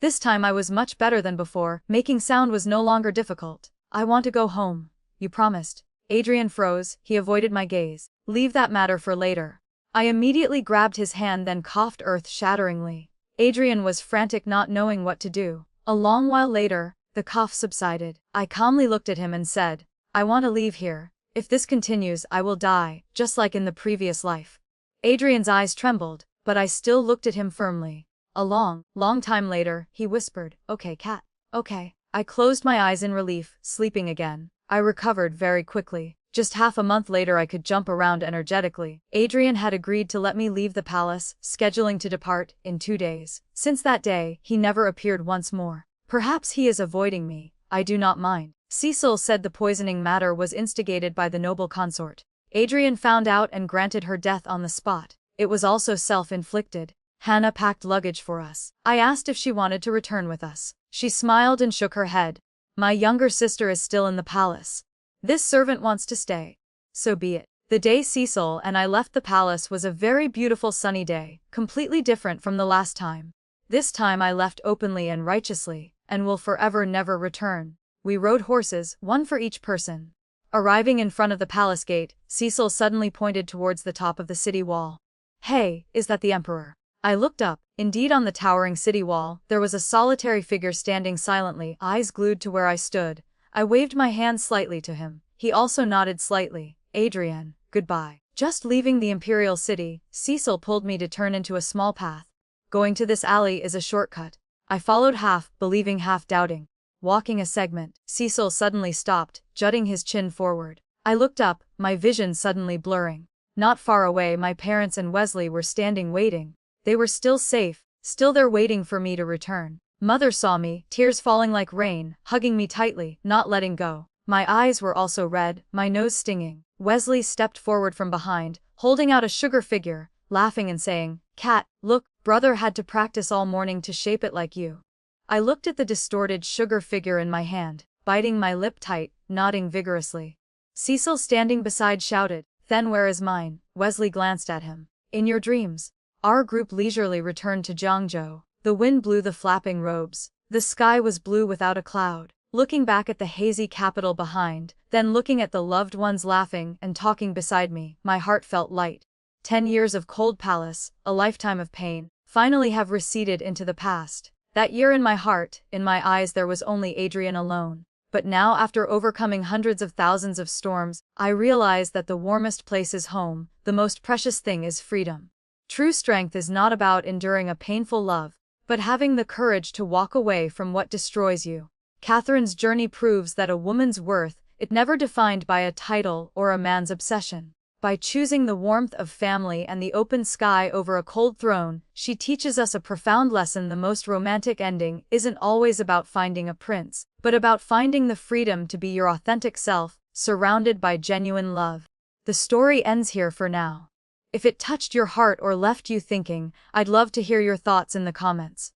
This time I was much better than before, making sound was no longer difficult. I want to go home. You promised. Adrian froze, he avoided my gaze. Leave that matter for later. I immediately grabbed his hand, then coughed earth-shatteringly. Adrian was frantic, not knowing what to do. A long while later, the cough subsided. I calmly looked at him and said, I want to leave here. If this continues, I will die, just like in the previous life. Adrian's eyes trembled, but I still looked at him firmly. A long time later, he whispered, Okay, Cat. Okay. I closed my eyes in relief, sleeping again. I recovered very quickly. Just half a month later I could jump around energetically. Adrian had agreed to let me leave the palace, scheduling to depart in 2 days. Since that day, he never appeared once more. Perhaps he is avoiding me. I do not mind. Cecil said the poisoning matter was instigated by the noble consort. Adrian found out and granted her death on the spot. It was also self-inflicted. Hannah packed luggage for us. I asked if she wanted to return with us. She smiled and shook her head. My younger sister is still in the palace. This servant wants to stay. So be it. The day Cecil and I left the palace was a very beautiful sunny day, completely different from the last time. This time I left openly and righteously, and will forever never return. We rode horses, one for each person. Arriving in front of the palace gate, Cecil suddenly pointed towards the top of the city wall. Hey, is that the Emperor? I looked up. Indeed, on the towering city wall, there was a solitary figure standing silently, eyes glued to where I stood. I waved my hand slightly to him. He also nodded slightly. Adrian, goodbye. Just leaving the Imperial City, Cecil pulled me to turn into a small path. Going to this alley is a shortcut. I followed, half believing, half doubting. Walking a segment, Cecil suddenly stopped, jutting his chin forward. I looked up, my vision suddenly blurring. Not far away, my parents and Wesley were standing waiting. They were still safe, still there waiting for me to return. Mother saw me, tears falling like rain, hugging me tightly, not letting go. My eyes were also red, my nose stinging. Wesley stepped forward from behind, holding out a sugar figure, laughing and saying, "Cat, look, brother had to practice all morning to shape it like you." I looked at the distorted sugar figure in my hand, biting my lip tight, nodding vigorously. Cecil standing beside shouted, "Then where is mine?" Wesley glanced at him. "In your dreams." Our group leisurely returned to Jiangzhou. The wind blew the flapping robes. The sky was blue without a cloud. Looking back at the hazy capital behind, then looking at the loved ones laughing and talking beside me, my heart felt light. 10 years of cold palace, a lifetime of pain, finally have receded into the past. That year in my heart, in my eyes there was only Adrian alone. But now after overcoming hundreds of thousands of storms, I realize that the warmest place is home, the most precious thing is freedom. True strength is not about enduring a painful love, but having the courage to walk away from what destroys you. Catherine's journey proves that a woman's worth is never defined by a title or a man's obsession. By choosing the warmth of family and the open sky over a cold throne, she teaches us a profound lesson: the most romantic ending isn't always about finding a prince, but about finding the freedom to be your authentic self, surrounded by genuine love. The story ends here for now. If it touched your heart or left you thinking, I'd love to hear your thoughts in the comments.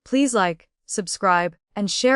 Please like, subscribe, and share